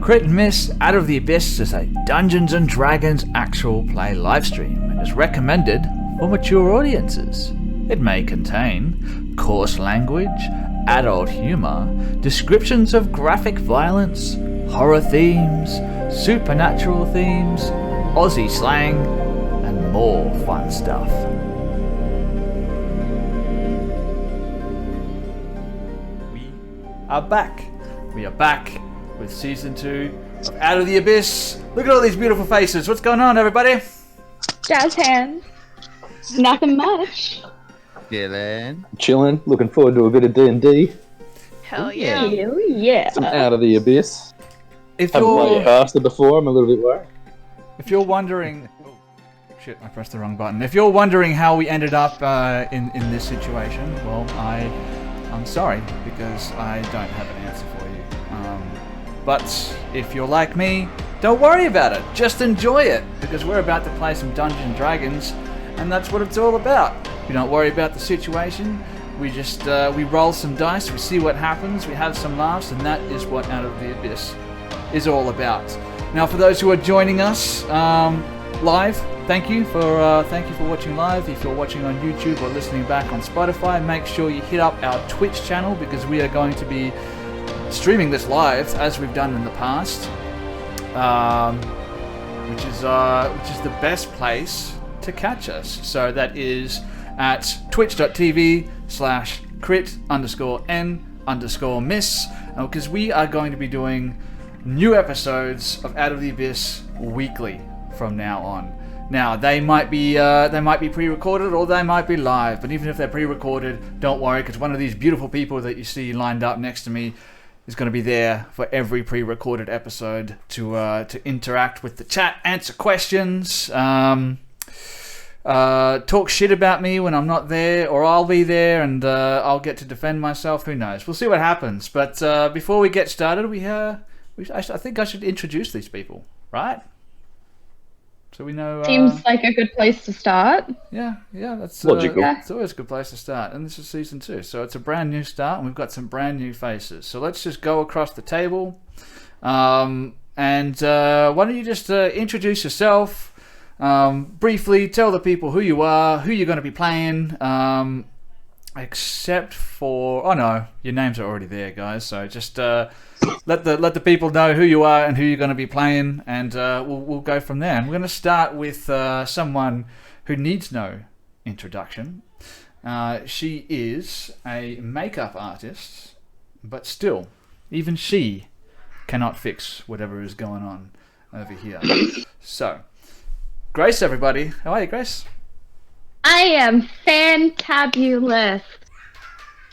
Crit and Miss Out of the Abyss is a Dungeons & Dragons actual play livestream and is recommended for mature audiences. It may contain coarse language, adult humour, descriptions of graphic violence, horror themes, supernatural themes, Aussie slang, and more fun stuff. We are back with season 2 of Out of the Abyss. Look at all these beautiful faces. What's going on, everybody? Jazz hands. Nothing much. Chilling. Looking forward to a bit of D&D. Hell yeah. Hell yeah. Some Out of the Abyss. If Haven't played Caster before, I'm a little bit worried. If you're wondering... Oh, shit, I pressed the wrong button. If you're wondering how we ended up in this situation, well, I'm sorry, because I don't have an answer for you. But if you're like me, don't worry about it. Just enjoy it, because we're about to play some Dungeons & Dragons, and that's what it's all about. We don't worry about the situation. We just we roll some dice, we see what happens, we have some laughs, and that is what Out of the Abyss is all about. Now, for those who are joining us live, thank you for watching live. If you're watching on YouTube or listening back on Spotify, make sure you hit up our Twitch channel, because we are going to be streaming this live as we've done in the past, which is the best place to catch us. So that is at twitch.tv/crit_n_miss, because we are going to be doing new episodes of Out of the Abyss weekly from now on. Now, they might be pre-recorded or they might be live, but even if they're pre-recorded, don't worry, because one of these beautiful people that you see lined up next to me is going to be there for every pre-recorded episode to interact with the chat, answer questions, talk shit about me when I'm not there, or I'll be there and I'll get to defend myself. Who knows? We'll see what happens. But before we get started, I think I should introduce these people, right? So we know. Seems like a good place to start. Yeah, that's logical. It's always a good place to start, and this is season 2, so it's a brand new start, and we've got some brand new faces. So let's just go across the table, and why don't you just introduce yourself, briefly tell the people who you are, who you're going to be playing, except for your names are already there, guys. So just let the people know who you are and who you're going to be playing, and we'll go from there. And we're going to start with someone who needs no introduction. She is a makeup artist, but still, even she cannot fix whatever is going on over here. So, Grace, everybody. How are you, Grace? I am fantabulous.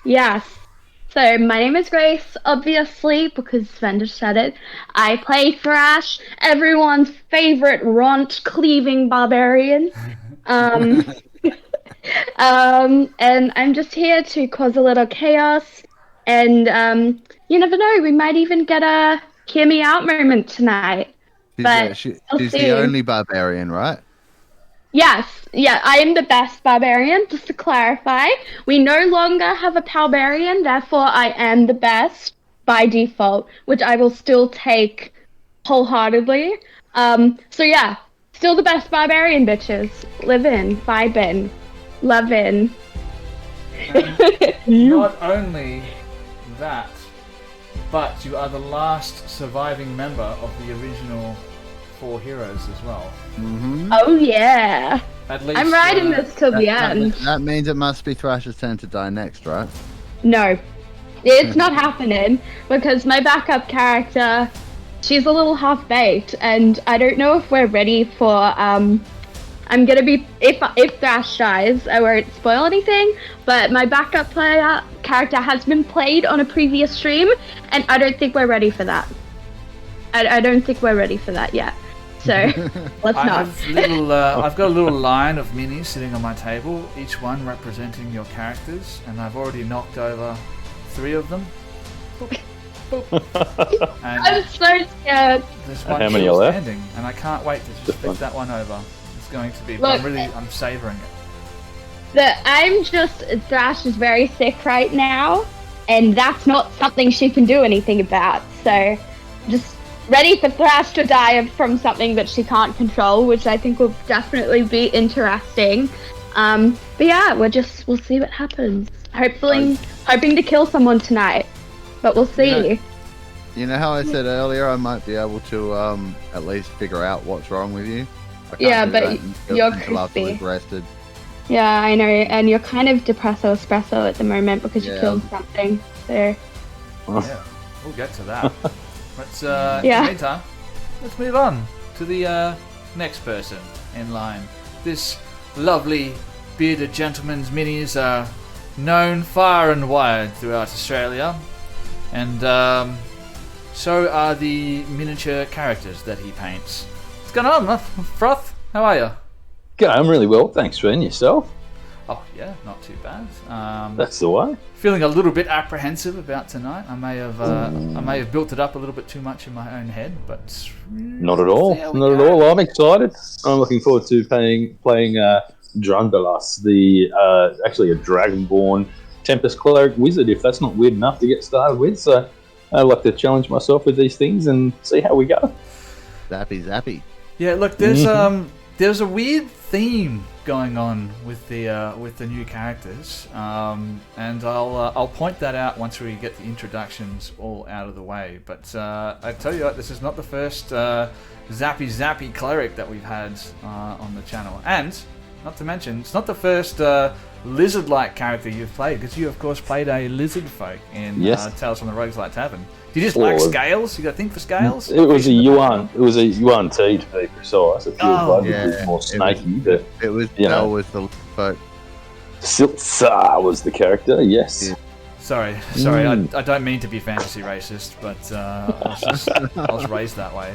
Yes. So, my name is Grace, obviously, because Sven just said it. I play Thrash, everyone's favorite raunt-cleaving barbarian. And I'm just here to cause a little chaos. And you never know, we might even get a hear me out moment tonight. She's the only barbarian, right? Yes, I am the best barbarian, just to clarify. We no longer have a palbarian, therefore I am the best by default, which I will still take wholeheartedly. So yeah, still the best barbarian, bitches. Live in, vibe in, love in. Not only that, but you are the last surviving member of the original 4 heroes as well. Mm-hmm. Oh yeah. At least, I'm riding this till the end. That means it must be Thrash's turn to die next, right? No, it's not happening, because my backup character, she's a little half-baked, and I don't know if we're ready for, I'm gonna be, if Thrash dies, I won't spoil anything, but my backup character has been played on a previous stream, and I don't think we're ready for that. I don't think we're ready for that yet. So, let's not. I've got a little line of minis sitting on my table, each one representing your characters, and I've already knocked over 3 of them. Boop, boop. And I'm so scared. There's one how many still are left? standing, and I can't wait to just pick that one over. It's going to be, Look, I'm savouring it. Thrash is very sick right now, and that's not something she can do anything about. So, just ready for Thrash to die from something that she can't control, which I think will definitely be interesting. But yeah, we'll see what happens. Hoping to kill someone tonight, but we'll see. You know how I said earlier I might be able to at least figure out what's wrong with you? I can't Yeah, do but that you're until after crispy. we've rested. Yeah, I know, and you're kind of depresso espresso at the moment because you Yeah. killed something. So Yeah, we'll get to that. But in Yeah. the meantime, let's move on to the next person in line. This lovely bearded gentleman's minis are known far and wide throughout Australia, and so are the miniature characters that he paints. What's going on, Froth? How are you? G'day, I'm really well, thanks, Sven. Yourself? Oh yeah, not too bad. That's the way. Feeling a little bit apprehensive about tonight. I may have built it up a little bit too much in my own head, but Not at all. there we Not at go. all. I'm excited. I'm looking forward to playing Drungalas, actually a Dragonborn Tempest Cleric Wizard, if that's not weird enough to get started with. So I like to challenge myself with these things and see how we go. Zappy. Yeah, look, there's a weird theme going on with the new characters, and I'll point that out once we get the introductions all out of the way. But I tell you what, this is not the first zappy cleric that we've had on the channel, and not to mention, it's not the first lizard-like character you've played, because you of course played a lizard folk in Tales from the Roguelite Tavern. Do you just like scales? You got a thing for scales? It was a Yuan. It was a Yuan T to be precise. A pure blood was more snaky, but It was with the folk. Siltsa was the character. Yes. Yeah. Sorry, I don't mean to be fantasy racist, but I was raised that way.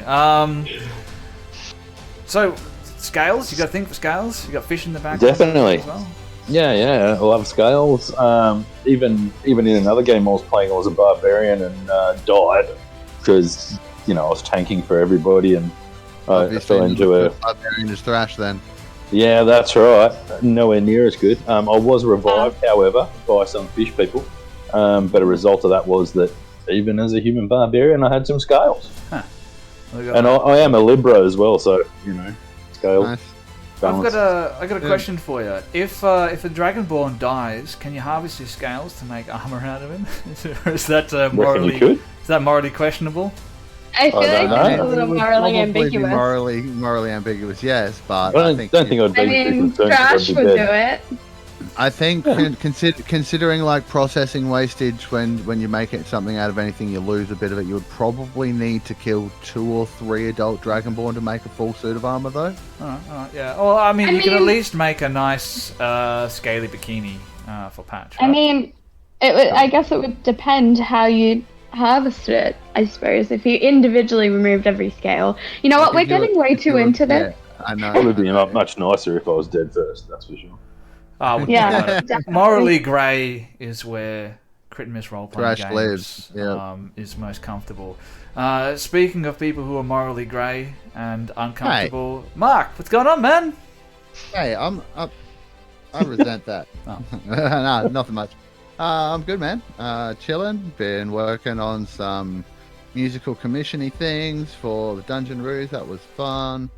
So, scales? You got a thing for scales? You got fish in the back? Definitely. As well? Yeah, I love scales. Even in another game I was playing, I was a barbarian and died because I was tanking for everybody, and I fell into a barbarian is Thrash then. Yeah, that's right. Nowhere near as good. I was revived, however, by some fish people. But a result of that was that even as a human barbarian, I had some scales. Huh. And I am a Libra as well, so scales. Nice. I got a question for you. If a Dragonborn dies, can you harvest his scales to make armor out of him? Or is that morally questionable? I feel don't like it's know. a little morally ambiguous. Morally ambiguous, yes, but I don't think I'd be too concerned. Thrash I'd be would dead. do it. I think considering like processing wastage when you make it something out of anything, you lose a bit of it. You would probably need to kill 2 or 3 adult Dragonborn to make a full suit of armor, though. All right, yeah. Well, I mean, you can at least make a nice scaly bikini for Patch. Right? I mean, I guess it would depend how you harvest it, I suppose, if you individually removed every scale. You know what, we're getting way too into this. I know. It would be much nicer if I was dead first, that's for sure. Yeah, definitely. Morally grey is where Crit and Miss role-playing Thrash games lives, is most comfortable. Speaking of people who are morally grey and uncomfortable, Mark, what's going on, man? Hey, I resent that. Oh. No, nothing much. I'm good, man. Chilling. Been working on some musical commission-y things for the Dungeon Ruse. That was fun.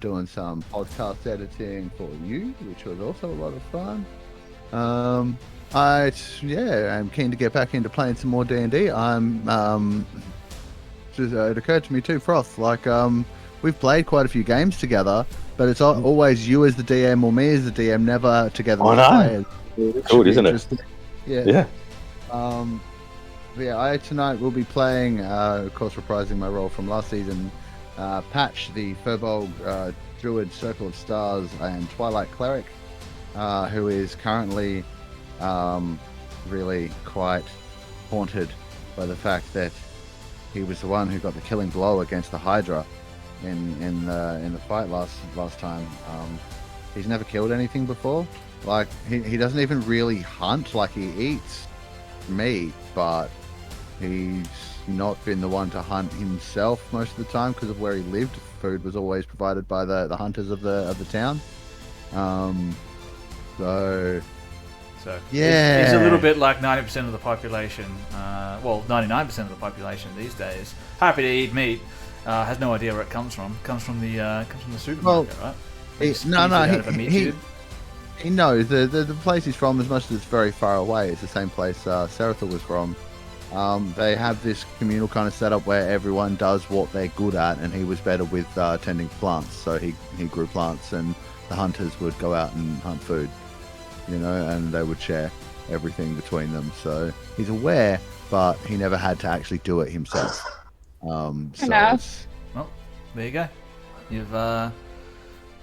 Doing some podcast editing for you, which was also a lot of fun. I'm keen to get back into playing some more D&D. It occurred to me too, Froth. Like, we've played quite a few games together, but it's always you as the DM or me as the DM, never together with players. Cool, isn't it? Yeah. I tonight will be playing, of course, reprising my role from last season. Patch, the Furbolg Druid, Circle of Stars, and Twilight Cleric, who is currently really quite haunted by the fact that he was the one who got the killing blow against the Hydra in the fight last time. He's never killed anything before. Like he doesn't even really hunt. Like he eats meat, but he's not been the one to hunt himself most of the time because of where he lived. Food was always provided by the hunters of the town. So So Yeah. he's a little bit like 90% of the population. 99% of the population these days. Happy to eat meat. Has no idea where it comes from. Comes from the supermarket, right? He knows the place he's from, as much as it's very far away. It's the same place Serathil was from. They have this communal kind of setup where everyone does what they're good at, and he was better with tending plants, so he grew plants, and the hunters would go out and hunt food, and they would share everything between them. So he's aware, but he never had to actually do it himself. Well, there you go.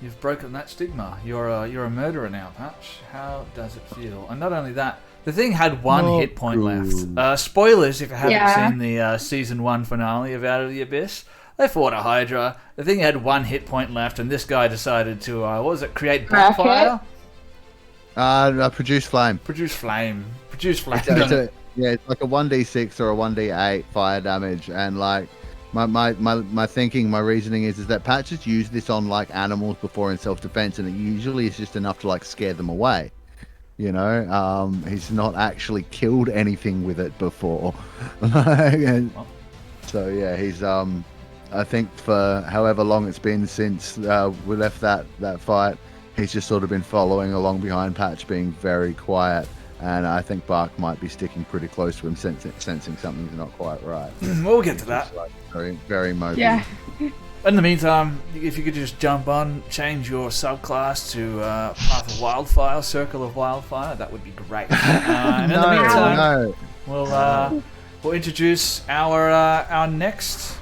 You've broken that stigma. You're a murderer now, Patch. How does it feel? And not only that, the thing had one hit point left. Spoilers if you haven't seen the season 1 finale of Out of the Abyss. They fought a Hydra. The thing had one hit point left, and this guy decided to create bonfire? Produce flame. Produce flame. It's like a 1d6 or a 1d8 fire damage, and like my thinking, my reasoning is that Patch has used this on like animals before in self-defense, and it usually is just enough to like scare them away. He's not actually killed anything with it before. So yeah, he's I think for however long it's been since we left that fight, he's just sort of been following along behind Patch, being very quiet. And I think Bark might be sticking pretty close to him, sensing something's not quite right. We'll get to that. Like very, very mobile. Yeah. In the meantime, if you could just jump on, change your subclass to Path of Wildfire, Circle of Wildfire, that would be great. And in the meantime, we'll introduce our next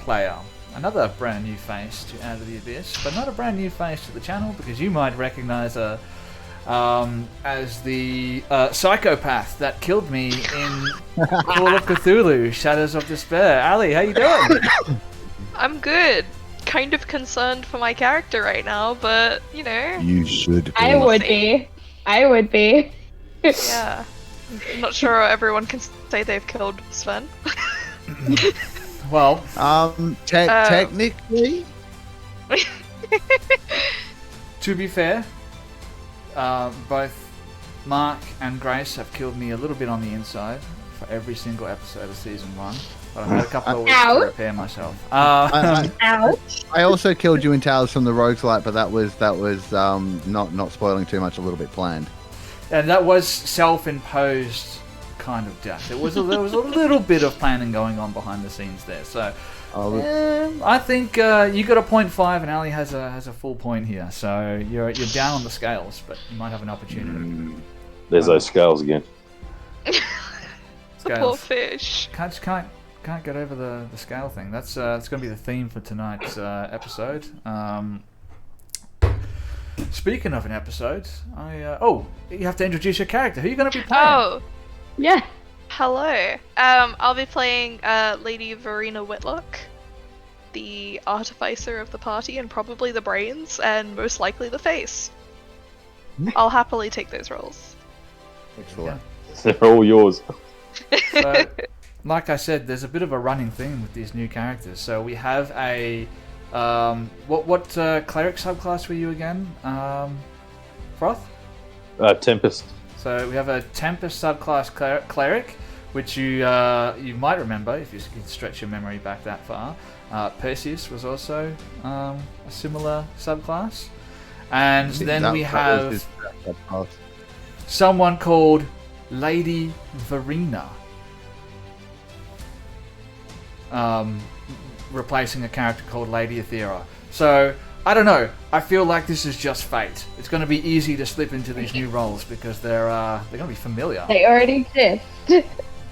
player. Another brand new face to Out of the Abyss, but not a brand new face to the channel, because you might recognize her as the psychopath that killed me in Call of Cthulhu, Shadows of Despair. Ali, how you doing? I'm good. Kind of concerned for my character right now, but, You should be. I would be. Yeah. I'm not sure everyone can say they've killed Sven. Well, technically. To be fair, both Mark and Grace have killed me a little bit on the inside for every single episode of season 1. But I've had a couple of weeks to repair myself. Ouch. I also killed you in Tales from the Roguelite, but that was not spoiling too much, a little bit planned. And that was self-imposed kind of death. There was a little bit of planning going on behind the scenes there. So I think you got a 0.5 and Ali has a full point here. So you're down on the scales, but you might have an opportunity. There's those scales again. The poor fish. Can't get over the scale thing. That's it's going to be the theme for tonight's episode. Speaking of an episode, you have to introduce your character. Who are you going to be playing? Oh, Yeah. hello. I'll be playing Lady Verena Whitlock, the artificer of the party, and probably the brains, and most likely the face. I'll happily take those roles. Excellent. They're all yours. So, like I said, there's a bit of a running theme with these new characters. So we have a what cleric subclass were you again? Froth? Tempest. So we have a Tempest subclass cleric, which you might remember if you can stretch your memory back that far. Perseus was also a similar subclass, and then we have someone called Lady Verena, replacing a character called Lady Aethera. So I don't know. I feel like this is just fate. It's going to be easy to slip into these new roles because they're going to be familiar. They already exist. They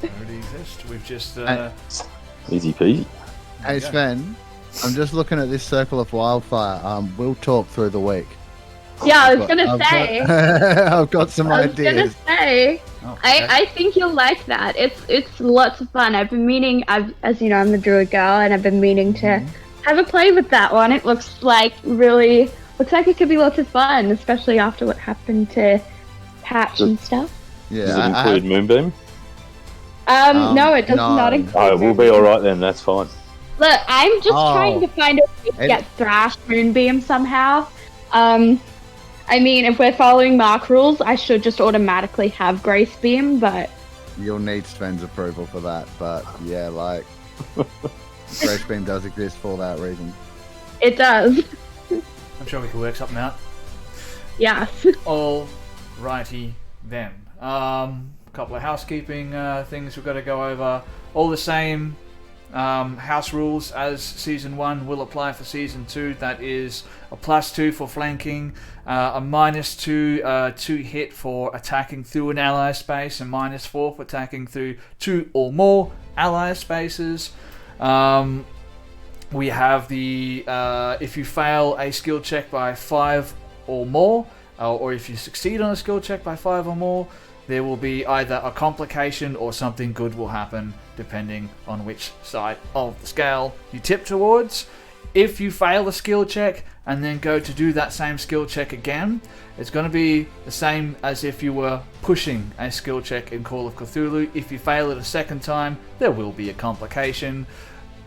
already exist. We've just Easy peasy. Hey Sven, I'm just looking at this Circle of Wildfire. We'll talk through the week. Yeah, I was gonna say. I've got some ideas. I was gonna say. Oh, okay. I think you'll like that. It's lots of fun. I've been meaning. As you know, I'm the druid girl, and I've been meaning to have a play with that one. It looks like it could be lots of fun, especially after what happened to Patch and stuff. Does it Yeah, include Moonbeam? No, it does not include. Oh, we'll be alright then, that's fine. Look, I'm just trying to find a way to get Thrash Moonbeam somehow. I mean, if we're following Mark rules, I should just automatically have Grace Beam, but You'll need Sven's approval for that, but yeah, like Grace Beam does exist for that reason. it does. I'm sure we can work something out. Yes. All righty then. Couple of housekeeping things we've got to go over. All the same house rules as Season 1 will apply for Season 2. That is a +2 for flanking, a -2 to hit for attacking through an ally space, and -4 for attacking through 2 or more ally spaces. We have the if you fail a skill check by 5 or more, or if you succeed on a skill check by 5 or more, there will be either a complication or something good will happen, depending on which side of the scale you tip towards. If you fail a skill check and then go to do that same skill check again, it's going to be the same as if you were pushing a skill check in Call of Cthulhu. If you fail it a second time, there will be a complication.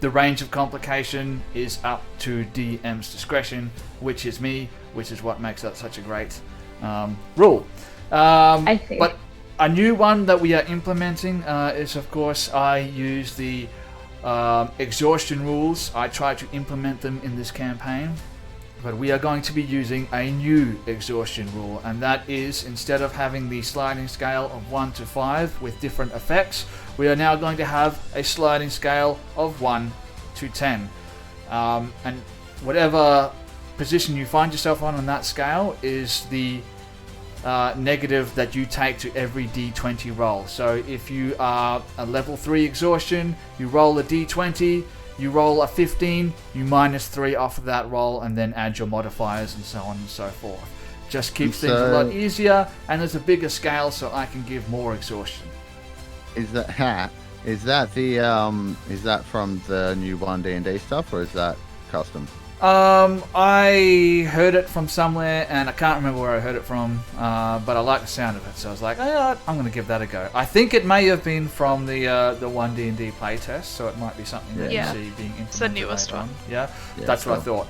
The range of complication is up to DM's discretion, which is me, which is what makes that such a great rule. I see. But a new one that we are implementing is, of course, I use the exhaustion rules. I try to implement them in this campaign, but we are going to be using a new exhaustion rule, and that is, instead of having the sliding scale of 1 to 5 with different effects, we are now going to have a sliding scale of 1 to 10. And whatever position you find yourself on that scale is the negative that you take to every d20 roll. So if you are a level 3 exhaustion, you roll a d20, you roll a 15, you -3 off of that roll, and then add your modifiers and so on and so forth. Just keeps things a lot easier, and there's a bigger scale, so I can give more exhaustion. Is that is that from the new 1D&D stuff, or is that custom? I heard it from somewhere, and I can't remember where I heard it from, but I like the sound of it, so I was like, oh, I'm going to give that a go. I think it may have been from the 1D&D playtest, so it might be something that you see being implemented. It's the newest one. Yeah, that's what I thought.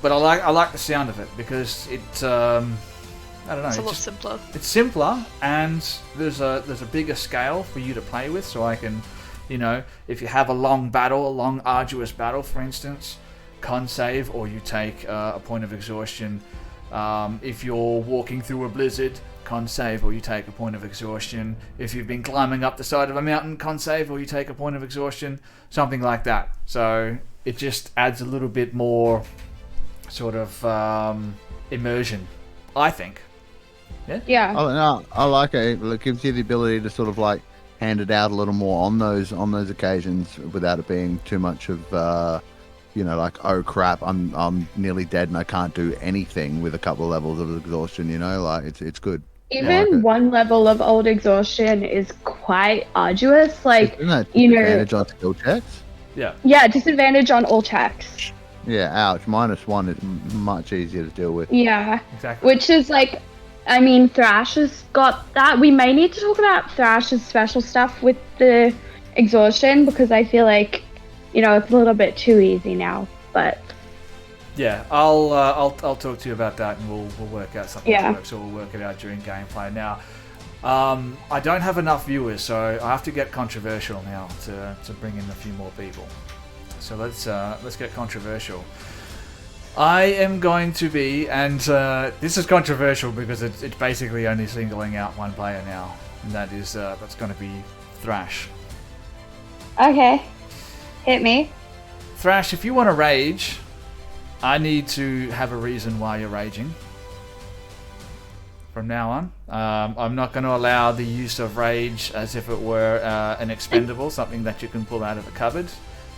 But I like the sound of it because it, I don't know. It's a lot simpler. It's simpler, and there's a bigger scale for you to play with, so I can, if you have a long arduous battle, for instance, con save, or you take a point of exhaustion. If you're walking through a blizzard, con save, or you take a point of exhaustion. If you've been climbing up the side of a mountain, con save, or you take a point of exhaustion. Something like that. So it just adds a little bit more sort of immersion, I think. Yeah. Oh no, I like it. It gives you the ability to sort of like hand it out a little more on those occasions without it being too much of like, oh crap, I'm nearly dead and I can't do anything with a couple of levels of exhaustion. Like it's good. Even like one level of old exhaustion is quite arduous. Like, isn't that advantage on skill checks? Yeah, disadvantage on all checks. Yeah, ouch. -1 is much easier to deal with. Yeah, exactly. Which is like, I mean, Thrash has got that. We may need to talk about Thrash's special stuff with the exhaustion, because I feel like, it's a little bit too easy now. But yeah, I'll talk to you about that, and we'll work out something that works, or we'll work it out during gameplay. Now, I don't have enough viewers, so I have to get controversial now to bring in a few more people. So let's get controversial. I am going to be, and this is controversial because it's basically only singling out one player now, and that's going to be Thrash. okay, hit me. Thrash, if you want to rage, I need to have a reason why you're raging. From now on, I'm not going to allow the use of rage as if it were an expendable, something that you can pull out of a cupboard.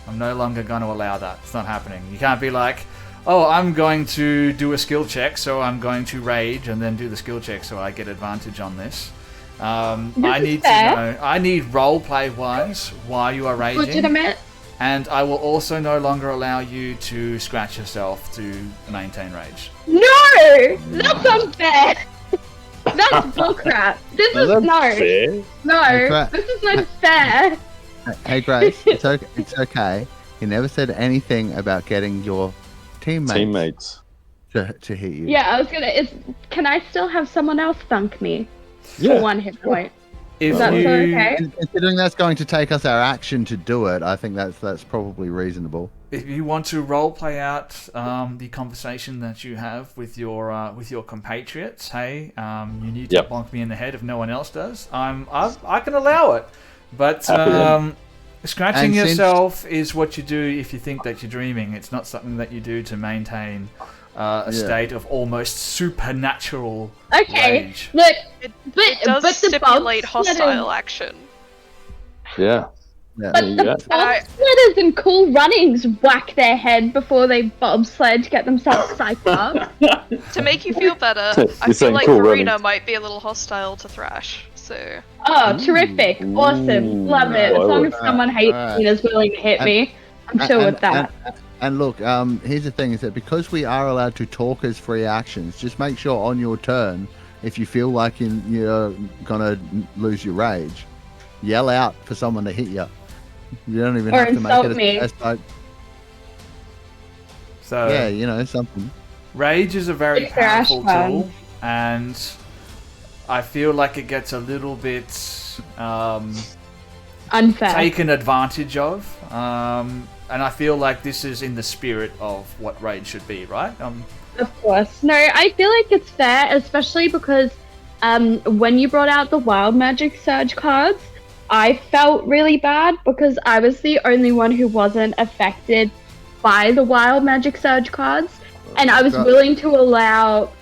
I'm no longer going to allow that. It's not happening. You can't be like, oh, I'm going to do a skill check, so I'm going to rage and then do the skill check so I get advantage on this. I need to know. I need roleplay wise why you are raging. Legitimate. And I will also no longer allow you to scratch yourself to maintain rage. No! That's unfair! That's bullcrap. This is fair. No, this is not fair. Hey Grace, it's okay. It's okay. You never said anything about getting your teammates to hit you. Yeah, I was gonna. Can I still have someone else thunk me for 1 hit point? If Is that you, still okay? Considering that's going to take us our action to do it, I think that's probably reasonable. if you want to role play out the conversation that you have with your compatriots, hey, you need to bonk me in the head if no one else does. I can allow it, but scratching yourself is what you do if you think that you're dreaming. It's not something that you do to maintain a state of almost supernatural rage. Look, It does but the stipulate bob hostile action. Yeah. Yeah. But the bobsledders and Cool Runnings whack their head before they bobsled to get themselves psyched up. To make you feel better, I feel saying like Cool Verena Runnings. might be a little hostile to Thrash. So Oh, terrific. Awesome. Love it. As long as someone hates me and is willing to hit me, I'm chill with that. And look, here's the thing: is that because we are allowed to talk as free actions, just make sure on your turn, if you feel like you're gonna lose your rage, yell out for someone to hit you. You don't even Or have to make it insult a test. So Yeah, something. rage is a very It's Thrash powerful fun. tool, and I feel like it gets a little bit Unfair. taken advantage of. And I feel like this is in the spirit of what rage should be, right? Of course. No, I feel like it's fair, especially because when you brought out the Wild Magic Surge cards, I felt really bad because I was the only one who wasn't affected by the Wild Magic Surge cards. And I was willing to allow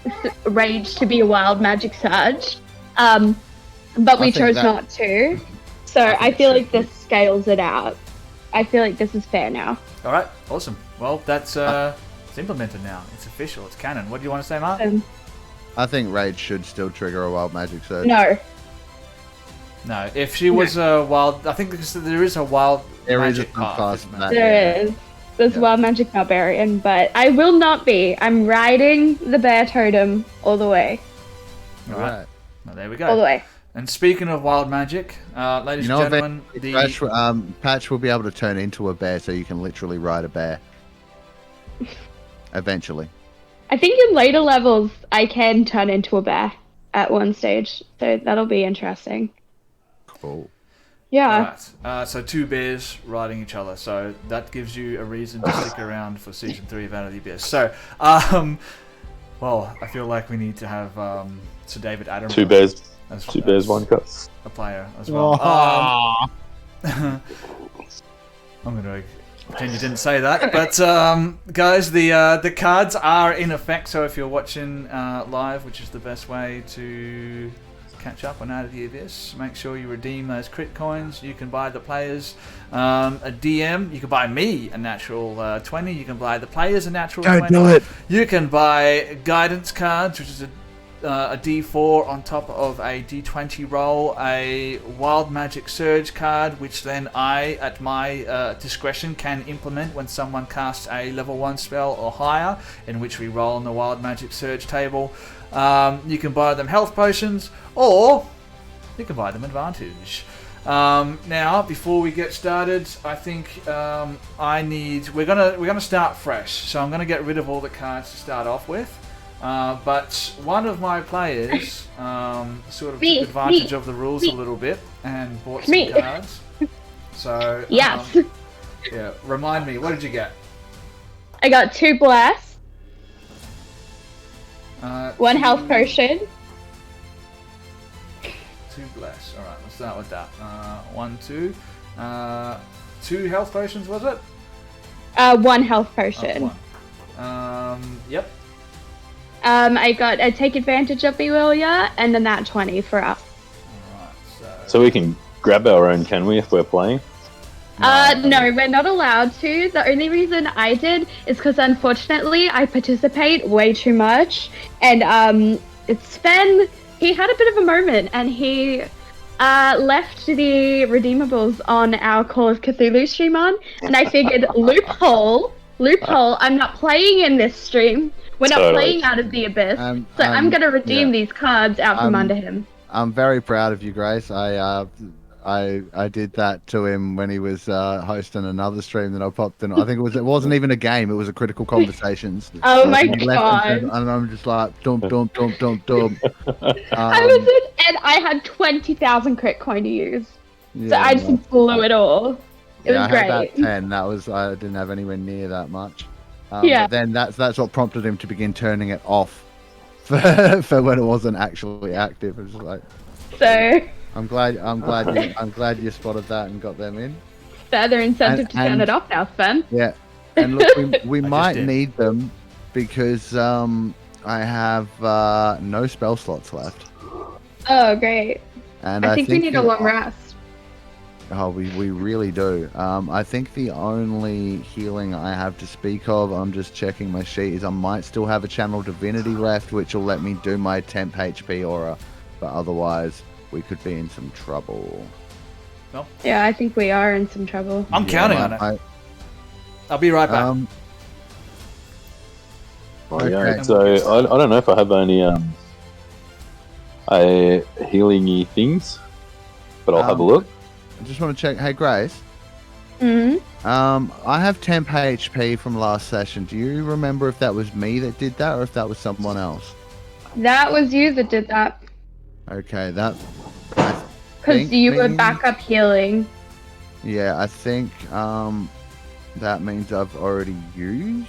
Rage to be a Wild Magic Surge. But we chose not to. So I feel like this scales it out. I feel like this is fair now. All right, awesome. Well, that's it's implemented now. It's official. It's canon. What do you want to say, Mark? I think Rage should still trigger a Wild Magic Surge. No. No, if she was a wild, I think there is a wild magic path. isn't there? There is. There's Wild Magic Barbarian, but I will not be. I'm riding the bear totem all the way. All right. Well, there we go. All the way. And speaking of wild magic, ladies and gentlemen, Patch will be able to turn into a bear, so you can literally ride a bear. Eventually. I think in later levels, I can turn into a bear at one stage, so that'll be interesting. Cool. Yeah. Right. So 2 bears riding each other. So that gives you a reason to stick around for season 3 of Out of the Abyss. So, well, I feel like we need to have Sir David Adam. 2 bears. Two bears, 1 cuts. A player as well. I'm going to pretend you didn't say that, but guys, the cards are in effect. So if you're watching live, which is the best way to catch up on Out of the Abyss, make sure you redeem those crit coins. You can buy the players a DM. You can buy me a natural 20. You can buy the players a natural 20. Don't do it. You can buy guidance cards, which is a D4 on top of a D20 roll, a Wild Magic Surge card, which then I, at my discretion, can implement when someone casts a level 1 spell or higher, in which we roll on the Wild Magic Surge table. You can buy them health potions, or you can buy them advantage. Now, before we get started, I think we're gonna start fresh. So I'm gonna get rid of all the cards to start off with. But one of my players sort of took advantage of the rules a little bit and bought some cards. So Yes. yeah, remind me, what did you get? I got 2 blasts, 1 2 health potion. 2 bless. All right, let's start with that. 1, 2. 2 health potions, was it? 1 health potion. Yep. I got a take advantage of me, will ya? And then that 20 for us. Alright, So we can grab our own, can we, if we're playing? No, we're not allowed to. The only reason I did is because unfortunately I participate way too much. And it's Sven, he had a bit of a moment and he left the redeemables on our Call of Cthulhu stream on. And I figured, loophole, I'm not playing in this stream. We're not playing Out of the Abyss, so I'm going to redeem these cards out from under him. I'm very proud of you, Grace. I did that to him when he was hosting another stream that I popped in. I think it wasn't even a game; it was a critical conversations. Oh my And he left god. and I'm just like dump dump dump dump dump. I was in, and I had 20,000 crit coin to use. So I no. just blew it all. It Yeah, was I had great. about 10. I didn't have anywhere near that much. Yeah. But then that's what prompted him to begin turning it off for when it wasn't actually active. It was like, So I'm glad you spotted that and got them in. further incentive to turn and- it off now, Sven. Yeah, and look, we just might did. need them because I have no spell slots left, Oh, great. and I think we need a the- long rest. Oh, we really do. I think the only healing I have to speak of, I'm just checking my sheet, is I might still have a channel divinity left, which will let me do my temp HP aura, but otherwise we could be in some trouble. Yeah, I think we are in some trouble. I'm counting on it. I- I'll be right back. Oh, yeah. Okay. So I don't know if I have any healing-y things, but I'll have a look. I just want to check. Hey, Grace. hmm I have temp HP from last session. Do you remember if that was me that did that or if that was someone else? That was you that did that. Okay, that. Because you were means- backup healing. Yeah, I think that means I've already used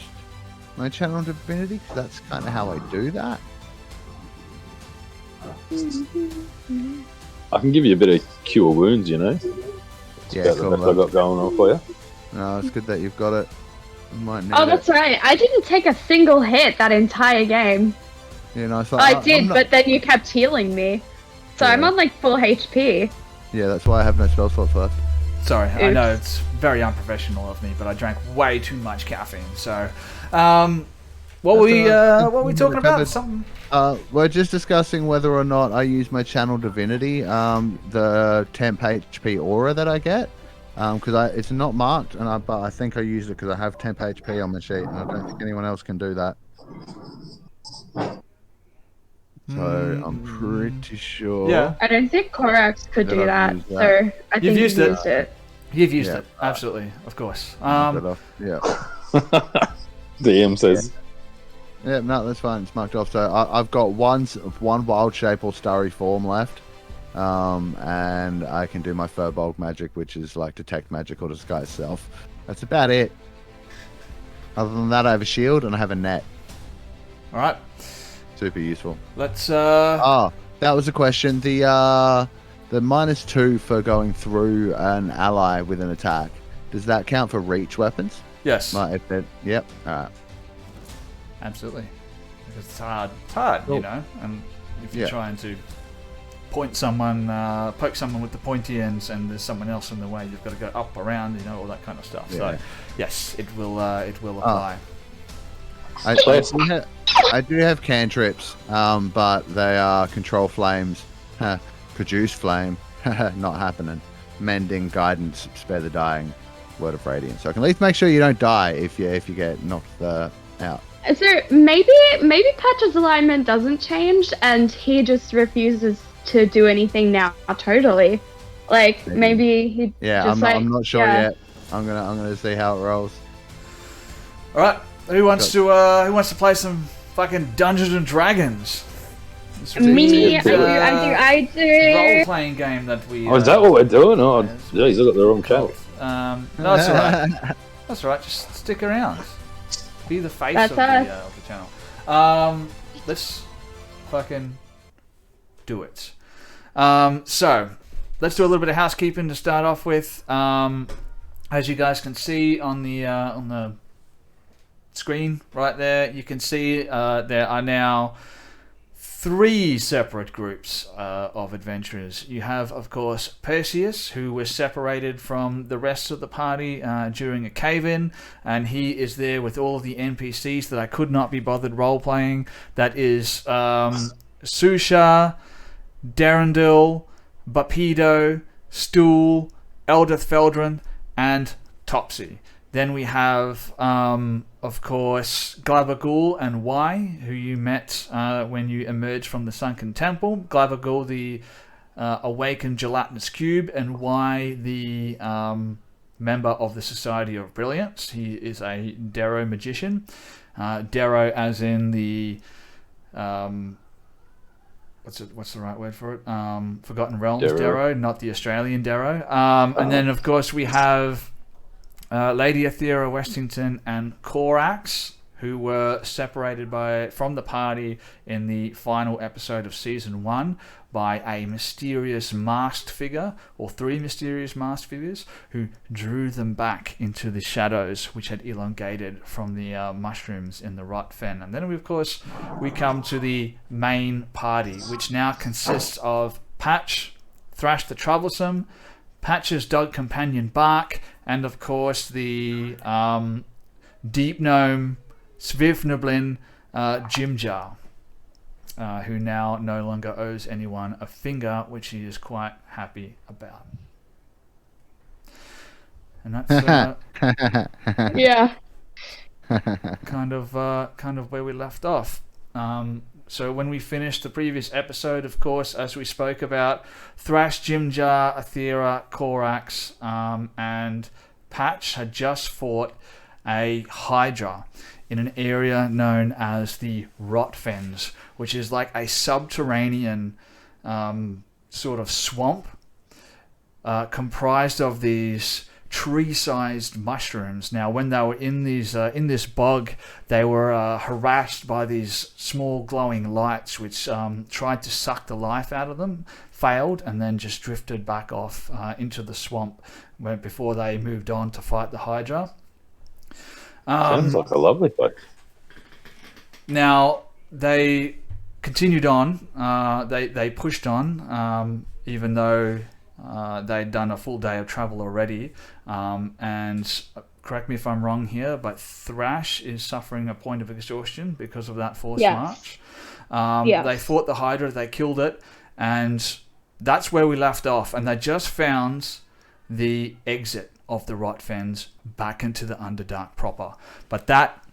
my channel divinity. 'Cause that's kind of how I do that. I can give you a bit of cure wounds, you know. That's Yeah, about the cool. best I got going on for you. No, it's good that you've got it. I might need Oh, it. that's right. I didn't take a single hit that entire game. You know, so I did, I'm not- but then you kept healing me. So I'm Yeah. on like full HP. Yeah, that's why I have no spell slots left. Sorry, I Oops. know it's very unprofessional of me, but I drank way too much caffeine. So, what were we talking about? recovered. Something. We're just discussing whether or not I use my channel divinity, the temp HP aura that I get, because it's not marked, but I think I use it because I have temp HP on my sheet, and I don't think anyone else can do that. So I'm pretty sure. Yeah. I don't think Korax could That do I've that. used So that. I think used you it. used it. You've used Yeah. it, absolutely, of course. Yeah. DM says, Yeah, no, that's fine. It's marked off. So I've got one wild shape or starry form left, and I can do my Furbolg magic, which is like detect magic or disguise self. That's about it. Other than that, I have a shield and I have a net. All right, Super useful. let's. Ah, that was a question. The -2 for going through an ally with an attack. Does that count for reach weapons? Yes, Like if it, yep. All right. absolutely. Because it's hard, you Cool. know, and if you're Yeah. trying to poke someone with the pointy ends, and there's someone else in the way, you've got to go up, around, you know, all that kind of stuff. Yeah. So, yes, it will apply. I do have cantrips, but they are control flames, produce flame, not happening. Mending, guidance, spare the dying, word of radiance. So I can at least make sure you don't die if you get knocked out. So maybe Patch's alignment doesn't change, and he just refuses to do anything now. Totally, like maybe he. Yeah, just I'm not sure yeah. yet. I'm gonna see how it rolls. All right, who wants to play some fucking Dungeons and Dragons? This Me, ridiculous, I do. role-playing game that we. "Oh, is that what we're doing?" Oh, jeez, I got the wrong channel. No, that's all right. That's all right. Just stick around. Be the face That's of the channel. Let's fucking do it. So let's do a little bit of housekeeping to start off with. As you guys can see on the screen right there, you can see there are now 3 separate groups of adventurers. You have, of course, Perseus, who was separated from the rest of the party during a cave-in, and he is there with all of the NPCs that I could not be bothered role-playing. That is Susha, Darendil, Bapido, Stool, Eldith Feldrin, and Topsy. Then we have, of course, Glabagul and Y, who you met when you emerged from the Sunken Temple. Glabagul, the awakened gelatinous cube and why the member of the Society of Brilliance. He is a Darrow magician. Darrow as in the... what's the right word for it? Forgotten Realms Darrow, not the Australian Darrow. And then, of course, we have Lady Aethera Westington and Corax, who were separated from the party in the final episode of Season 1 by a mysterious masked figure, or 3 mysterious masked figures, who drew them back into the shadows, which had elongated from the mushrooms in the rot fen. And then, of course, we come to the main party, which now consists of Patch, Thrash the Troublesome, Patch's dog companion Bark, and, of course, the Deep Gnome, Svifnublin Jimjar, who now no longer owes anyone a finger, which he is quite happy about. And that's Yeah. kind of where we left off. So when we finished the previous episode, of course, as we spoke about, Thrash, Jimjar, Aethera, Corax, and Patch had just fought a Hydra in an area known as the Rot Fens, which is like a subterranean sort of swamp comprised of these tree-sized mushrooms. Now, when they were in this bog, they were harassed by these small glowing lights, which tried to suck the life out of them, failed, and then just drifted back off into the swamp before they moved on to fight the Hydra. Sounds like a lovely place. Now, they continued on. They pushed on, even though they'd done a full day of travel already. And correct me if I'm wrong here, but Thrash is suffering a point of exhaustion because of that forced march. They fought the Hydra, they killed it, and that's where we left off. And they just found the exit of the Rot Fens back into the Underdark proper. But that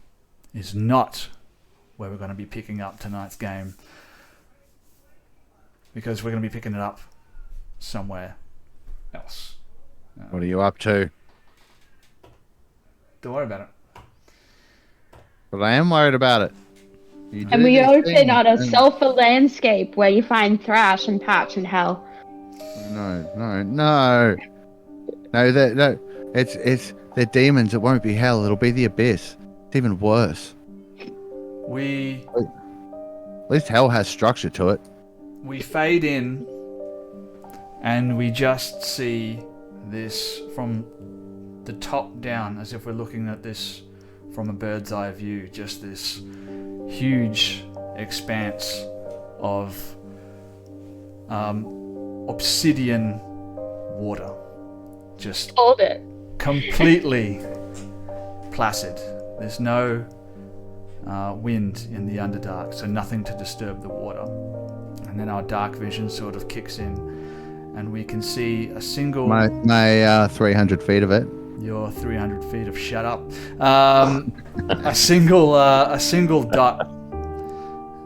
is not where we're going to be picking up tonight's game, because we're going to be picking it up somewhere else. What are you up to? Don't worry about it. But I am worried about it. And we open on a sulfur landscape where you find Thrash and Patch and Hell. No, it's they're demons. It won't be hell. It'll be the abyss. It's even worse. At least hell has structure to it. We fade in, and we just see this from the top down, as if we're looking at this from a bird's eye view. Just this huge expanse of obsidian water. Just Hold it. completely placid. There's no wind in the Underdark, so nothing to disturb the water. And then our dark vision sort of kicks in, and we can see a single... My 300 feet of it. Your 300 feet of shut up. A single dot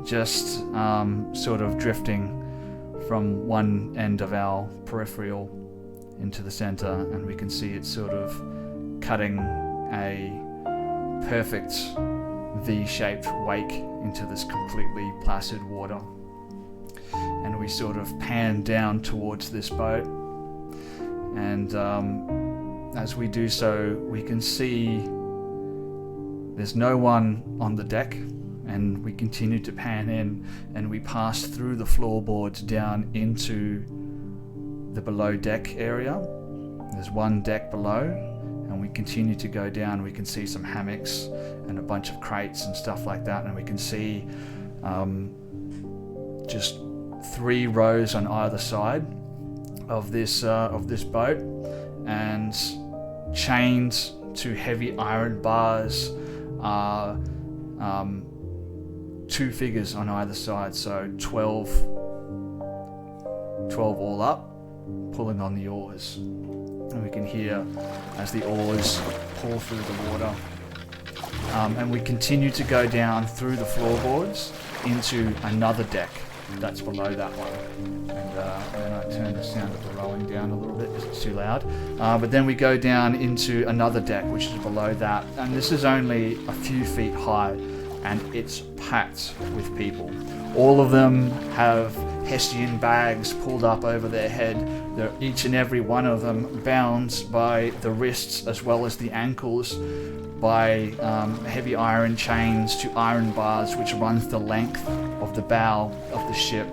just sort of drifting from one end of our peripheral into the center, and we can see it sort of cutting a perfect V-shaped wake into this completely placid water. And we sort of pan down towards this boat, and as we do so, we can see there's no one on the deck, and we continue to pan in, and we pass through the floorboards down into the below deck area. There's one deck below, and we continue to go down. We can see some hammocks and a bunch of crates and stuff like that, and we can see just 3 rows on either side of this boat, and chained to heavy iron bars are 2 figures on either side, so 12 all up, pulling on the oars. And we can hear as the oars pull through the water. And we continue to go down through the floorboards into another deck, that's below that one. And then I turn the sound of the rowing down a little bit because it's too loud. But then we go down into another deck, which is below that, and this is only a few feet high, and it's packed with people. All of them have Hessian bags pulled up over their head. They're each and every one of them bound by the wrists as well as the ankles by heavy iron chains to iron bars, which runs the length of the bow of the ship.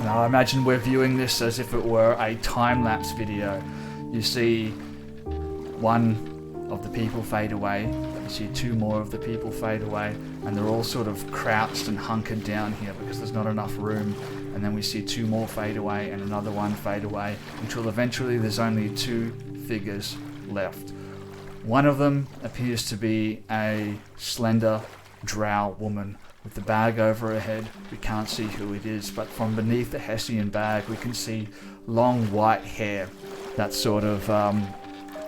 Now I imagine we're viewing this as if it were a time-lapse video. You see one of the people fade away, you see two more of the people fade away, and they're all sort of crouched and hunkered down here because there's not enough room. And then we see two more fade away and another one fade away until eventually there's only two figures left. One of them appears to be a slender drow woman with the bag over her head. We can't see who it is, but from beneath the Hessian bag we can see long white hair that's sort of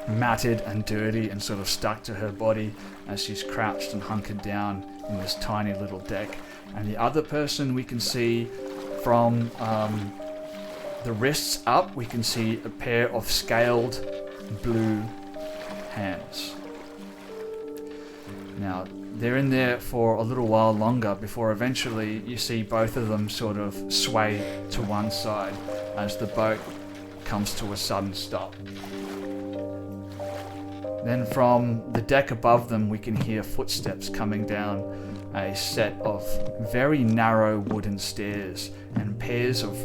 matted and dirty and sort of stuck to her body as she's crouched and hunkered down in this tiny little deck. And the other person we can see from the wrists up, we can see a pair of scaled blue hands. Now, they're in there for a little while longer before eventually you see both of them sort of sway to one side as the boat comes to a sudden stop. Then from the deck above them we can hear footsteps coming down a set of very narrow wooden stairs, and pairs of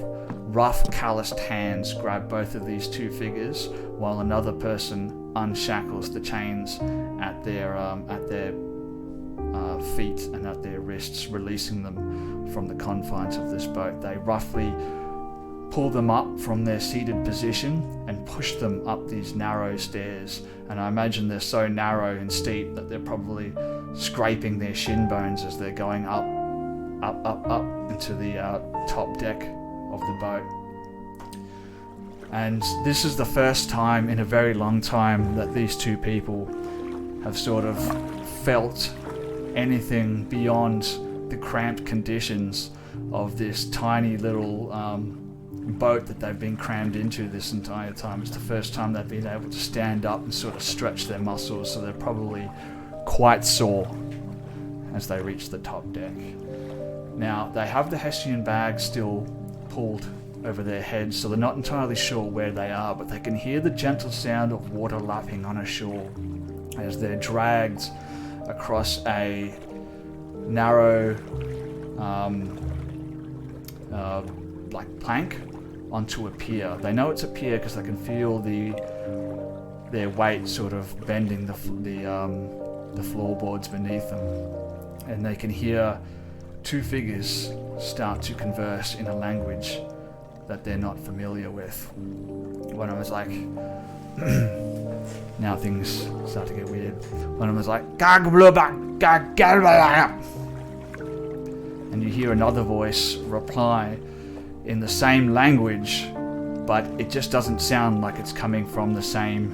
rough calloused hands grab both of these two figures while another person unshackles the chains at their feet and at their wrists, releasing them from the confines of this boat. They roughly pull them up from their seated position and push them up these narrow stairs, and I imagine they're so narrow and steep that they're probably scraping their shin bones as they're going up into the top deck of the boat. And this is the first time in a very long time that these two people have sort of felt anything beyond the cramped conditions of this tiny little boat that they've been crammed into this entire time. It's the first time they've been able to stand up and sort of stretch their muscles, so they're probably quite sore as they reach the top deck. Now, they have the Hessian bag still pulled over their heads, so they're not entirely sure where they are, but they can hear the gentle sound of water lapping on a shore as they're dragged across a narrow like plank onto a pier. They know it's a pier because they can feel their weight sort of bending the floorboards beneath them, and they can hear two figures start to converse in a language that they're not familiar with. One of them is like, now things start to get weird. One of them is like, and you hear another voice reply in the same language, but it just doesn't sound like it's coming from the same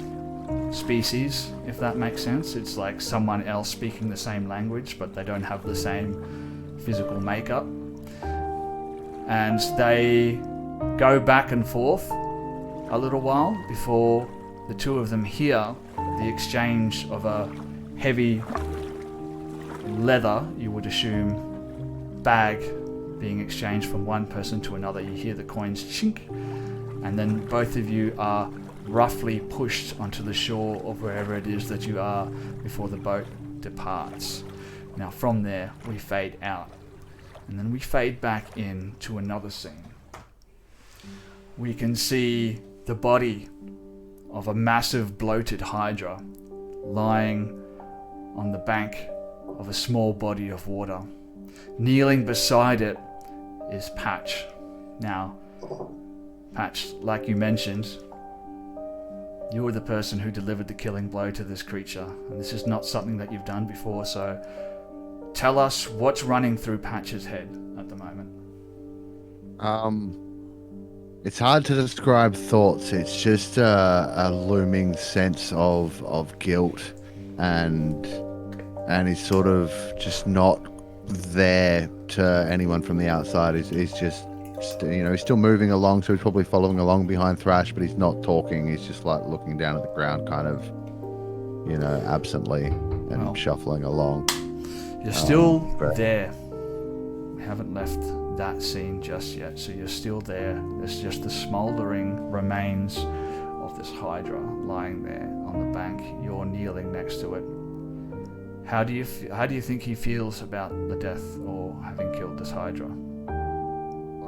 species, if that makes sense. It's like someone else speaking the same language, but they don't have the same physical makeup. And they go back and forth a little while before the two of them hear the exchange of a heavy leather, you would assume, bag being exchanged from one person to another. You hear the coins chink, and then both of you are roughly pushed onto the shore of wherever it is that you are before the boat departs. Now from there we fade out, and then we fade back in to another scene. We can see the body of a massive bloated hydra lying on the bank of a small body of water. Kneeling beside it is Patch. Now, Patch, like you mentioned, you were the person who delivered the killing blow to this creature, and this is not something that you've done before, so tell us what's running through Patch's head at the moment. It's hard to describe thoughts. It's just a looming sense of guilt, and he's sort of just not there to anyone from the outside. He's just he's still moving along, so he's probably following along behind Thrash, but he's not talking. He's just like looking down at the ground, kind of, absently and shuffling along. You're still there. We haven't left that scene just yet, so you're still there. There's just the smouldering remains of this Hydra lying there on the bank. You're kneeling next to it. How do you think he feels about the death or having killed this Hydra?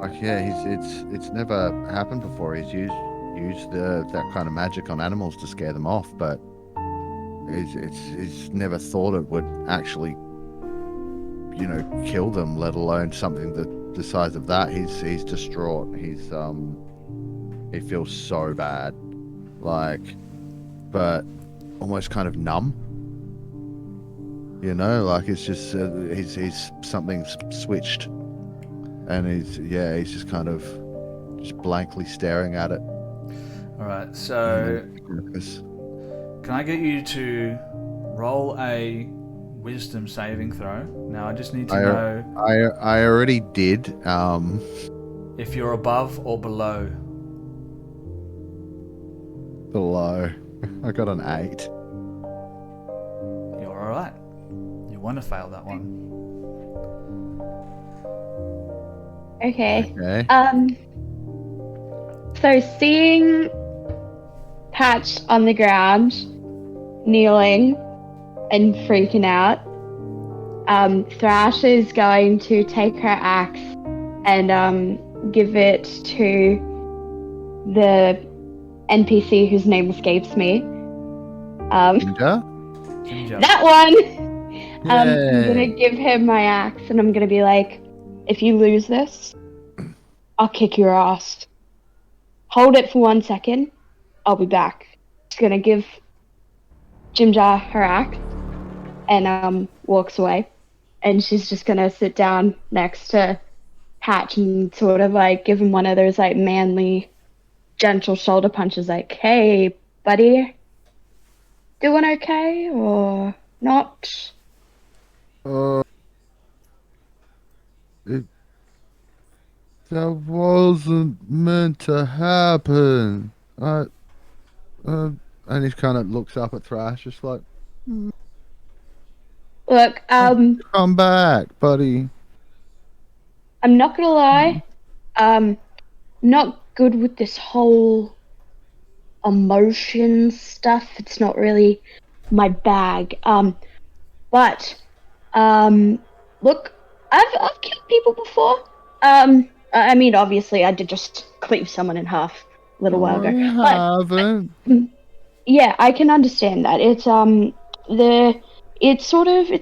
It's never happened before. He's used that kind of magic on animals to scare them off, but he's never thought it would actually, kill them, let alone something the size of that. He's distraught. He feels so bad, but almost kind of numb. It's just he's something's switched, and he's just kind of blankly staring at it. All right, so can I get you to roll a wisdom saving throw? Now I just need to know. I already did. If you're above or below. Below. I got an 8. You're all right. You want to fail that one. Okay. So seeing Patch on the ground, kneeling and freaking out, Thrash is going to take her axe and give it to the NPC whose name escapes me. Ginger? That one! I'm Yay. gonna give him my axe and I'm gonna be like, if you lose this, I'll kick your ass. Hold it for 1 second. I'll be back. Just gonna give Ginger her axe and walks away. And she's just gonna sit down next to Patch and sort of like give him one of those like manly, gentle shoulder punches like, hey, buddy, doing okay or not? That wasn't meant to happen. And he kind of looks up at Thrash, just like, Look, come back, buddy. I'm not gonna lie, not good with this whole emotion stuff. It's not really my bag. But look, I've killed people before. I mean, obviously, I did just cleave someone in half a little while ago. I haven't. Yeah, I can understand that. It's it's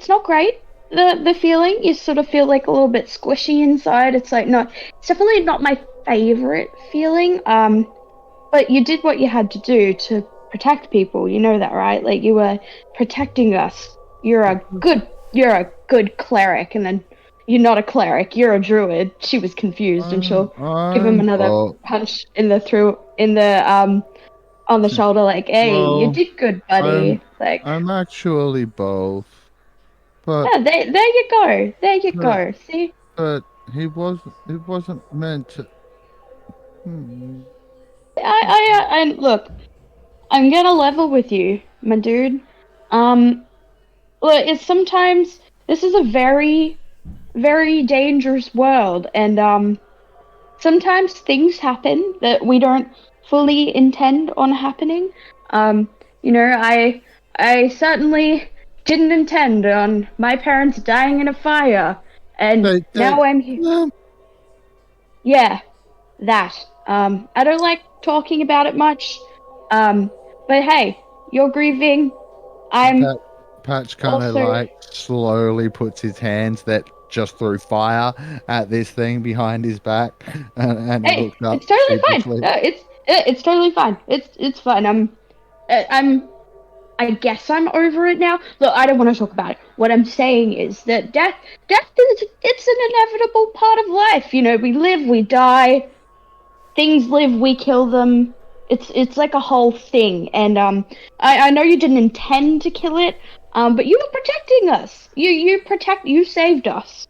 not great. The feeling, you sort of feel like a little bit squishy inside. It's definitely not my favorite feeling. But you did what you had to do to protect people. You know that, right? Like, you were protecting us. You're a good cleric, and then you're not a cleric. You're a druid. She was confused, and she'll give him another punch on the shoulder, like, hey, you did good, buddy. I'm actually both. But yeah, there you go. There you go. See? But it wasn't meant to. I look, I'm gonna level with you, my dude. Look, it's sometimes this is a very, very dangerous world, and sometimes things happen that we don't fully intend on happening. I certainly didn't intend on my parents dying in a fire, and now I'm here. Yeah, that. I don't like talking about it much, but hey, you're grieving. Patch kind of like slowly puts his hands that just threw fire at this thing behind his back, and hey, looks up. It's totally fine. No, it's totally fine. It's fine. I guess I'm over it now. Look, I don't want to talk about it. What I'm saying is that death it's an inevitable part of life. We live, we die. Things live, we kill them. It's like a whole thing. And I know you didn't intend to kill it, but you were protecting us. You saved us.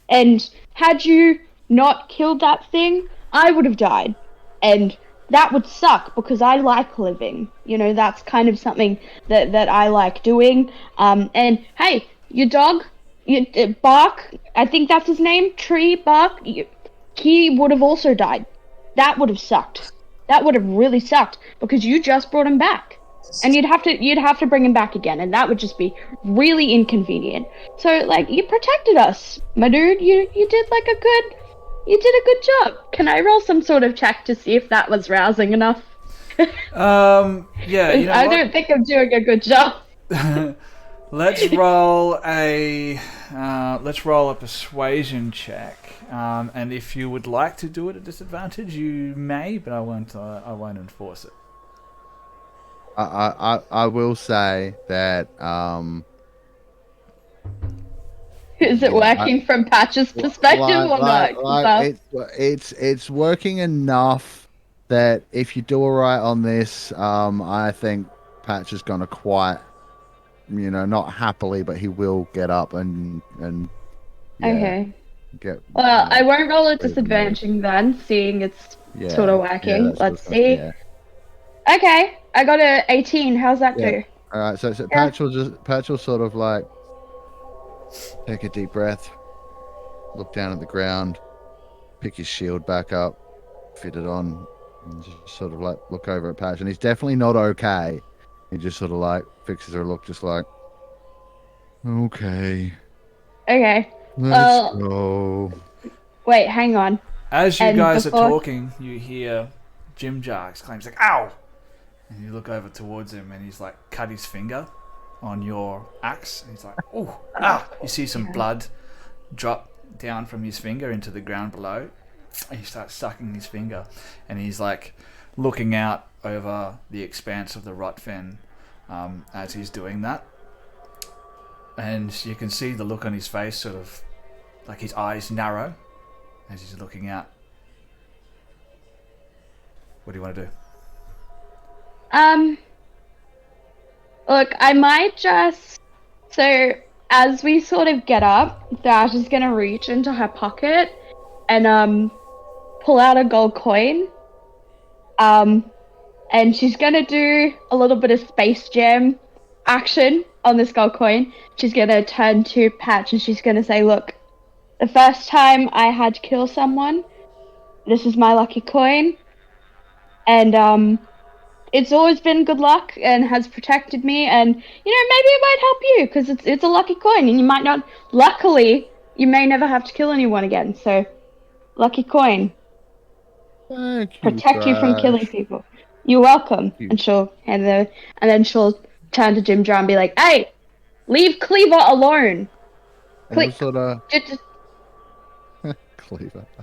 And had you not killed that thing, I would have died. And that would suck because I like living. You know, that's kind of something that I like doing. And hey, your dog, Bark, I think that's his name, Tree Bark, he would have also died. That would have sucked. That would have really sucked because you just brought him back. And you'd have to bring him back again, and that would just be really inconvenient. So like you protected us, my dude. You did a good job. Can I roll some sort of check to see if that was rousing enough? Yeah, you know I what? don't think I'm doing a good job. Let's roll a persuasion check. And if you would like to do it at disadvantage, you may, but I won't enforce it. I will say that Is it working from Patch's perspective or not? It's working enough that if you do alright on this, I think Patch is gonna quite, not happily, but he will get up and Okay. get. Well, I won't roll at disadvantage then, seeing it's sort of working. Let's see. Yeah. Okay, I got a 18. How's that do? All right, so Patch will sort of like take a deep breath, look down at the ground, pick his shield back up, fit it on, and just sort of like look over at Patch, and he's definitely not okay. He just sort of like fixes her look, just like, okay, let's go. Wait, hang on. As you guys are talking, you hear Jim Jar exclaims like, "Ow!" And you look over towards him, and he's like cut his finger on your axe. And he's like, "Ooh, ah!" You see some blood drop down from his finger into the ground below. And he starts sucking his finger, and he's like looking out over the expanse of the rot fen as he's doing that. And you can see the look on his face, sort of like his eyes narrow as he's looking out. What do you want to do? Look, I might just... So, as we sort of get up, Dash is gonna reach into her pocket and, pull out a gold coin. And she's gonna do a little bit of Space Jam action on this gold coin. She's gonna turn to Patch and she's gonna say, "Look, the first time I had to kill someone, this is my lucky coin. And, it's always been good luck and has protected me, and maybe it might help you because it's a lucky coin and you might not, luckily you may never have to kill anyone again, so lucky coin. Protect you from killing people. You're welcome." And she'll and then she'll turn to Jim Jar and be like, "Hey, leave Cleaver alone." Cleaver,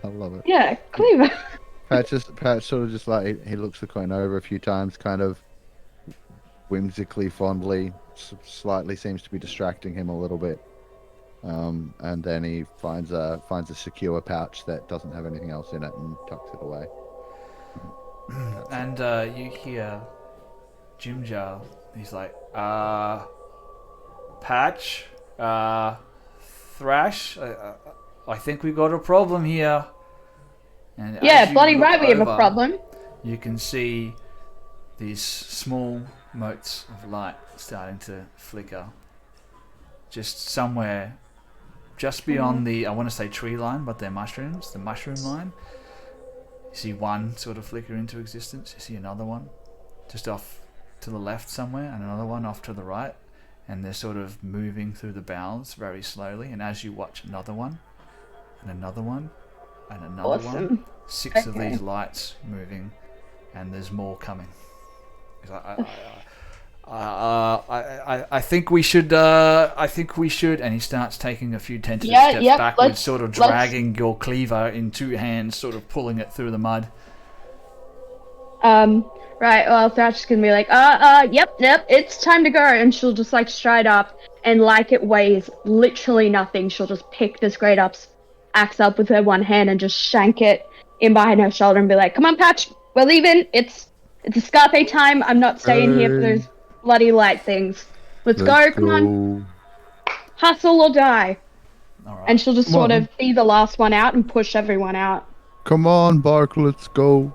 I love it. Yeah, Cleaver. Patch sort of just like he looks the coin over a few times, kind of whimsically, fondly, slightly seems to be distracting him a little bit, and then he finds a secure pouch that doesn't have anything else in it and tucks it away. And you hear Jim Jar. He's like, Patch, Thrash, I think we got a problem here. And yeah, bloody right, we have a problem. You can see these small motes of light starting to flicker just somewhere just beyond the, I want to say tree line, but they're mushrooms, the mushroom line. You see one sort of flicker into existence. You see another one just off to the left somewhere, and another one off to the right, and they're sort of moving through the boughs very slowly. And as you watch another one and another one and another one, 6 of these lights moving, and there's more coming. I think we should. I think we should. And he starts taking a few tentative steps backwards, sort of dragging your cleaver in 2 hands, sort of pulling it through the mud. Right. Well, Thatch is gonna be like, yep, it's time to go, and she'll just like stride up, and like it weighs literally nothing, she'll just pick this great axe up with her one hand and just shank it in behind her shoulder and be like, "Come on, Patch, we're leaving. It's escape time. I'm not staying here for those bloody light things. Let's go. Come on. Hustle or die." All right. And she'll just Come sort on. of be the last one out and push everyone out. Come on, Bark, let's go.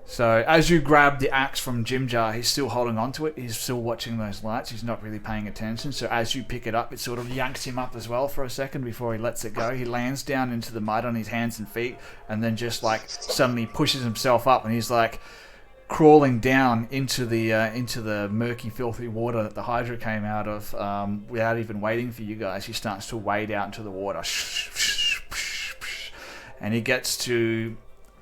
So as you grab the axe from Jim Jar, he's still holding on to it. He's still watching those lights. He's not really paying attention. So as you pick it up, it sort of yanks him up as well for a second before he lets it go. He lands down into the mud on his hands and feet, and then just like suddenly pushes himself up, and he's like crawling down into the murky, filthy water that the Hydra came out of without even waiting for you guys. He starts to wade out into the water, and he gets to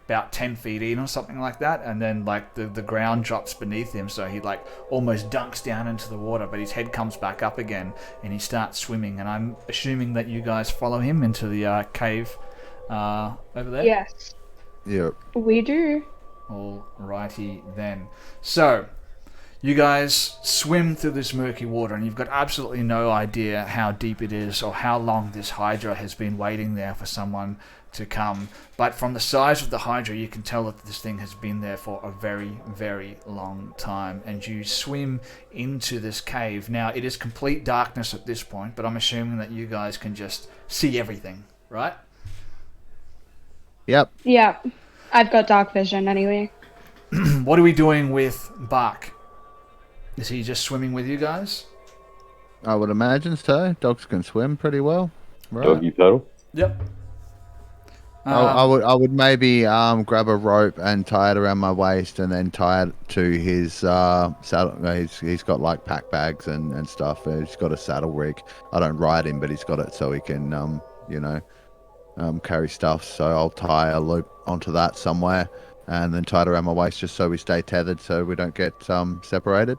about 10 feet in or something like that, and then like the ground drops beneath him, so he like almost dunks down into the water, but his head comes back up again and he starts swimming. And I'm assuming that you guys follow him into the cave over there. Yes, Yep. we do. Alrighty then. So you guys swim through this murky water, and you've got absolutely no idea how deep it is or how long this Hydra has been waiting there for someone to come. But from the size of the Hydra, you can tell that this thing has been there for a very, very long time. And you swim into this cave. Now, it is complete darkness at this point, but I'm assuming that you guys can just see everything, right? Yep. Yeah, I've got dark vision anyway. What are we doing with Bark? Is he just swimming with you guys? I would imagine so. Dogs can swim pretty well. Right. Doggy paddle. Yep. I would maybe grab a rope and tie it around my waist, and then tie it to his saddle. He's got like pack bags and stuff. He's got a saddle rig. I don't ride him, but he's got it so he can carry stuff. So I'll tie a loop onto that somewhere, and then tie it around my waist just so we stay tethered, so we don't get separated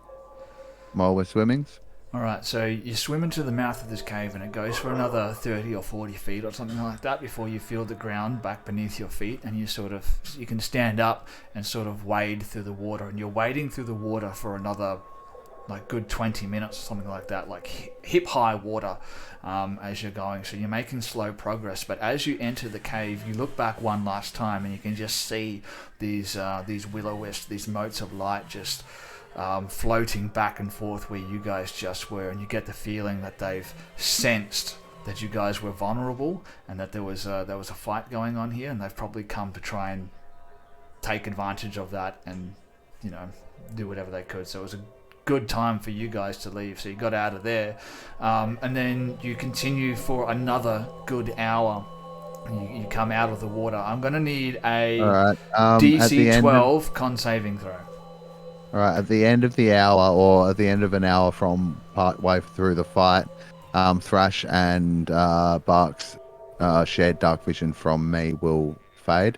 while we're swimming. Alright, so you swim into the mouth of this cave, and it goes for another 30 or 40 feet or something like that before you feel the ground back beneath your feet, and you can stand up and sort of wade through the water, and you're wading through the water for another like good 20 minutes or something like that, like hip high water as you're going. So you're making slow progress, but as you enter the cave, you look back one last time, and you can just see these will-o-wisps, these motes of light just floating back and forth where you guys just were, and you get the feeling that they've sensed that you guys were vulnerable and that there was a fight going on here, and they've probably come to try and take advantage of that and do whatever they could. So it was a good time for you guys to leave, so you got out of there, and then you continue for another good hour. You come out of the water. I'm going to need a DC 12 con saving throw. All right, at the end of the hour, or at the end of an hour from part way through the fight, Thrash and Bark's shared dark vision from me will fade,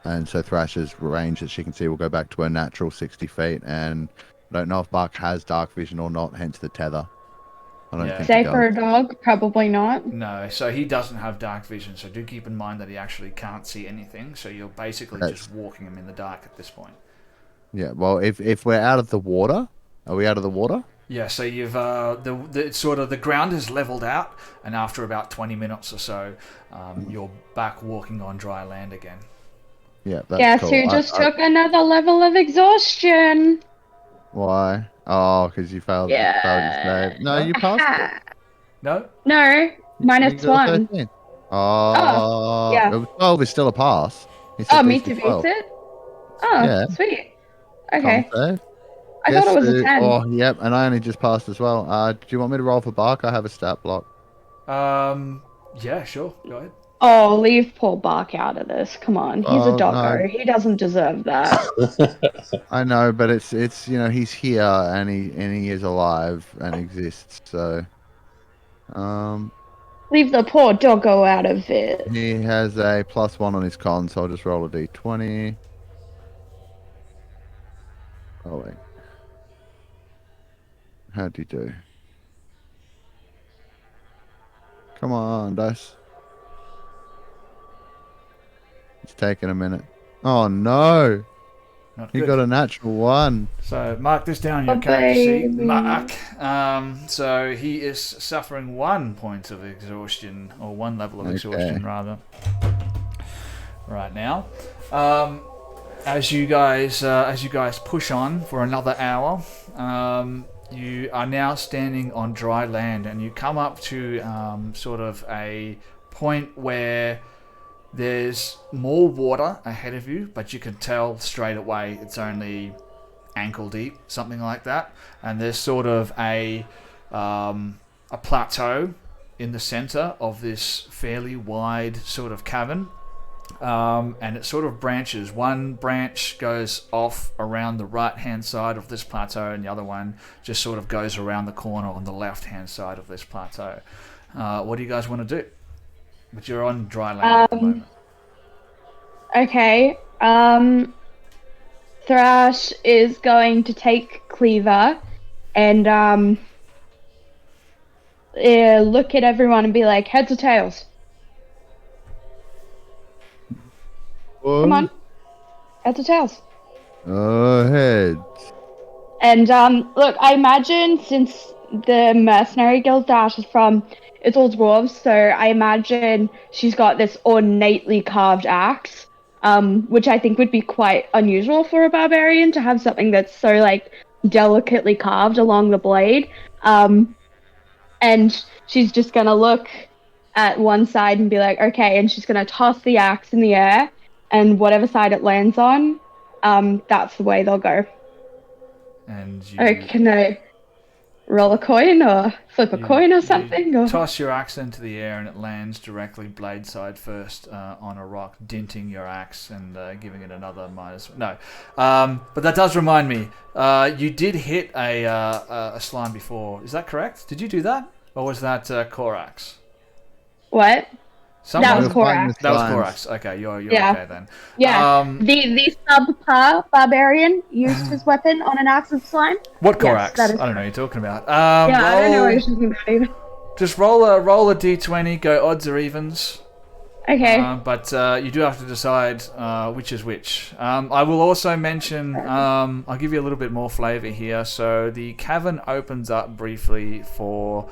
and so Thrash's range that she can see will go back to her natural 60 feet, and I don't know if Bark has dark vision or not, hence the tether. I don't think he Say does. for a dog, probably not. No, so he doesn't have dark vision, so do keep in mind that he actually can't see anything, so you're basically just walking him in the dark at this point. Yeah, well, if we're out of the water, are we out of the water? Yeah, so you've the ground is leveled out, and after about 20 minutes or so, you're back walking on dry land again. Yeah, that's Guess cool. who just took another level of exhaustion? Why? Oh, because you failed. Yeah. Failed to save. No, you passed it. No? No, minus You got a 1. 13. Oh, yeah. 12 is still a pass. He said Oh, me DC to 12. beat it? Oh, Yeah. Sweet. Okay. Con save. I thought it was a Guess 10. Oh, yep, and I only just passed as well. Do you want me to roll for Bark? I have a stat block. Yeah, sure. Go ahead. Oh, leave poor Bark out of this. Come on. He's a doggo. No. He doesn't deserve that. I know, but it's he's here and he is alive and exists. So, Leave the poor doggo out of it. he has a +1 on his con, so I'll just roll a d20. Oh wait, how'd he do? Come on, dice. It's taking a minute. Oh no! Not He good. got a natural 1. So mark this down in your Oh, character sheet, baby. Mark. So he is suffering 1 point of exhaustion, or 1 level of exhaustion rather. Right now, as you guys push on for another hour, you are now standing on dry land, and you come up to sort of a point where there's more water ahead of you, but you can tell straight away it's only ankle deep, something like that. And there's sort of a plateau in the center of this fairly wide sort of cavern. And it sort of branches. One branch goes off around the right-hand side of this plateau, and the other one just sort of goes around the corner on the left-hand side of this plateau. What do you guys want to do? But you're on dry land at the moment. Okay. Thrash is going to take Cleaver and look at everyone and be like, heads or tails? Come on. Heads or tails? Heads. And look, I imagine since the mercenary guild Dash is from, it's all dwarves, so I imagine she's got this ornately carved axe, which I think would be quite unusual for a barbarian to have something that's so like delicately carved along the blade. And she's just gonna look at one side and be like, okay, and she's gonna toss the axe in the air, and whatever side it lands on, that's the way they'll go. And you, can I roll a coin or flip a coin or something? You or... toss your axe into the air and it lands directly blade side first on a rock, denting your axe and giving it another minus. No, but that does remind me. You did hit a slime before. Is that correct? Did you do that, or was that Korax? What? That was Korax. That was Korax. Okay, you're okay then. Yeah. The subpar barbarian used his weapon on an axe of slime. What Korax? Yes, I don't know what you're talking about. I don't know what you're talking about either. Just roll a d20, go odds or evens. Okay. But you do have to decide which is which. I will also mention, I'll give you a little bit more flavour here. So the cavern opens up briefly for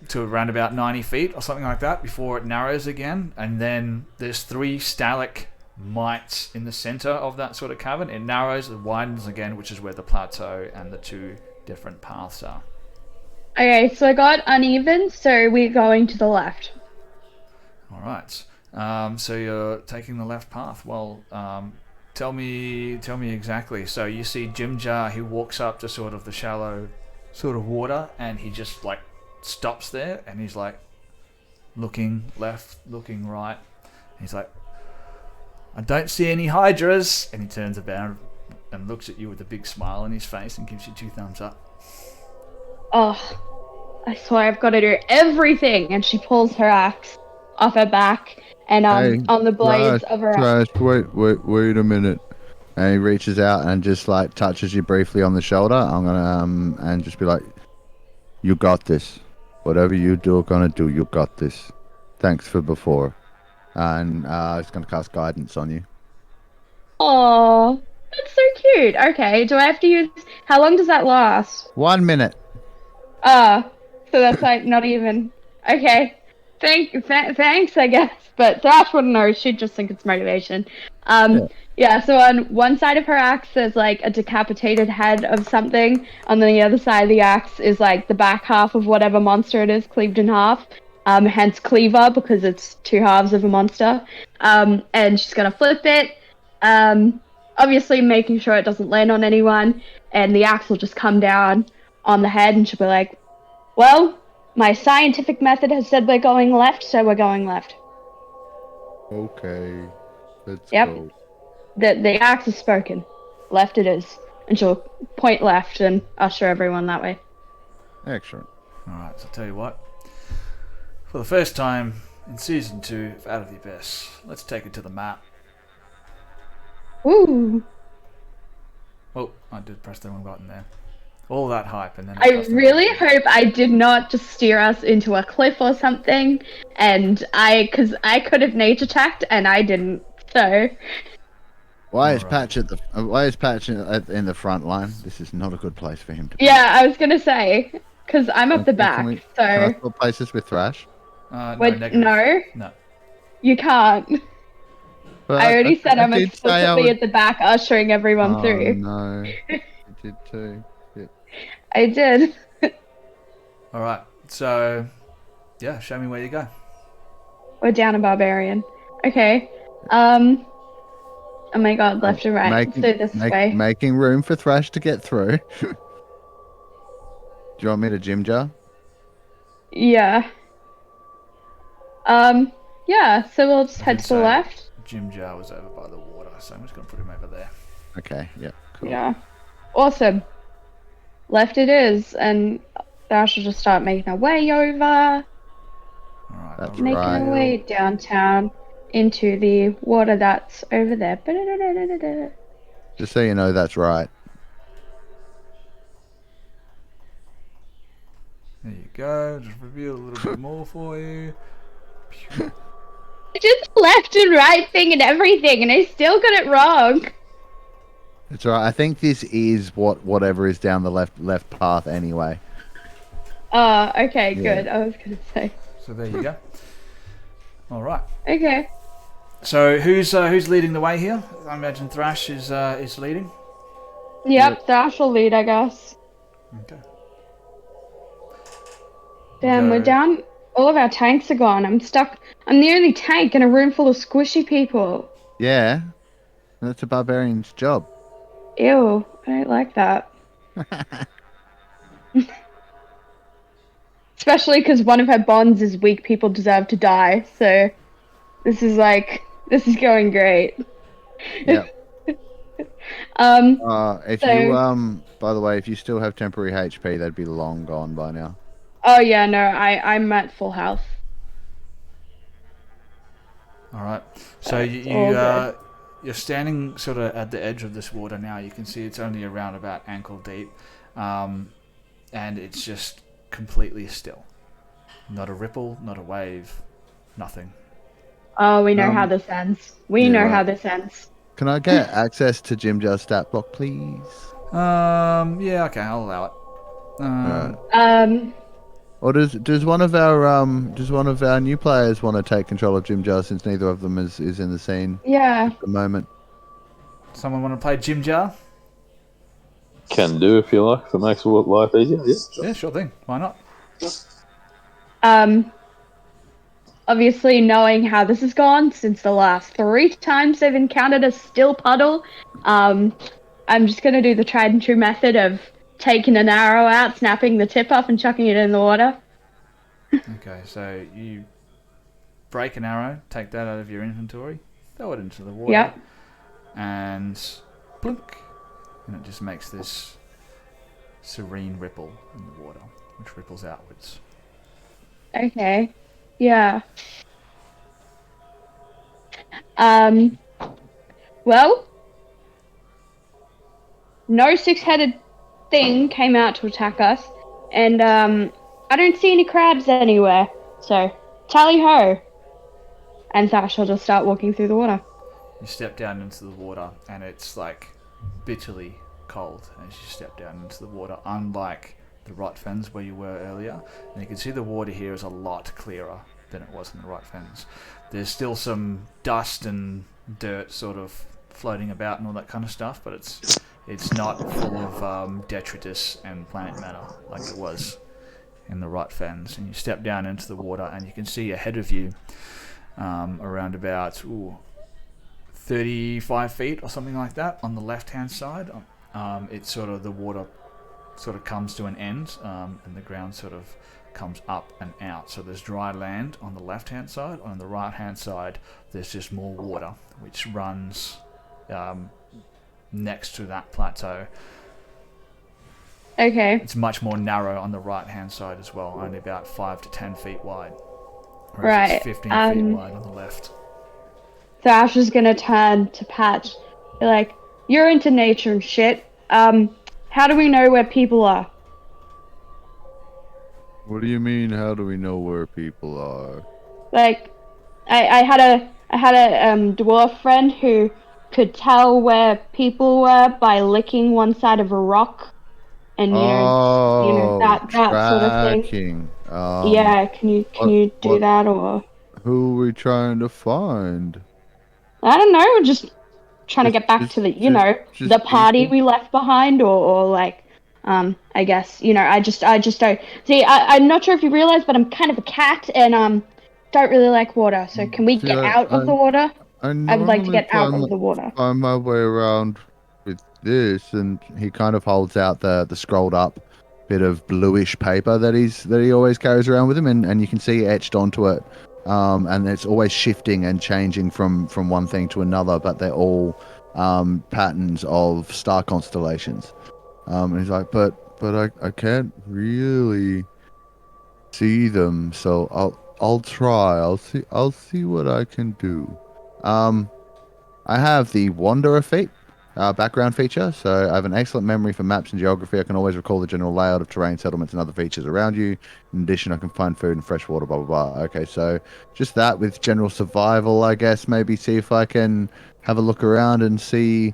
to around about 90 feet or something like that before it narrows again, and then there's 3 stalagmites in the center of that sort of cavern. It narrows, it widens again, which is where the plateau and the 2 different paths are. Okay, so I got uneven, so we're going to the left. All right. So you're taking the left path. Well, tell me exactly. So you see Jim Jar. He walks up to sort of the shallow sort of water, and he just like stops there, and he's like looking left, looking right. He's like, I don't see any hydras, and he turns about and looks at you with a big smile on his face and gives you 2 thumbs up. Oh, I swear I've got to do everything. And she pulls her axe off her back and on the blades of her axe. Wait a minute. And he reaches out and just like touches you briefly on the shoulder. I'm gonna and just be like, you got this. Whatever you do, gonna do, you got this. Thanks for before. And it's gonna cast guidance on you. Oh, that's so cute. Okay, do I have to use? How long does that last? 1 minute. So that's like not even. Okay, thanks, I guess. But Thrash wouldn't know. She'd just think it's motivation. Yeah, so on one side of her axe there's like a decapitated head of something, and then the other side of the axe is like the back half of whatever monster it is cleaved in half. Hence cleaver, because it's 2 halves of a monster. And she's gonna flip it, obviously making sure it doesn't land on anyone, and the axe will just come down on the head, and she'll be like, well, my scientific method has said we're going left, so we're going left. Okay. Let's Yep. go. The axe has spoken. Left it is. And she'll point left and usher everyone that way. Excellent. Alright, so I'll tell you what. For the first time in Season 2 of Out of the Abyss, let's take it to the map. Ooh. Oh, I did press the wrong button there. All that hype and then... I really hope I did not just steer us into a cliff or something, and because I could have nature attacked and I didn't, so... Why is Patch in the front line? This is not a good place for him to be. Yeah, I was gonna say, because I'm up the back, Can so... I swap places with Thrash? No. No. You can't. But I already said I'm did say I explicitly would- at the back ushering everyone through. No. did too. Yep. I did. All right. So, yeah, show me where you go. We're down a barbarian. Okay. Oh my god, left and right. So this way. Making room for Thrash to get through. Do you want me to Jim Jar? Yeah. Yeah, so we'll just head to the left. Jim Jar was over by the water, so I'm just going to put him over there. Okay, yeah, cool. Yeah. Awesome. Left it is, and I should just start making our way over. All right. That's Making right. our way downtown into the water that's over there. Just so you know, that's right. There you go. Just reveal a little bit more for you. Just left and right thing and everything, and I still got it wrong. It's all right. I think this is whatever is down the left path anyway. Okay, Yeah. good. I was gonna say. So there you go. All right. Okay. So who's leading the way here? I imagine Thrash is leading. Yep, Thrash will lead, I guess. Okay. Damn, we're Go. down. All of our tanks are gone. I'm stuck. I'm the only tank in a room full of squishy people. Yeah, that's a barbarian's job. Ew, I don't like that. Especially because one of her bonds is weak people deserve to die. So this is going great. Yep. If So- you by the way, if you still have temporary HP, they'd be long gone by now. Oh yeah, no, I'm at full health. All right. So all good. you're standing sort of at the edge of this water now. You can see it's only around about ankle deep, and it's just completely still. Not a ripple, not a wave, nothing. Oh, we know how this ends. We know how this ends. Can I get access to Jim Jar's stat block, please? Yeah, okay, I'll allow it. Or does one of our new players want to take control of Jim Jar since neither of them is in the scene Yeah. at the moment? Someone want to play Jim Jar? Can do if you like, if it makes life easier. Yeah, sure. Yeah, sure thing. Why not? Obviously knowing how this has gone since the last 3 times they've encountered a still puddle, I'm just gonna do the tried and true method of taking an arrow out, snapping the tip off, and chucking it in the water. Okay, so you break an arrow, take that out of your inventory, throw it into the water, Yep. and blink, and it just makes this serene ripple in the water, which ripples outwards. Okay. Yeah. Well, no 6-headed thing came out to attack us, and I don't see any crabs anywhere. So, tally ho! And Sash will just start walking through the water. You step down into the water, and it's like bitterly cold as you step down into the water, unlike the Rot Fens where you were earlier. And you can see the water here is a lot clearer than it was in the Rot Fens. There's still some dust and dirt sort of floating about and all that kind of stuff, but it's not full of detritus and plant matter like it was in the Rot Fens. And you step down into the water, and you can see ahead of you around about 35 feet or something like that on the left hand side. It's sort of the water sort of comes to an end, and the ground sort of comes up and out. So there's dry land on the left hand side. On the right hand side there's just more water which runs next to that plateau. Okay. It's much more narrow on the right hand side as well, only about 5 to 10 feet wide, whereas Right. it's 15 feet wide on the left. So Ash is gonna turn to Patch. Be like, you're into nature and shit. How do we know where people are? What do you mean? How do we know where people are? Like, I had a dwarf friend who could tell where people were by licking one side of a rock, and you know that sort of thing. Tracking. Yeah, can you do that, or Who are we trying to find? I don't know, just trying to get back to the, just the party people. we left behind, or like, I guess, I just don't see. I'm not sure if you realize, but I'm kind of a cat, and don't really like water. So can we See, get out of the water? I I would like to normally get out of the water. find my way around with this, and he kind of holds out the scrolled up bit of bluish paper that he always carries around with him, and you can see etched onto it, and it's always shifting and changing from one thing to another, but they're all patterns of star constellations. And he's like, but I can't really see them, so I'll try. I'll see what I can do. I have the Wanderer feat, background feature, so I have an excellent memory for maps and geography. I can always recall the general layout of terrain, settlements, and other features around you. In addition, I can find food and fresh water, blah, blah, blah. Okay, so just that with general survival, I guess. Maybe see if I can have a look around and see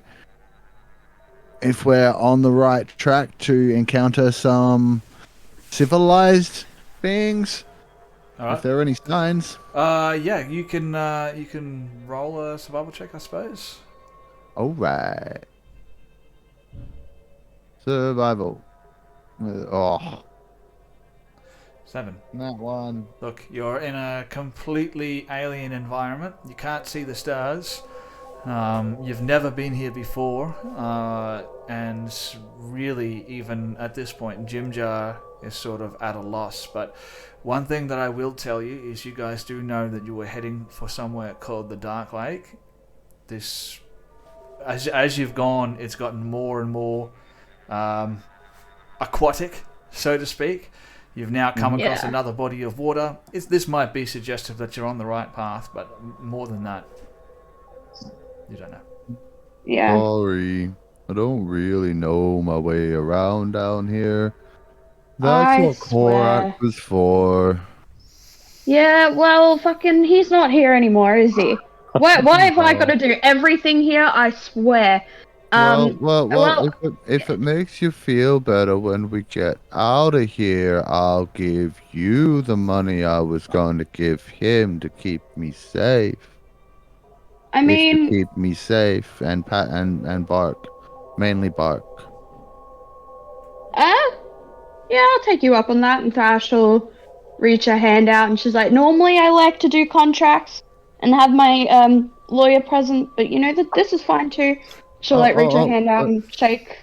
if we're on the right track to encounter some civilized beings. All right. If there are any signs. Yeah, you can roll a survival check, I suppose. All right. Survival. Oh, 7. that one. Look, you're in a completely alien environment. You can't see the stars. You've never been here before, and really, even at this point, Jimjar is sort of at a loss. But one thing that I will tell you is, you guys do know that you were heading for somewhere called the Dark Lake. This, as you've gone, it's gotten more and more aquatic, so to speak. You've now come across another body of water. This might be suggestive that you're on the right path, but more than that, you don't know. Yeah. Sorry. I don't really know my way around down here. That's I what Korak swear. was for. Yeah, well, fucking, he's not here anymore, is he? Why have I got to do everything here? I swear. Well, if it makes you feel better when we get out of here, I'll give you the money I was going to give him to keep me safe. I If you mean, keep me safe and Bark, mainly Bark. yeah, I'll take you up on that. And Thrash will reach her hand out, and she's like, normally I like to do contracts and have my lawyer present, but this is fine too. She'll reach her hand out and shake.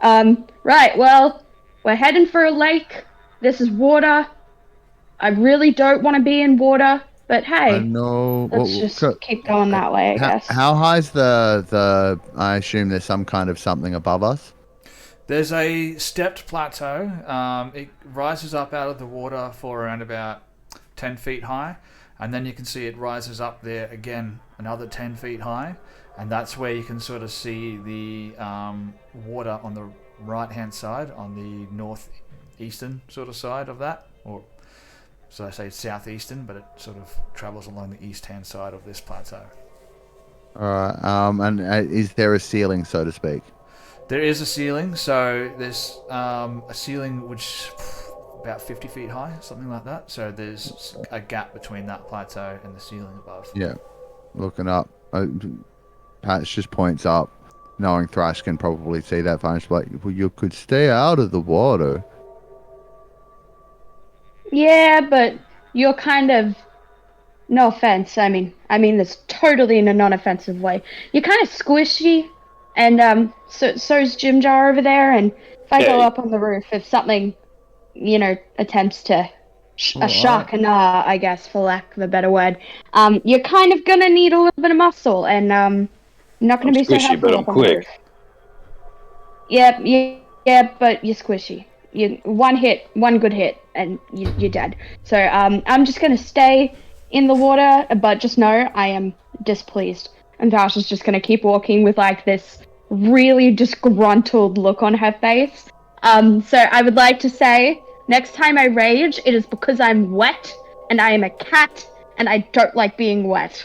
Right, well, we're heading for a lake. This is water. I really don't want to be in water, but hey, I know. let's just keep going that way, I guess. How high's the? I assume there's some kind of something above us. There's a stepped plateau. It rises up out of the water for around about 10 feet high, and then you can see it rises up there again another 10 feet high, and that's where you can sort of see the water on the right hand side, on the northeastern sort of side of that, or so I say southeastern, but it sort of travels along the east hand side of this plateau. Alright, and is there a ceiling, so to speak? There is a ceiling, so there's a ceiling which about 50 feet high, something like that. So there's a gap between that plateau and the ceiling above. Yeah, looking up. Patch just points up, knowing Thrash can probably see that fine. She's like, well, you could stay out of the water. Yeah, but you're kind of, no offense, I mean this totally in a non-offensive way. You're kind of squishy, and so's Jimjar over there, and if I go up on the roof, if something, attempts to a shock and awe, I guess, for lack of a better word, you're kind of gonna need a little bit of muscle, and not gonna be so squishy, helpful but I'm up on the quick. roof. Yeah, but you're squishy. One good hit, and you're dead. So I'm just gonna stay in the water, but just know I am displeased. And Tasha's just gonna keep walking with like this really disgruntled look on her face. So I would like to say, next time I rage, it is because I'm wet, and I am a cat, and I don't like being wet.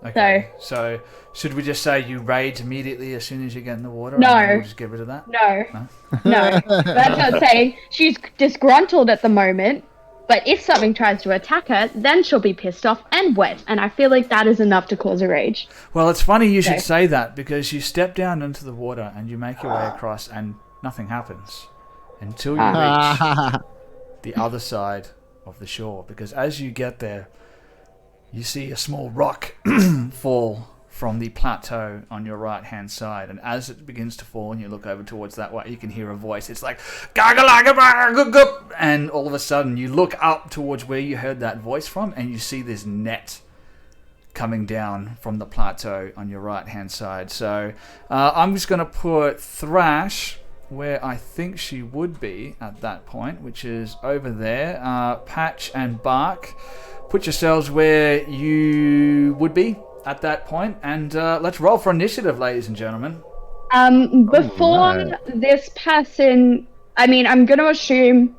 Okay, so should we just say you rage immediately as soon as you get in the water? No. And we'll just get rid of that? No. That's not saying. She's disgruntled at the moment, But if something tries to attack her, then she'll be pissed off and wet, and I feel like that is enough to cause a rage. Well, it's funny you should Okay. say that, because you step down into the water and you make your way across and nothing happens until you reach the other side of the shore. Because as you get there, you see a small rock fall from the plateau on your right-hand side, and as it begins to fall and you look over towards that way, you can hear a voice. It's like, and all of a sudden you look up towards where you heard that voice from, and you see this net coming down from the plateau on your right-hand side. So I'm just going to put Thrash where I think she would be at that point, which is over there. Patch and Bark, put yourselves where you would be at that point, and let's roll for initiative, ladies and gentlemen. Before Alright. this person, I mean, I'm gonna assume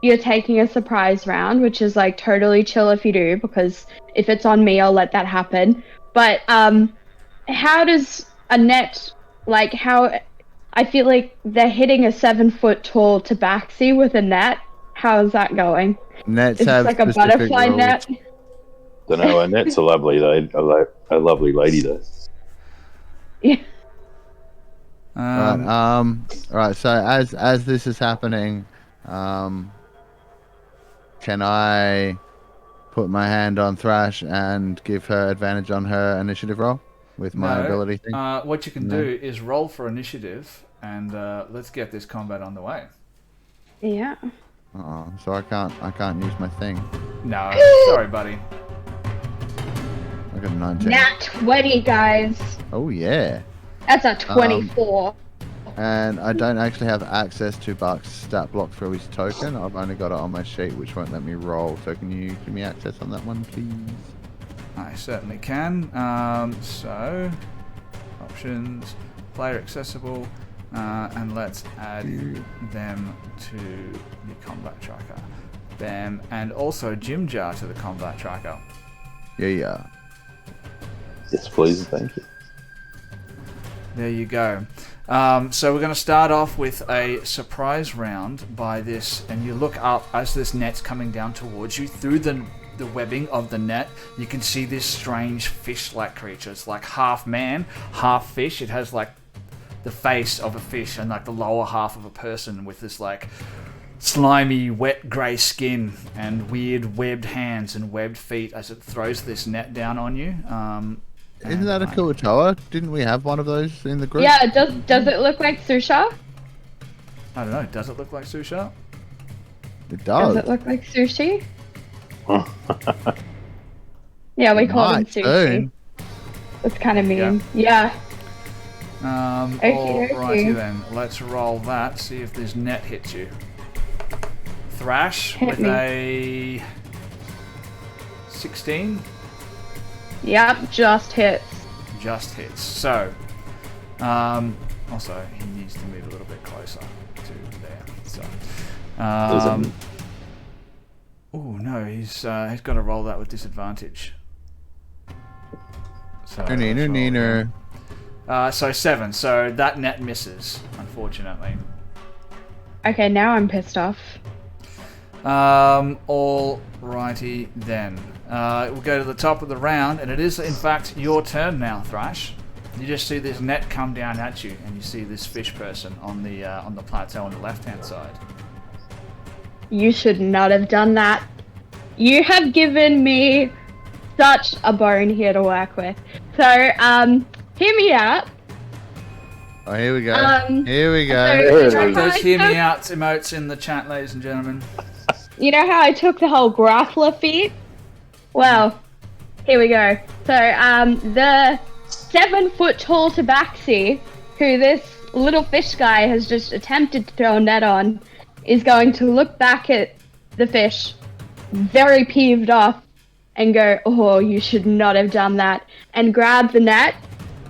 you're taking a surprise round, which is like totally chill if you do, because if it's on me, I'll let that happen. But how does a net, like, how? I feel like they're hitting a 7-foot tall tabaxi with a net. How is that going? Nets Is it have like a specific butterfly rules. net? Don't know. Annette's a lovely lady. A lovely lady, though. Yeah. Alright, so as this is happening, can I put my hand on Thrash and give her advantage on her initiative roll with my No, ability thing? what you can No. do is roll for initiative, and let's get this combat on the way. Yeah. Oh, so I can't use my thing. No, sorry, buddy. I got a 19. Nat 20, guys. Oh yeah. That's a 24. And I don't actually have access to Bark's stat block through his token. I've only got it on my sheet, which won't let me roll. So can you give me access on that one, please? I certainly can. So, options, player accessible, and let's add them to the combat tracker. Bam, and also Jim Jar to the combat tracker. Yeah. Yes, please. Thank you. There you go. So we're going to start off with a surprise round by this, and you look up as this net's coming down towards you. Through the webbing of the net, you can see this strange fish-like creature. It's like half man, half fish. It has like the face of a fish and like the lower half of a person, with this like slimy, wet grey skin and weird webbed hands and webbed feet as it throws this net down on you. Isn't that a Kuatoa? Didn't we have one of those in the group? Yeah, does it look like Susha? I don't know. Does it look like Susha? It Does does. it look like sushi? Yeah, we call him Might sushi. soon. It's kind of mean. Yeah. Alrighty okay. then. Let's roll that. See if this net hits you. Thrash Hit with me. a 16. Yep, just hits. Just hits. So, also he needs to move a little bit closer to there. So, oh no, he's got to roll that with disadvantage. So, let's roll again. So 7. So that net misses, unfortunately. Okay, now I'm pissed off. Alrighty then. We'll go to the top of the round, and it is in fact your turn now, Thrash. You just see this net come down at you, and you see this fish person on the plateau on the left-hand side. You should not have done that. You have given me such a bone here to work with. So, hear me out. Oh, here we go. Here we so- go. Check Right. those hear me out emotes in the chat, ladies and gentlemen. You know how I took the whole grappler feat? Well, here we go. So, the 7-foot tall tabaxi, who this little fish guy has just attempted to throw a net on, is going to look back at the fish, very peeved off, and go, "Oh, you should not have done that," and grab the net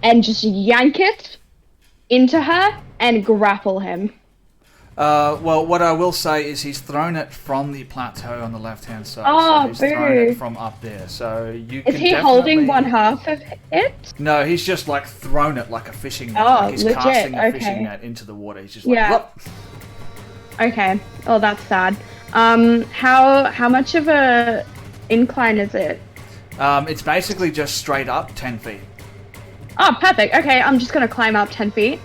and just yank it into her and grapple him. Well, what I will say is he's thrown it from the plateau on the left-hand side. Oh, so he's thrown boo. it from up there. So you Is can he holding definitely- one half of it? No, he's just like thrown it like a fishing net. Oh, Like he's legit, casting a fishing okay. net into the water. He's just like, Yeah. "Whoop." Okay. Oh, that's sad. How much of a incline is it? It's basically just straight up 10 feet. Oh, perfect. Okay, I'm just gonna climb up 10 feet.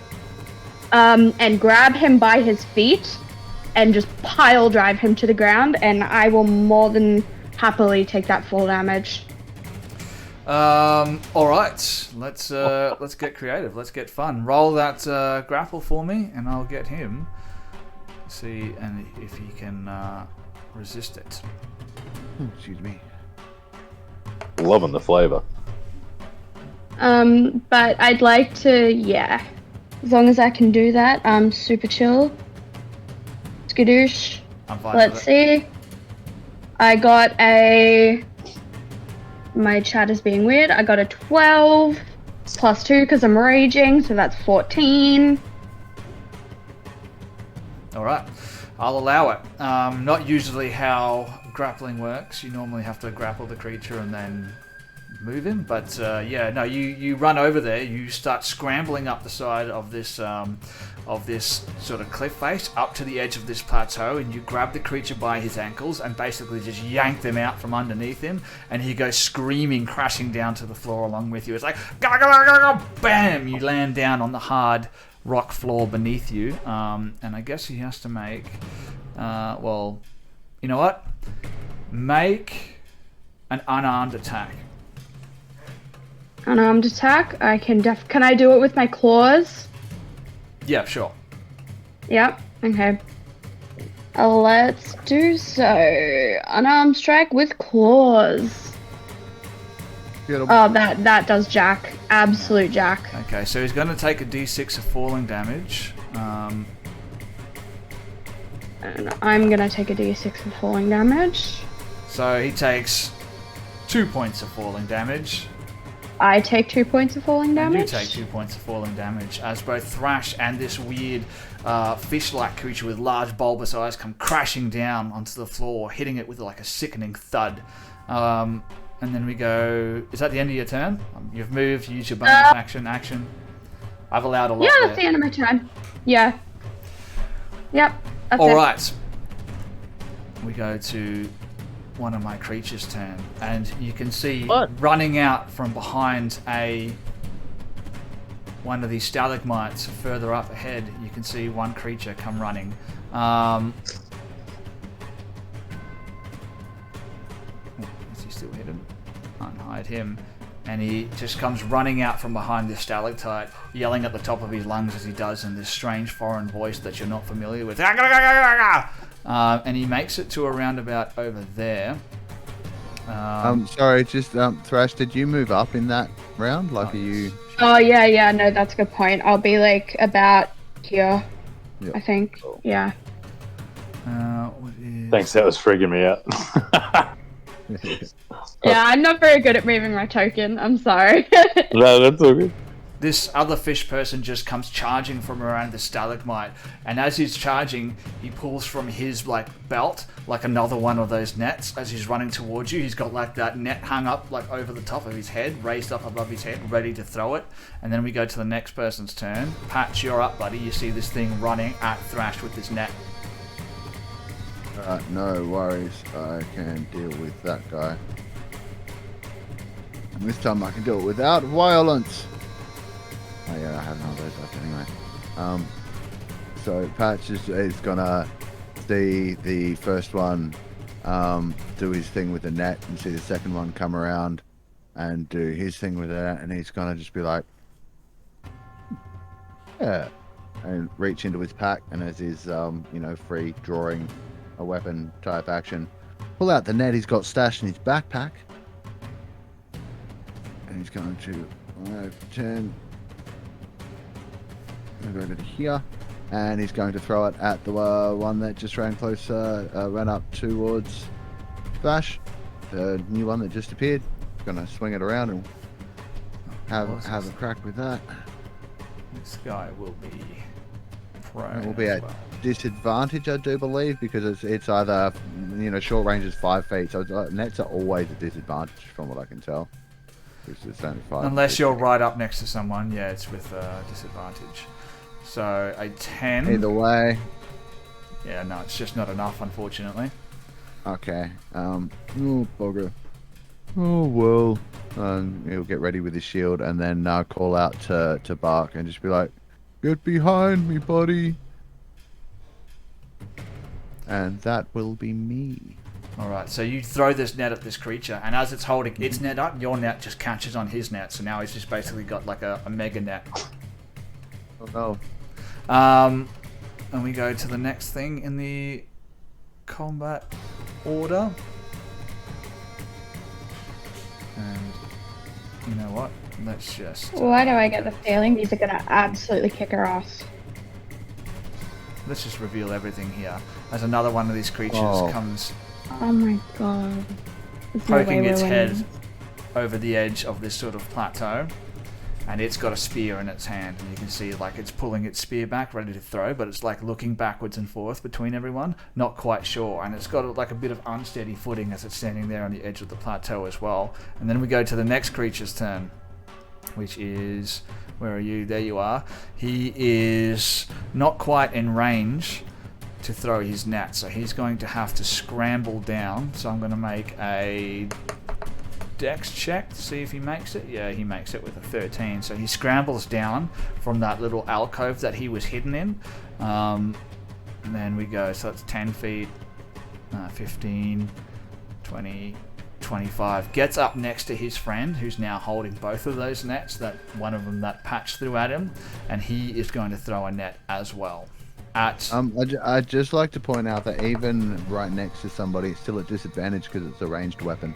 And grab him by his feet and just pile drive him to the ground, and I will more than happily take that full damage. All right. Let's get creative. Let's get fun. Roll that grapple for me, and I'll get him. See, and if he can resist it. Excuse me. Loving the flavour. But I'd like to, yeah. As long as I can do that, I'm super chill. Skadoosh. I'm fine. Let's see. I got my chat is being weird. I got a 12 plus 2 because I'm raging, so that's 14. All right. I'll allow it. Not usually how grappling works. You normally have to grapple the creature and then move him, but yeah, no, you run over there. You start scrambling up the side of this sort of cliff face up to the edge of this plateau, and you grab the creature by his ankles and basically just yank them out from underneath him, and he goes screaming, crashing down to the floor along with you. It's like bam! You land down on the hard rock floor beneath you, and I guess he has to make well, you know what? Make an unarmed attack. Unarmed attack. I can can I do it with my claws? Yeah, sure. Yep. Okay. Let's do so. Unarmed strike with claws. Oh, that does jack. Absolute jack. Okay, so he's going to take a d6 of falling damage. And I'm gonna take a d6 of falling damage. So he takes 2 points of falling damage. I take 2 points of falling damage. You take 2 points of falling damage as both Thrash and this weird fish-like creature with large bulbous eyes come crashing down onto the floor, hitting it with like a sickening thud. And then we go... Is that the end of your turn? You've moved, use your bonus action. I've allowed a lot. Yeah, that's the end of my turn. Yeah. Yep. That's All it. right. We go to one of my creatures' turn, and you can see running out from behind one of these stalagmites further up ahead. You can see one creature come running. Is he still hidden? Unhide him. And he just comes running out from behind this stalactite, yelling at the top of his lungs as he does in this strange foreign voice that you're not familiar with. And he makes it to a roundabout over there. Sorry, just Thrash, did you move up in that round? Like, are you... Oh, yeah, no, that's a good point. I'll be, like, about here, Yep. I think. Cool. Yeah. Thanks, that was freaking me out. Yeah, I'm not very good at moving my token. I'm sorry. No, that's all good. This other fish person just comes charging from around the stalagmite, and as he's charging, he pulls from his like belt like another one of those nets. As he's running towards you, he's got like that net hung up like over the top of his head, raised up above his head, ready to throw it. And then we go to the next person's turn. Patch, you're up, buddy. You see this thing running at Thrash with this net. No worries, I can deal with that guy. And this time I can do it without violence. Oh yeah, I have none of those left anyway. So Patch is gonna see the first one do his thing with the net, and see the second one come around and do his thing with it, and he's gonna just be like, yeah, and reach into his pack, and as his free drawing a weapon type action, pull out the net he's got stashed in his backpack, and he's going to 10 move over to here, and he's going to throw it at the one that just ran closer, ran up towards Thrash, the new one that just appeared. Gonna swing it around and have a crack with that. This guy will be prone. It will be as at well. disadvantage, I do believe, because it's either, short range is 5 feet, so nets are always a disadvantage from what I can tell. It's only 5 Unless feet. you're right up next to someone, yeah, it's with disadvantage. So a 10. Either way, Yeah, no, it's just not enough, unfortunately. Okay. Oh, bugger. Oh, well. He'll get ready with his shield and then call out to Bark and just be like, "Get behind me, buddy." And that will be me. Alright, so you throw this net at this creature, and as it's holding its net up, your net just catches on his net, so now he's just basically got like a mega net. Oh no. And we go to the next thing in the combat order. And you know what? Let's just... Why do I get the feeling these are gonna absolutely kick her ass? Let's just reveal everything here. As another one of these creatures comes... Oh my god. There's no way poking we're its head winning. over the edge of this sort of plateau, and it's got a spear in its hand, and you can see like it's pulling its spear back ready to throw, but it's like looking backwards and forth between everyone, not quite sure, and it's got like a bit of unsteady footing as it's standing there on the edge of the plateau as well. And then we go to the next creature's turn, which is, where are you? There you are. He is not quite in range to throw his net, so he's going to have to scramble down. So I'm going to make a dex check to see if he makes it. Yeah, he makes it with a 13. So he scrambles down from that little alcove that he was hidden in. And then we go, so that's 10 feet, 15, 20, 25. Gets up next to his friend, who's now holding both of those nets, that one of them that patched through at him, and he is going to throw a net as well. I'd just like to point out that even right next to somebody, it's still at disadvantage because it's a ranged weapon.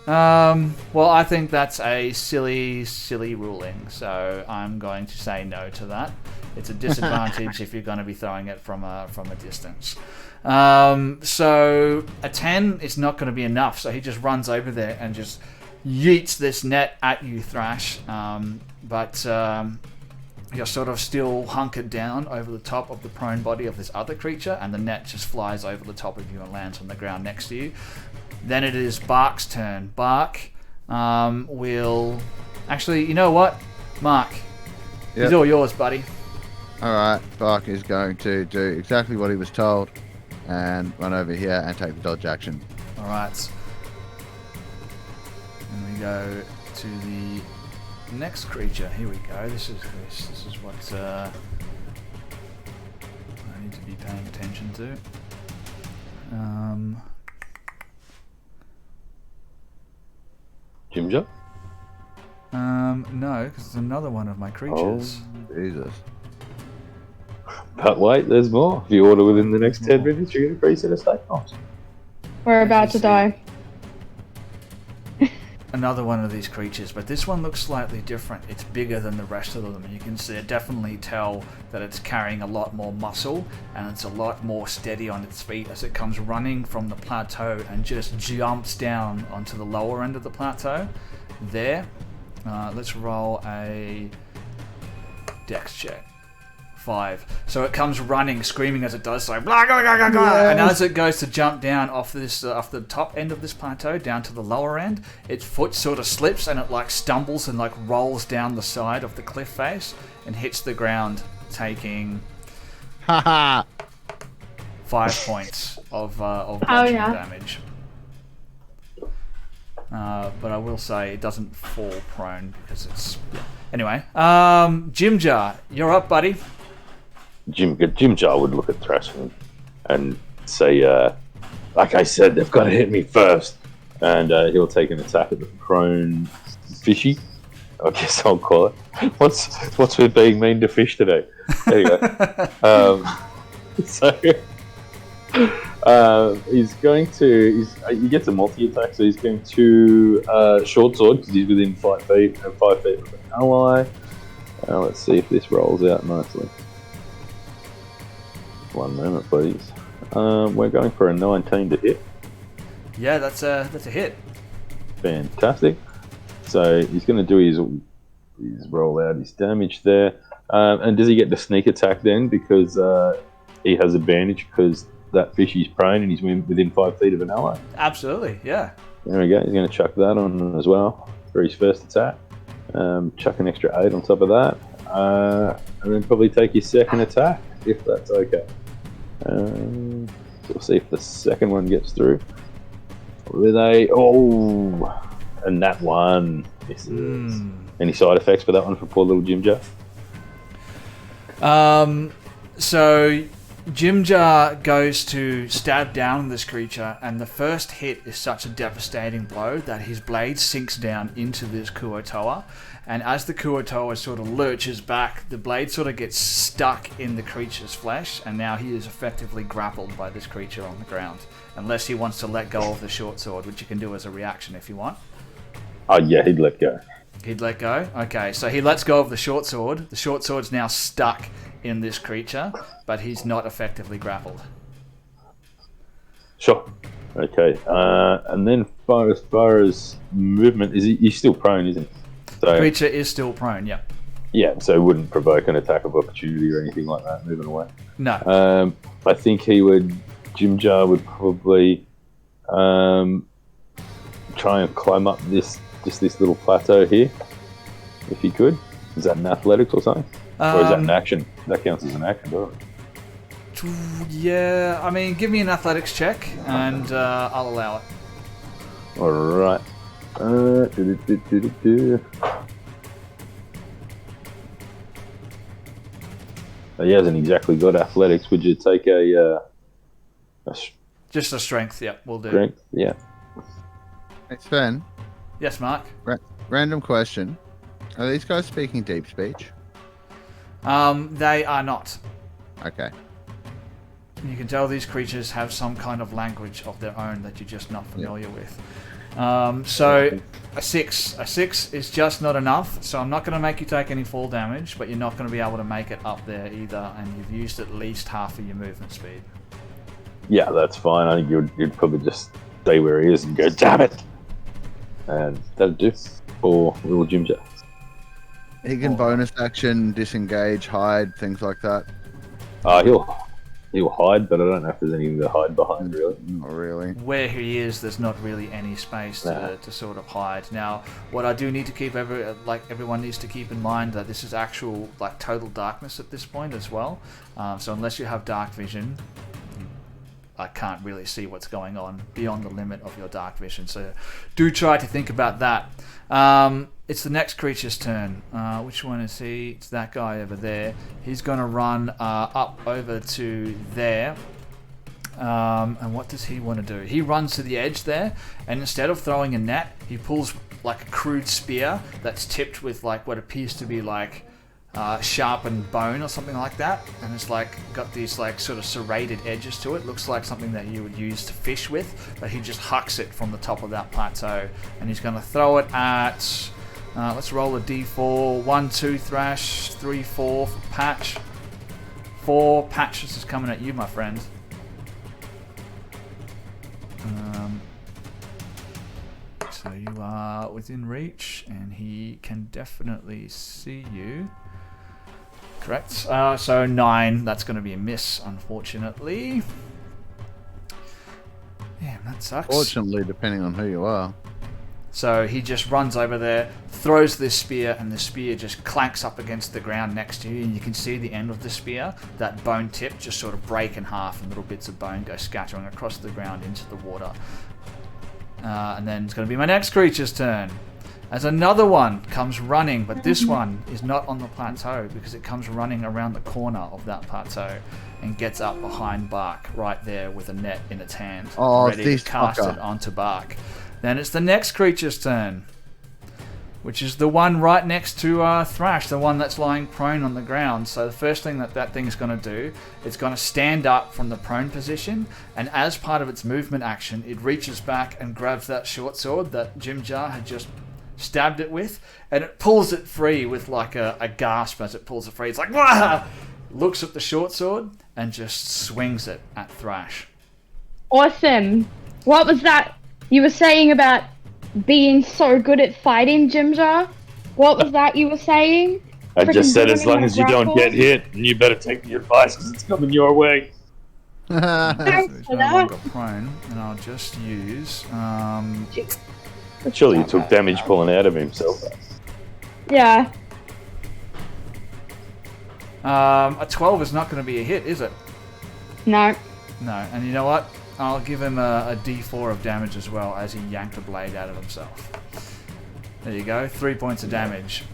Well, I think that's a silly ruling, so I'm going to say no to that. It's a disadvantage if you're going to be throwing it from a distance. So a 10 is not going to be enough, so he just runs over there and just yeets this net at you, Thrash. But you're sort of still hunkered down over the top of the prone body of this other creature, and the net just flies over the top of you and lands on the ground next to you. Then it is Bark's turn. Bark will... Actually, you know what? Mark, it's all yours, buddy. Alright, Bark is going to do exactly what he was told and run over here and take the dodge action. Alright. And we go to the next creature. Here we go. This is what I need to be paying attention to. Jimja? No, because it's another one of my creatures. Oh, Jesus. But wait, there's more. If you order within the next 10 minutes, you get a free set of steak knives. We're about to die. Another one of these creatures, but this one looks slightly different. It's bigger than the rest of them, and you can definitely tell that it's carrying a lot more muscle, and it's a lot more steady on its feet as it comes running from the plateau and just jumps down onto the lower end of the plateau. There. Let's roll a dex check. 5. So it comes running, screaming as it does so, blah, blah, blah, blah, blah. And as it goes to jump down off this off the top end of this plateau down to the lower end, its foot sort of slips and it like stumbles and like rolls down the side of the cliff face and hits the ground, taking 5 points of bludgeoning damage. But I will say it doesn't fall prone because it's... Anyway, Jimjar, you're up, buddy. Jimjar would look at Thrash and say, like I said, they've got to hit me first. And he'll take an attack at the prone fishy. I guess I'll call it. What's with being mean to fish today? There you go. He's going to... he gets a multi-attack, so he's going to short sword because he's within 5 feet and 5 feet of an ally. Let's see if this rolls out nicely. 1 moment, please. We're going for a 19 to hit. Yeah, that's a hit. Fantastic. So he's going to do his roll out his damage there. And does he get the sneak attack then? Because he has advantage because that fishy's prone and he's within 5 feet of an ally. Absolutely, yeah. There we go. He's going to chuck that on as well for his first attack. Chuck an extra 8 on top of that. And then probably take his second attack, if that's okay. So we'll see if the second one gets through. With a and that one misses. Any side effects for that one for poor little Jim Jar? So Jim Jar goes to stab down this creature, and the first hit is such a devastating blow that his blade sinks down into this Kuotoa. And as the Kuotoa sort of lurches back, the blade sort of gets stuck in the creature's flesh, and now he is effectively grappled by this creature on the ground. Unless he wants to let go of the short sword, which you can do as a reaction if you want. Oh yeah, he'd let go. He'd let go? Okay, so he lets go of the short sword. The short sword's now stuck in this creature, but he's not effectively grappled. Sure. Okay. And then as far as movement, he's still prone, isn't he? So, the creature is still prone, yeah. Yeah, so it wouldn't provoke an attack of opportunity or anything like that moving away. No. I think Jim Jar would probably try and climb up this little plateau here, if he could. Is that an athletics or something? Or is that an action? That counts as an action, doesn't it? Yeah, I mean, give me an athletics check, and I'll allow it. Alright. He hasn't exactly got athletics. Would you take just a strength? Yeah, we'll do. Strength, yeah. Hey, Sven. Yes, Mark. Random question: are these guys speaking deep speech? They are not. Okay. You can tell these creatures have some kind of language of their own that you're just not familiar with. So a 6 is just not enough. So I'm not going to make you take any fall damage, but you're not going to be able to make it up there either, and you've used at least half of your movement speed. Yeah, that's fine. I think you'd probably just stay where he is and go, damn it! And that'll do for little Jim Jar. He can bonus action, disengage, hide, things like that. He'll hide, but I don't know if there's anything to hide behind, really. Not really. Where he is, there's not really any space to sort of hide. Now, what I do need to keep everyone needs to keep in mind that this is actual total darkness at this point as well. So unless you have dark vision, I can't really see what's going on beyond the limit of your dark vision. So do try to think about that. It's the next creature's turn. Which one is he? It's that guy over there. He's going to run up over to there. And what does he want to do? He runs to the edge there, and instead of throwing a net, he pulls a crude spear that's tipped with what appears to be sharpened bone or something like that, and it's got these sort of serrated edges to it. Looks like something that you would use to fish with, but he just hucks it from the top of that plateau, and he's going to throw it at let's roll a d4. 1, 2 thrash, 3, 4 for Patch. 4 Patch. This is coming at you, my friend. So you are within reach, and he can definitely see you. Correct. So 9. That's going to be a miss, unfortunately. Damn, that sucks. Fortunately, depending on who you are. So he just runs over there, throws this spear, and the spear just clanks up against the ground next to you, and you can see the end of the spear, that bone tip, just sort of break in half, and little bits of bone go scattering across the ground into the water. And then it's going to be my next creature's turn. As another one comes running, but this one is not on the plateau because it comes running around the corner of that plateau and gets up behind Bark right there with a net in its hand, ready to cast it onto Bark. Then it's the next creature's turn, which is the one right next to Thrash, the one that's lying prone on the ground. So the first thing that thing is going to do, it's going to stand up from the prone position, and as part of its movement action, it reaches back and grabs that short sword that Jim Jar had just stabbed it with, and it pulls it free with a gasp as it pulls it free. It's like, wah! Looks at the short sword and just swings it at Thrash. Awesome. What was that you were saying about being so good at fighting, Jim Jar? What was that you were saying? I just said as long as you don't get hit, you better take the advice because it's coming your way. Thanks for that. Prone, and I'll just use... Surely he took damage pulling out of himself. Yeah. A 12 is not going to be a hit, is it? No. No, and you know what? I'll give him a D4 of damage as well as he yanked a blade out of himself. There you go, 3 points of damage.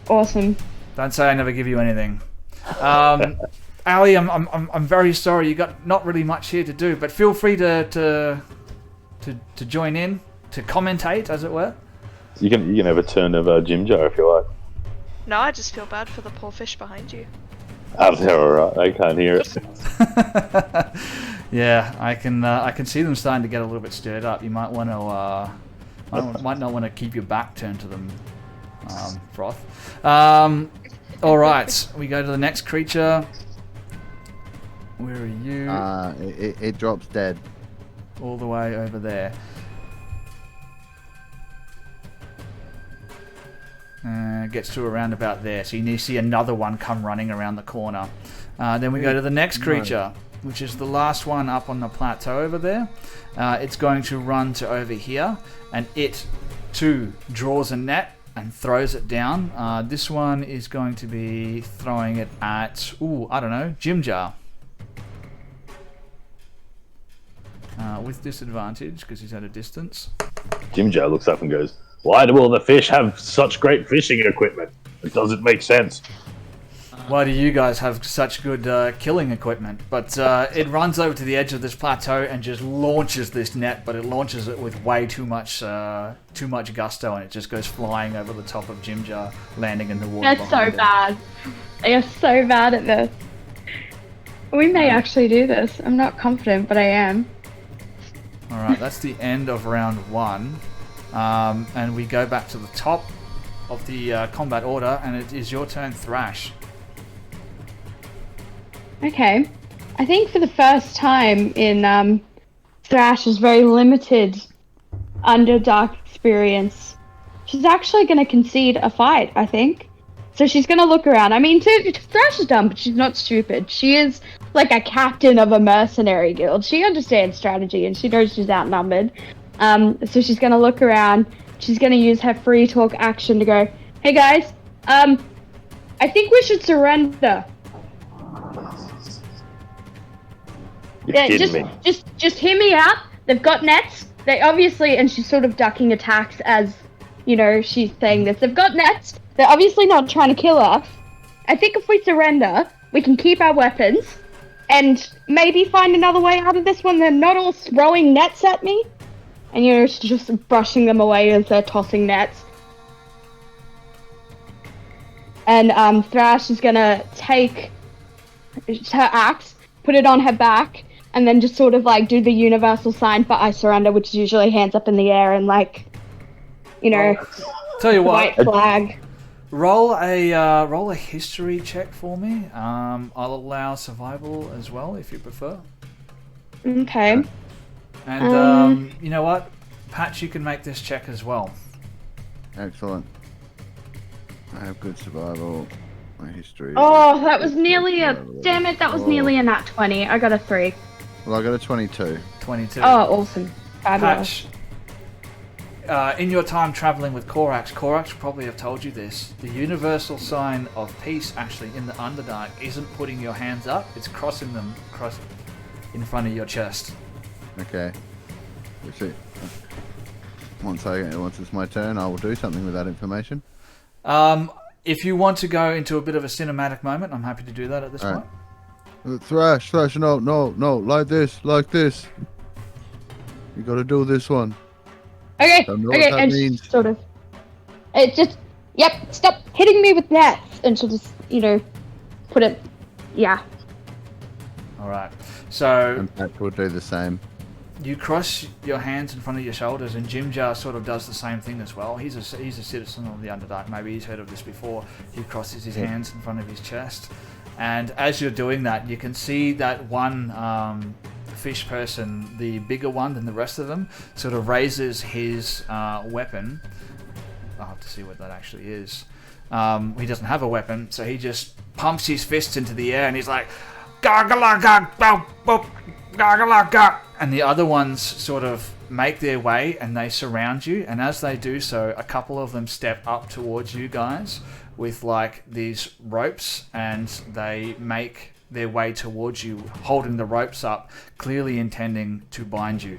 Awesome. Don't say I never give you anything. Ali, I'm very sorry. You got not really much here to do, but feel free to join in, to commentate, as it were. You can have a turn of Jim Jar if you like. No, I just feel bad for the poor fish behind you. Oh, they're alright. They can't hear it. Yeah, I can see them starting to get a little bit stirred up. You might want to might not want to keep your back turned to them, Froth. All right, we go to the next creature. Where are you? It drops dead. All the way over there. Gets to around about there. So you see another one come running around the corner. Then we go to the next creature, which is the last one up on the plateau over there. It's going to run to over here, and it too draws a net and throws it down. This one is going to be throwing it at, I don't know, Jim Jar. With disadvantage because he's at a distance. Jim Jar looks up and goes, "Why do all the fish have such great fishing equipment? It doesn't make sense." Why do you guys have such good killing equipment? But it runs over to the edge of this plateau and just launches this net, but it launches it with way too much gusto, and it just goes flying over the top of Jim Jar, landing in the water. That's so bad. They are so bad at this. We may actually do this. I'm not confident, but I am. Alright, that's the end of round 1. And we go back to the top of the combat order, and it is your turn, Thrash. Okay. I think for the first time in Thrash's very limited Underdark experience, she's actually going to concede a fight, I think. So she's going to look around. I mean, Thrash is dumb, but she's not stupid. She is like a captain of a mercenary guild. She understands strategy, and she knows she's outnumbered. So she's going to look around. She's going to use her free talk action to go, "Hey guys, I think we should surrender." You're kidding me. Just hear me out. They've got nets. They obviously, and she's sort of ducking attacks as, she's saying this. They've got nets. They're obviously not trying to kill us. I think if we surrender, we can keep our weapons and maybe find another way out of this when they're not all throwing nets at me. And just brushing them away as they're tossing nets. And Thrash is gonna take her axe, put it on her back, and then just sort of like do the universal sign for "I surrender," which is usually hands up in the air and Tell you what, white flag. roll a history check for me. I'll allow survival as well if you prefer. Okay. And you know what, Patch, you can make this check as well. Excellent. I have good survival. My history. Oh, that was nearly damn it, that was nearly a nat 20. I got a 3. Well, I got a 22. 22. Oh, awesome. Fabulous. Patch, in your time traveling with Korax probably have told you this. The universal sign of peace, actually, in the Underdark, isn't putting your hands up, it's crossing them in front of your chest. Okay. Let's see. Once it's my turn, I will do something with that information. If you want to go into a bit of a cinematic moment, I'm happy to do that at this point. Thrash, no, like this. You gotta do this one. Okay, Don't know what that and means. sort of. It just, stop hitting me with nets, and she'll just, put it, yeah. Alright, so And Patch will do the same. you cross your hands in front of your shoulders, and Jim Jar sort of does the same thing as well. He's a citizen of the Underdark. Maybe he's heard of this before. He crosses his hands in front of his chest, and as you're doing that, you can see that one fish person, the bigger one than the rest of them, sort of raises his weapon. I'll have to see what that actually is. He doesn't have a weapon, so he just pumps his fists into the air, and he's like, and the other ones sort of make their way and they surround you, and as they do so, a couple of them step up towards you guys with like these ropes, and they make their way towards you, holding the ropes up, clearly intending to bind you.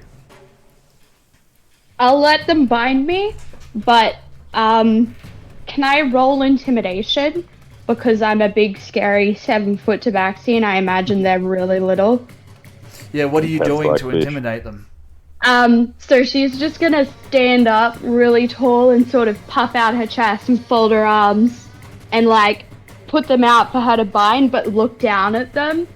I'll let them bind me, but can I roll intimidation? Because I'm a big, scary 7-foot tabaxi, and I imagine they're really little. Yeah, what are you That's doing like to fish. intimidate them? So she's just gonna stand up really tall and sort of puff out her chest and fold her arms and like put them out for her to bind, but look down at them.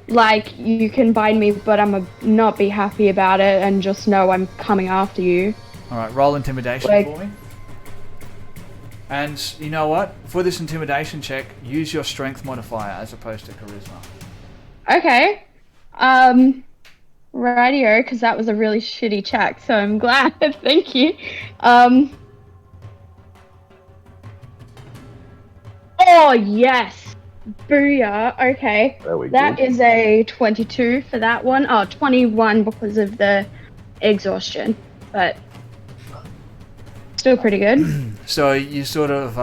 Like, you can bind me, but I'm not be happy about it, and just know I'm coming after you. Alright, roll intimidation Like- for me. And you know what? For this intimidation check, use your strength modifier as opposed to charisma. Okay. Radio, because that was a really shitty check, so I'm glad. Thank you. Oh, yes. Booyah. Okay. There we That go. is a 22 for that one. Oh, 21 because of the exhaustion. But still pretty good. So you sort of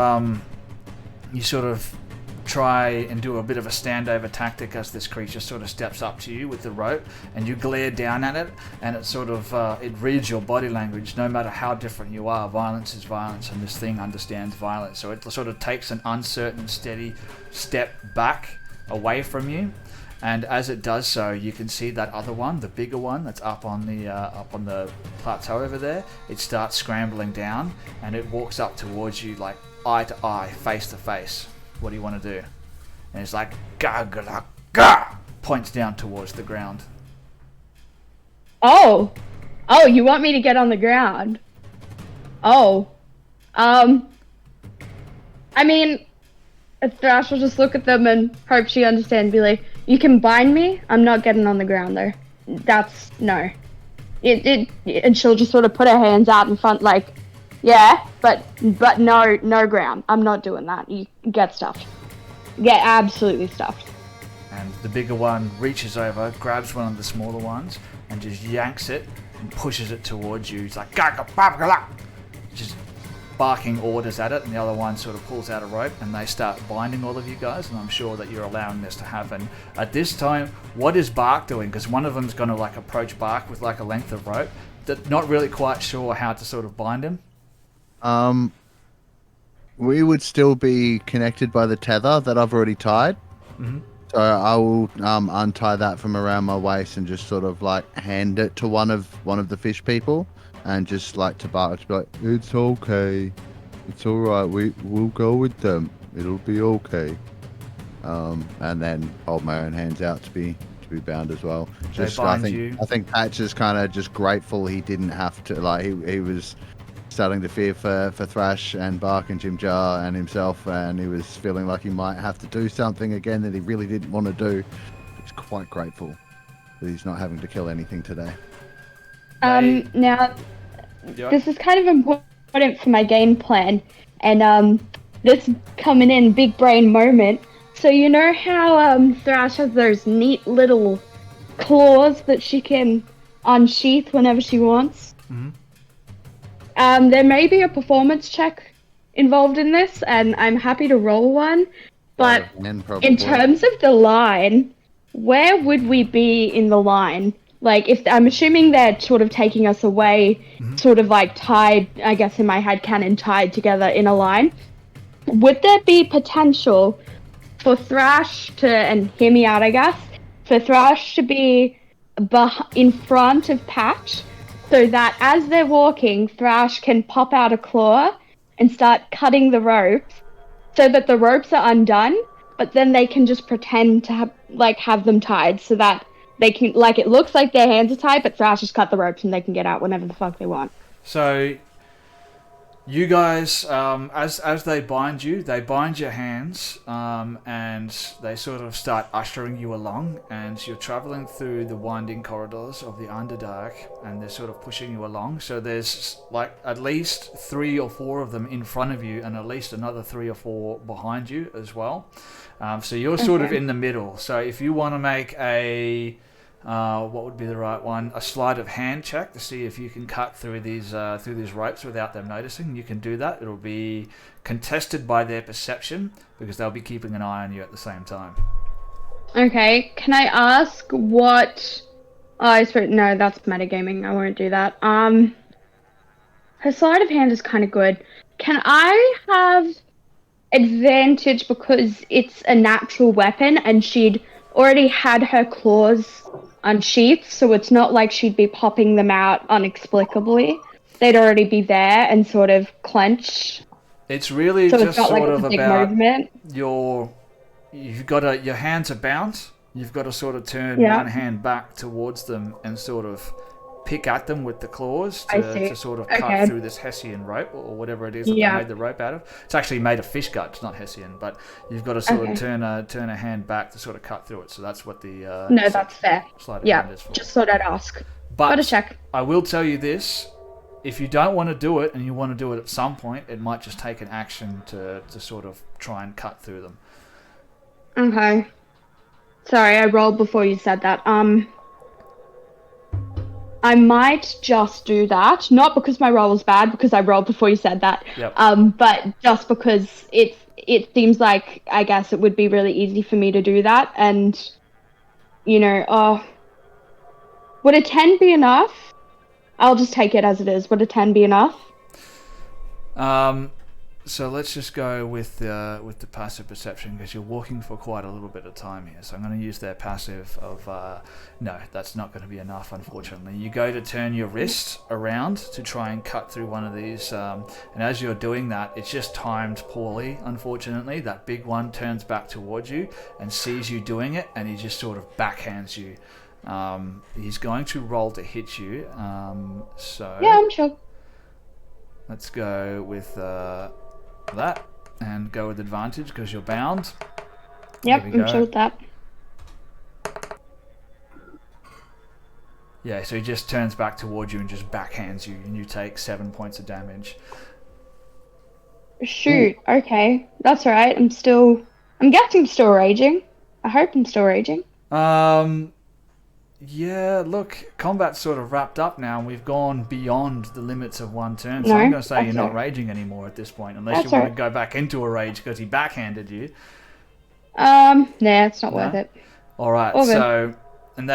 try and do a bit of a standover tactic as this creature sort of steps up to you with the rope, and you glare down at it, and it sort of it reads your body language. No matter how different you are, violence is violence, and this thing understands violence. So it sort of takes an uncertain, steady step back away from you, and as it does so, you can see that other one, the bigger one that's up on the plateau over there. It starts scrambling down, and it walks up towards you like eye to eye, face to face. What do you want to do? And it's like, ga ga ga, points down towards the ground. Oh, you want me to get on the ground? Oh, I mean, Thrash will just look at them and hope she understands. Be like, you can bind me. I'm not getting on the ground though. That's no. And she'll just sort of put her hands out in front, like, yeah, but no ground. I'm not doing that. You get stuffed. Get absolutely stuffed. And the bigger one reaches over, grabs one of the smaller ones, and just yanks it and pushes it towards you. It's like, ga ga ba ga la, just barking orders at it, and the other one sort of pulls out a rope, and they start binding all of you guys, and I'm sure that you're allowing this to happen. At this time, what is Bark doing? Because one of them's going to like approach Bark with like a length of rope. Not really quite sure how to sort of bind him. We would still be connected by the tether that I've already tied. Mm-hmm. So I will untie that from around my waist and just sort of like hand it to one of the fish people, and just like to Bark, to be like, it's okay, it's all right. We'll go with them. It'll be okay. And then hold my own hands out to be bound as well. Just I think Patch is kind of just grateful he didn't have to, like, he was starting to fear for Thrash and Bark and Jim Jar and himself, and he was feeling like he might have to do something again that he really didn't want to do. He's quite grateful that he's not having to kill anything today. Now, this is kind of important for my game plan, and this coming in big brain moment. So you know how Thrash has those neat little claws that she can unsheath whenever she wants? Mm-hmm. There may be a performance check involved in this, and I'm happy to roll one. But in terms of the line, where would we be in the line? Like, if I'm assuming they're sort of taking us away, sort of like tied, I guess in my head canon, tied together in a line. Would there be potential for Thrash to, and hear me out, I guess, for Thrash to be in front of Patch, so that as they're walking, Thrash can pop out a claw and start cutting the ropes, so that the ropes are undone, but then they can just pretend to have them tied, so that they can, like, it looks like their hands are tied, but Thrash just cut the ropes and they can get out whenever the fuck they want. So you guys, as they bind your hands, and they sort of start ushering you along, and you're traveling through the winding corridors of the Underdark, and they're sort of pushing you along. So there's like at least 3 or 4 of them in front of you, and at least another 3 or 4 behind you as well. So you're sort of in the middle. So if you want to make a what would be the right one? A sleight of hand check to see if you can cut through these ropes without them noticing. You can do that. It'll be contested by their perception, because they'll be keeping an eye on you at the same time. Okay, can I ask what? Oh, I suppose no, that's metagaming. I won't do that. Her sleight of hand is kind of good. Can I have advantage because it's a natural weapon and she'd already had her claws unsheathed, so it's not like she'd be popping them out inexplicably. They'd already be there and sort of clench, It's really so it's just not like sort it's of a big about movement. your hands are bound. You've got to sort of turn Yeah. one hand back towards them and sort of pick at them with the claws I see. to sort of Okay. cut through this Hessian rope or whatever it is that they Yeah. made the rope out of. It's actually made of fish gut. It's not Hessian, but you've got to sort of turn a hand back to sort of cut through it. So that's what the No, that's fair. sleight of Yeah, hand is for. just thought I'd ask. But Gotta check. I will tell you this. If you don't want to do it and you want to do it at some point, it might just take an action to sort of try and cut through them. Okay. Sorry, I rolled before you said that. I might just do that. Not because my roll was bad, because I rolled before you said that. Yep. But just because it seems like, I guess it would be really easy for me to do that, and would a 10 be enough? I'll just take it as it is. Would a 10 be enough? So let's just go with the passive perception because you're walking for quite a little bit of time here. So I'm going to use their passive of no, that's not going to be enough, unfortunately. You go to turn your wrist around to try and cut through one of these, and as you're doing that, it's just timed poorly, unfortunately. That big one turns back towards you and sees you doing it, and he just sort of backhands you. He's going to roll to hit you. So Yeah, I'm sure. let's go with that and go with advantage because you're bound. Yep, There we I'm go. sure with that. Yeah, so he just turns back towards you and just backhands you, and you take 7 points of damage. Shoot, okay. That's alright. I'm guessing I'm still raging. I hope I'm still raging. Yeah, look, combat's sort of wrapped up now, and we've gone beyond the limits of one turn. So No, I'm going to say you're that's not all right. raging anymore at this point, unless That's you want all to go back into a rage because he backhanded you. Nah, it's not No? worth it. All right, All good. so and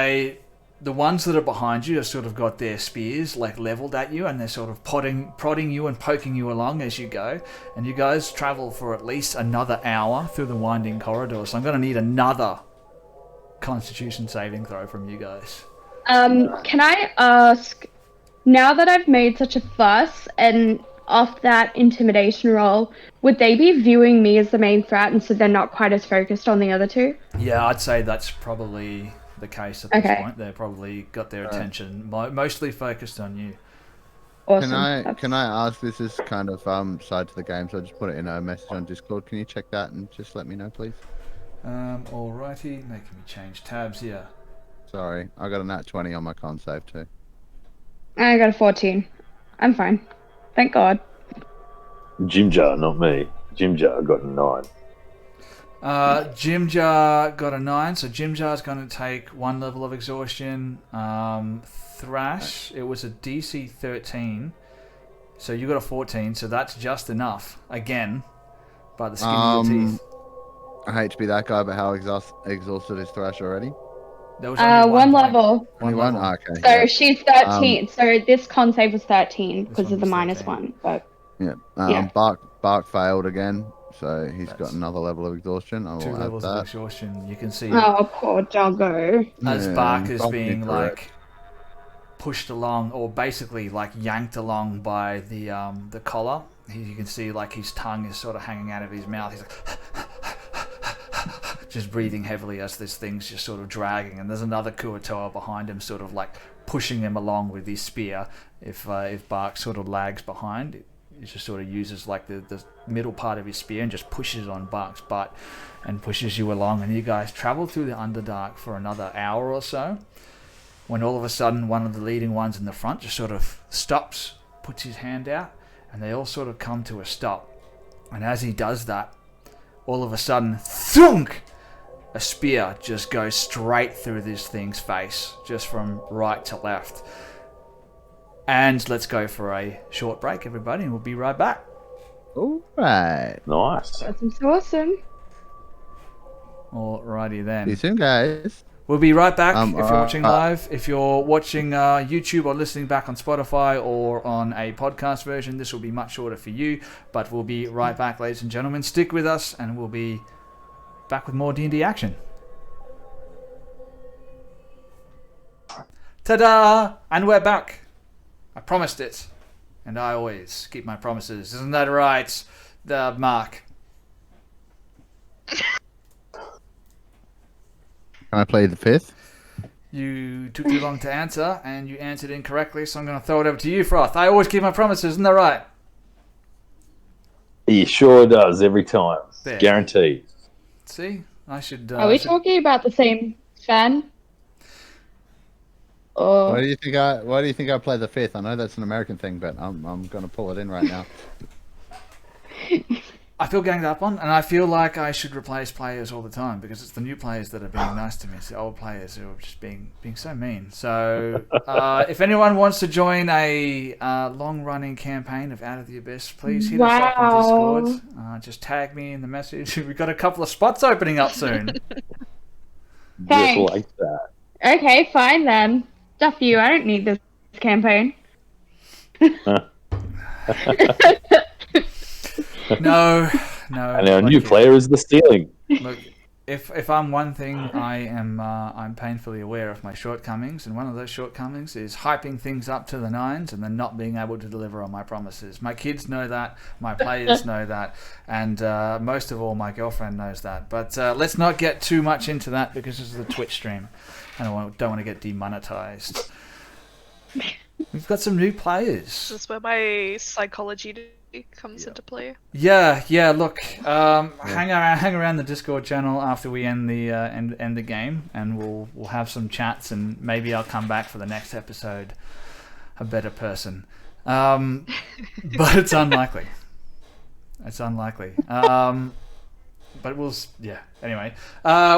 the ones that are behind you have sort of got their spears like leveled at you, and they're sort of prodding you and poking you along as you go. And you guys travel for at least another hour through the winding corridor. So I'm going to need another Constitution saving throw from you guys. Can I ask, now that I've made such a fuss and off that intimidation roll, would they be viewing me as the main threat and so they're not quite as focused on the other two? Yeah, I'd say that's probably the case at this Okay. point. They've probably got their attention mostly focused on you. Awesome. Can I ask? This is kind of side to the game, so I just put it in a message on Discord. Can you check that and just let me know, please? Alrighty, making me change tabs here. Sorry, I got a nat 20 on my con save too. I got a 14. I'm fine. Thank God. Jim Jar, not me. Jim Jar got a 9. Jim Jar got a 9, so Jim Jar's going to take 1 level of exhaustion. Thrash, it was a DC 13, so you got a 14, so that's just enough, again, by the skin of your teeth. I hate to be that guy, but how exhausted is Thrash already? There was only One point. level. Only One one? level. Okay. So yeah. she's 13. So this con save was 13 This because one of the was minus 13. 1. But Yeah. Yeah. Bark failed again, so he's got That's- another level of exhaustion. I 2 will add levels of that. exhaustion. You can see oh, poor doggo. as Yeah, Bark is bump being into it. like pushed along, or basically like yanked along by the collar. You can see like his tongue is sort of hanging out of his mouth. He's like just breathing heavily as this thing's just sort of dragging. And there's another Kuatoa behind him, sort of like pushing him along with his spear. If Bark sort of lags behind, it just sort of uses like the middle part of his spear and just pushes on Bark's butt and pushes you along. And you guys travel through the Underdark for another hour or so, when all of a sudden one of the leading ones in the front just sort of stops, puts his hand out, and they all sort of come to a stop. And as he does that, all of a sudden, thunk! A spear just goes straight through this thing's face, just from right to left. And let's go for a short break, everybody, and we'll be right back. All right. Nice. That's so awesome. Alrighty then. See you soon, guys. We'll be right back if you're watching uh, live. If you're watching YouTube or listening back on Spotify or on a podcast version, this will be much shorter for you. But we'll be right back, ladies and gentlemen. Stick with us, and we'll be back with more D&D action. Ta-da! And we're back. I promised it, and I always keep my promises. Isn't that right, Mark? Can I play the 5th? You took too long to answer, and you answered incorrectly, so I'm going to throw it over to you, Froth. I always keep my promises, isn't that right? He sure does every time. There. Guaranteed. See? I should... Are we talking about the same Sven? Or... Why do you think I play the 5th? I know that's an American thing, but I'm going to pull it in right now. I feel ganged up on, and I feel like I should replace players all the time because it's the new players that are being nice to me. It's the old players who are just being so mean. So, if anyone wants to join a long-running campaign of Out of the Abyss, please hit us up on Discord. Just tag me in the message. We've got a couple of spots opening up soon. Just like that. Okay, fine then. Stuff you. I don't need this campaign. No. And our new player is the stealing. Look, if I'm one thing, I'm painfully aware of my shortcomings, and one of those shortcomings is hyping things up to the nines and then not being able to deliver on my promises. My kids know that, my players know that, and most of all, my girlfriend knows that. But let's not get too much into that because this is a Twitch stream, and I don't want to get demonetized. We've got some new players. This is where my psychology comes into play. Yeah. Look, hang around the Discord channel after we end the game, and we'll have some chats, and maybe I'll come back for the next episode, a better person. But it's unlikely. It's unlikely. But Anyway,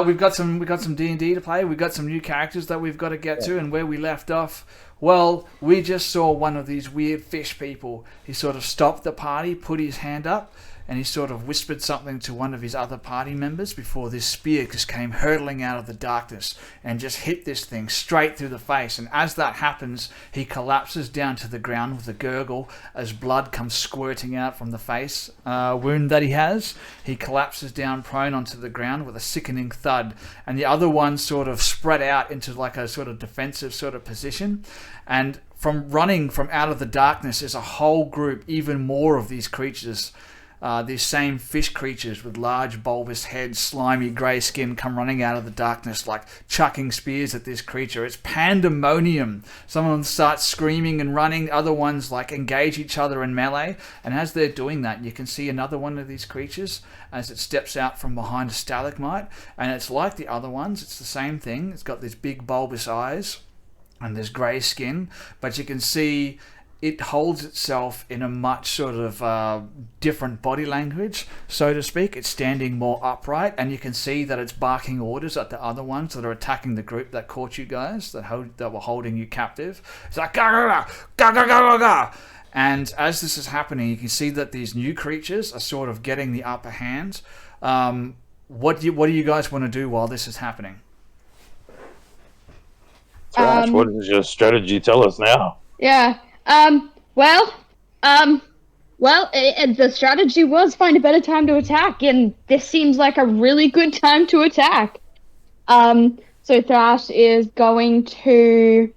we've got some D&D to play. We've got some new characters that we've got to get to, and where we left off. Well, we just saw one of these weird fish people. He sort of stopped the party, put his hand up, and he sort of whispered something to one of his other party members before this spear just came hurtling out of the darkness and just hit this thing straight through the face. And as that happens, he collapses down to the ground with a gurgle as blood comes squirting out from the face wound that he has. He collapses down prone onto the ground with a sickening thud, and the other one sort of spread out into like a sort of defensive sort of position. And from running from out of the darkness is a whole group, even more of these creatures. These same fish creatures with large bulbous heads, slimy grey skin come running out of the darkness like chucking spears at this creature. It's pandemonium. Some of them start screaming and running. Other ones like engage each other in melee. And as they're doing that, you can see another one of these creatures as it steps out from behind a stalagmite. And it's like the other ones. It's the same thing. It's got these big bulbous eyes and this grey skin. But you can see it holds itself in a much sort of different body language, so to speak. It's standing more upright, and you can see that it's barking orders at the other ones that are attacking the group that caught you guys, that were holding you captive. It's like, ga ga ga ga ga ga. And as this is happening, you can see that these new creatures are sort of getting the upper hand. What do you guys want to do while this is happening? Trash, what does your strategy tell us now? Yeah. The strategy was find a better time to attack, and this seems like a really good time to attack. So Thrash is going to...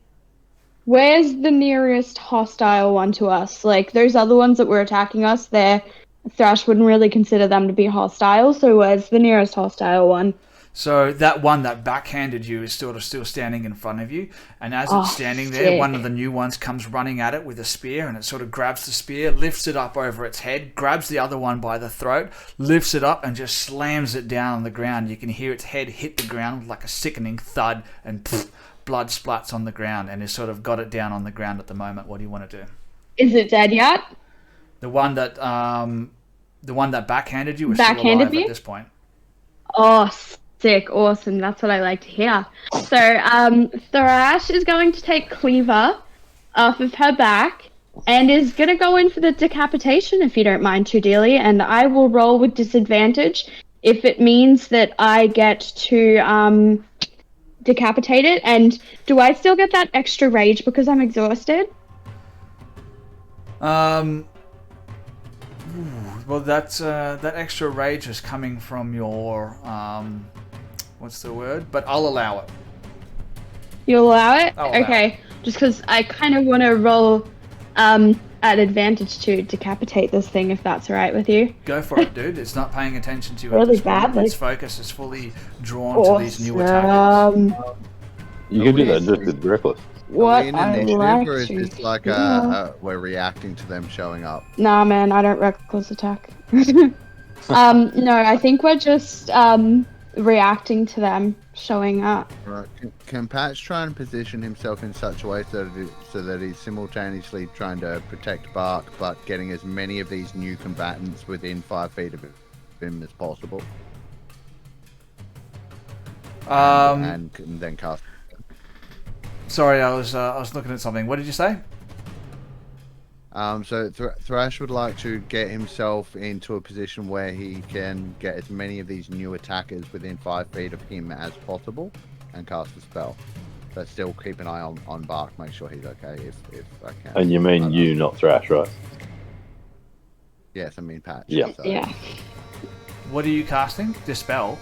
Where's the nearest hostile one to us? Like, those other ones that were attacking us, Thrash wouldn't really consider them to be hostile, so where's the nearest hostile one? So that one that backhanded you is sort of still standing in front of you, and as it's standing there, one of the new ones comes running at it with a spear, and it sort of grabs the spear, lifts it up over its head, grabs the other one by the throat, lifts it up, and just slams it down on the ground. You can hear its head hit the ground with like a sickening thud, and blood splats on the ground, and it's sort of got it down on the ground at the moment. What do you want to do? Is it dead yet? The one that backhanded you was still alive at this point. Oh, sick, awesome. That's what I like to hear. So, Thrash is going to take Cleaver off of her back and is going to go in for the decapitation, if you don't mind too dearly, and I will roll with disadvantage if it means that I get to decapitate it. And do I still get that extra rage because I'm exhausted? Well, that's that extra rage is coming from your what's the word? But I'll allow it. You'll allow it? I'll allow Okay. Just because I kind of want to roll at advantage to decapitate this thing, if that's alright with you. Go for it, dude. It's not paying attention to you at Really this moment. badly. Its focus is fully drawn to these new attackers. Awesome. You can do that just with reckless. What Are we in I initiative, like or is to this like do. we're reacting to them showing up? Nah, man, I don't reckless attack. No, I think we're just reacting to them showing up. Right. Can Patch try and position himself in such a way so that he's simultaneously trying to protect Bark, but getting as many of these new combatants within 5 feet of him as possible? And then cast. Sorry, I was looking at something. What did you say? So Thrash would like to get himself into a position where he can get as many of these new attackers within 5 feet of him as possible and cast a spell. But still keep an eye on Bark, make sure he's okay if I can. And you mean you, not Thrash, right? Yes, I mean Patch. Yeah. So. Yeah. What are you casting? Dispel.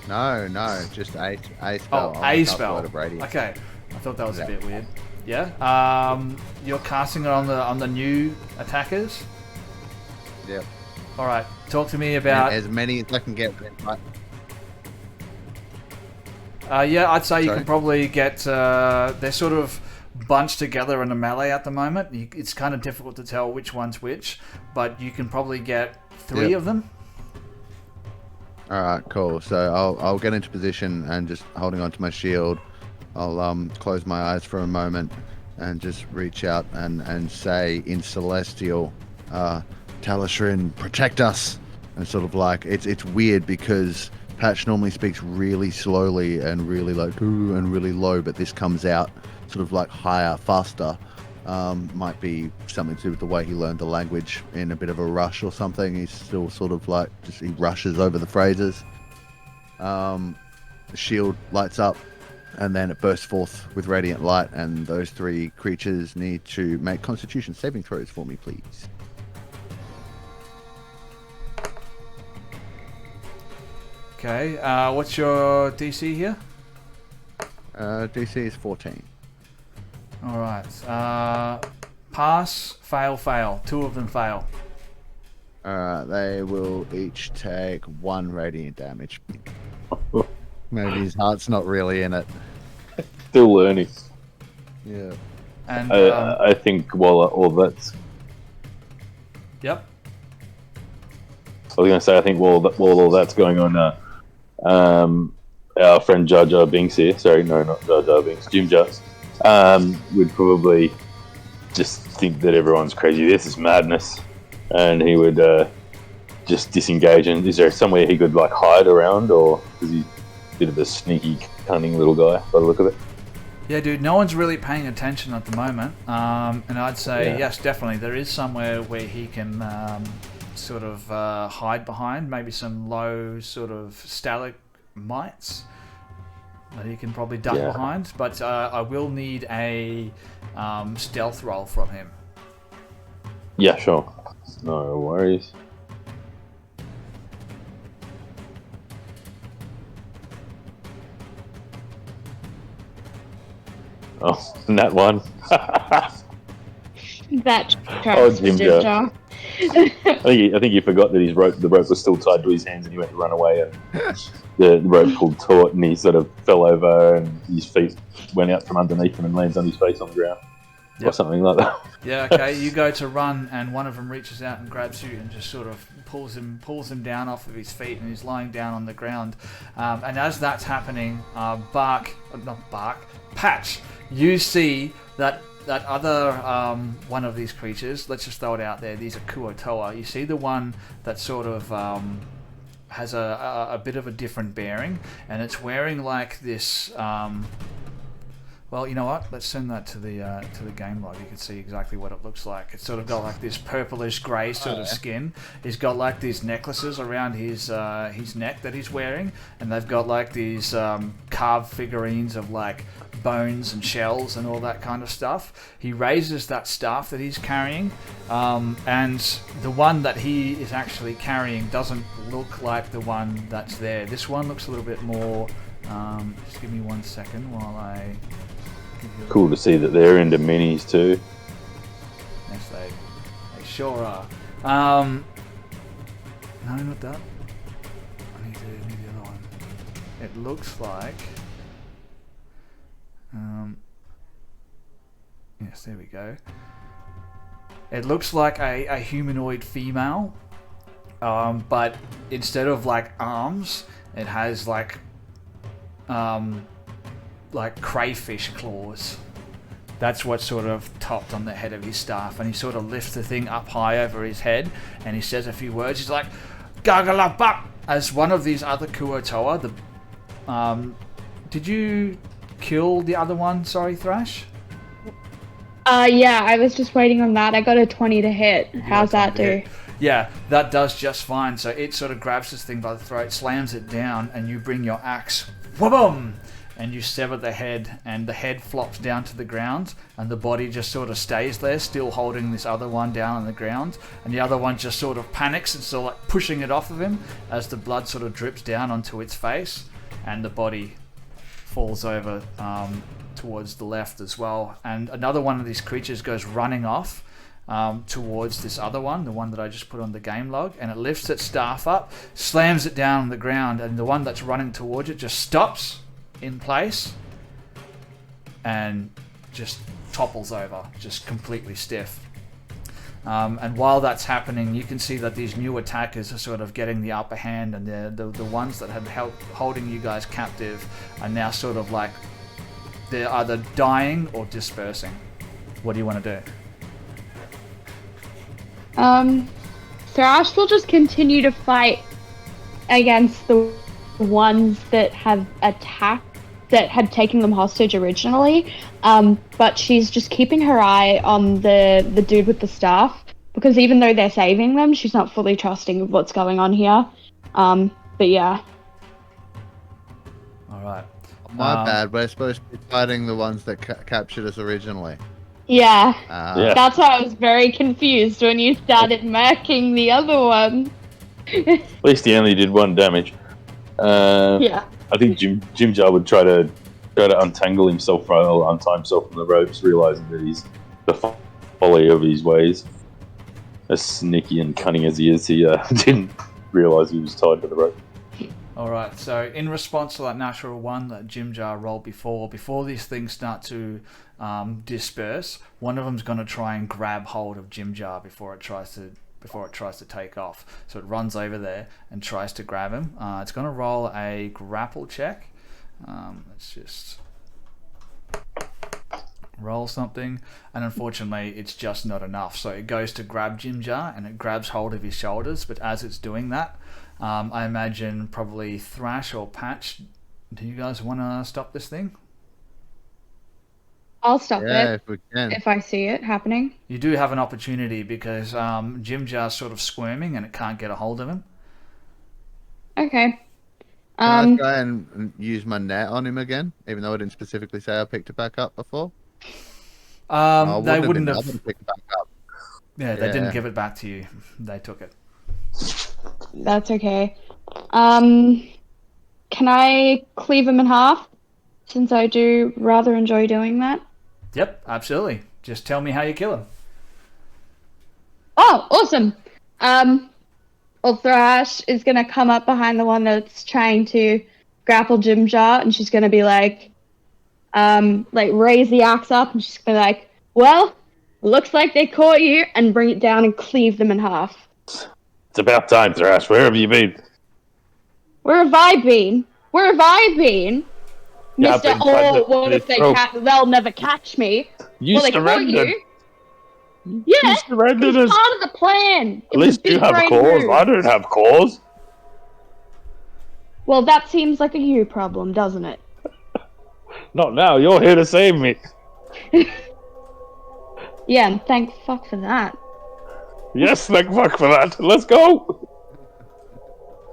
No, just a spell. Oh, I a want spell. Word of Radiance. Okay, I thought that was a Yeah. bit weird. Yeah. You're casting it on the new attackers. Yep. All right. Talk to me about. As many as I can get. Yeah, I'd say you Sorry? can probably get. They're sort of bunched together in a melee at the moment. It's kind of difficult to tell which one's which, but you can probably get 3 Yep. of them. All right, cool. So I'll get into position and just holding onto my shield. I'll close my eyes for a moment and just reach out and say in Celestial, Talishrin, protect us. And sort of like it's weird because Patch normally speaks really slowly and really like ooh and really low, but this comes out sort of like higher, faster. Might be something to do with the way he learned the language in a bit of a rush or something. He's still sort of like he rushes over the phrases. The shield lights up and then it bursts forth with radiant light, and those 3 creatures need to make Constitution saving throws for me, please. Okay. What's your DC here? DC is 14. All right. Pass, fail. 2 of them fail. They will each take 1 radiant damage. Maybe his heart's not really in it. Still learning. Yeah. And I think while all that's... yep. I was going to say, I think while all that's going on, our friend Jar Jar Binks here, sorry, no, not Jar Jar Binks, Jim Jars, would probably just think that everyone's crazy. This is madness. And he would just disengage. And is there somewhere he could like hide around, or is he a bit of a sneaky, cunning little guy by the look of it? Yeah, dude, no one's really paying attention at the moment. And I'd say, Yeah. yes, definitely. There is somewhere where he can sort of hide behind, maybe some low sort of stalagmites that he can probably duck Yeah. behind. But I will need a stealth roll from him. Yeah, sure. No worries. Oh, and that one. That Oh, tracks Jim Ginger. Jar. I think he forgot that the rope was still tied to his hands, and he went to run away, and the rope pulled taut, and he sort of fell over, and his feet went out from underneath him and lands on his face on the ground, or Yep. something like that. Yeah, okay. You go to run, and one of them reaches out and grabs you and just sort of pulls him down off of his feet, and he's lying down on the ground. And as that's happening, Patch, you see that other one of these creatures. Let's just throw it out there. These are Kuotoa. You see the one that sort of has a bit of a different bearing, and it's wearing like this Well, you know what? Let's send that to the game log. You can see exactly what it looks like. It's sort of got like this purplish grey sort of skin. He's got like these necklaces around his neck that he's wearing, and they've got like these carved figurines of like bones and shells and all that kind of stuff. He raises that staff that he's carrying, and the one that he is actually carrying doesn't look like the one that's there. This one looks a little bit more. Just give me 1 second while I. Cool to see that they're into minis too. Yes, they sure are. No, not that. I need the other one. It looks like. Yes, there we go. It looks like a humanoid female, but instead of like arms, it has like crayfish claws. That's what's sort of topped on the head of his staff, and he sort of lifts the thing up high over his head, and he says a few words. He's like, "Gagalabak!" As one of these other Kuotoa. Did you kill the other one? Sorry, Thrash. Yeah, I was just waiting on that. I got a 20 to hit. How's that do? Yeah, that does just fine. So it sort of grabs this thing by the throat, slams it down, and you bring your axe, wha-boom, and you sever the head, and the head flops down to the ground, and the body just sort of stays there, still holding this other one down on the ground, and the other one just sort of panics and sort of like pushing it off of him as the blood sort of drips down onto its face, and the body falls over towards the left as well. And another one of these creatures goes running off towards this other one, the one that I just put on the game log, and it lifts its staff up, slams it down on the ground, and the one that's running towards it just stops in place and just topples over, just completely stiff. And while that's happening, you can see that these new attackers are sort of getting the upper hand, and the ones that had helped holding you guys captive are now sort of like they're either dying or dispersing. What do you want to do? Thrash will just continue to fight against the ones that have attacked, that had taken them hostage originally. But she's just keeping her eye on the dude with the staff, because even though they're saving them, she's not fully trusting of what's going on here. But yeah. All right. My bad. We're supposed to be fighting the ones that captured us originally. Yeah. Yeah. That's why I was very confused when you started murking the other one. At least he only did 1 damage. Yeah. I think Jim Jar would try to untangle himself, or untie himself from the ropes, realizing that he's the folly of his ways. As sneaky and cunning as he is, he didn't realize he was tied to the rope. Alright, so in response to that natural one that Jim Jar rolled before these things start to disperse, one of them's going to try and grab hold of Jim Jar before it tries to take off. So it runs over there and tries to grab him. It's going to roll a grapple check. Let's just roll something, and unfortunately it's just not enough. So it goes to grab Jim Jar, and it grabs hold of his shoulders, but as it's doing that, I imagine probably Thrash or Patch, do you guys want to stop this thing? I'll stop Yeah, it if we can. if I see it happening. You do have an opportunity because Jim Jar's sort of squirming and it can't get a hold of him. Okay. Can I try and use my net on him again, even though I didn't specifically say I picked it back up before? They wouldn't have. Picked it back up. Yeah, they didn't give it back to you. They took it. That's okay. Can I cleave him in half? Since I do rather enjoy doing that. Yep, absolutely. Just tell me how you kill him. Oh, awesome. Well, Thrash is gonna come up behind the one that's trying to grapple Jim Jar, and she's gonna be like raise the axe up, and she's gonna be like, well, looks like they caught you, and bring it down and cleave them in half. It's about time, Thrash. Where have you been? Where have I been? Where have I been? Yeah, Mr. Oh, what if they'll never catch me? You They caught surrendered. you? Yeah, You surrendered it's us. part of the plan. At least you have claws. I don't have claws. Well, that seems like a you problem, doesn't it? Not now. You're here to save me. Yeah, and thank fuck for that. Yes, thank fuck for that. Let's go.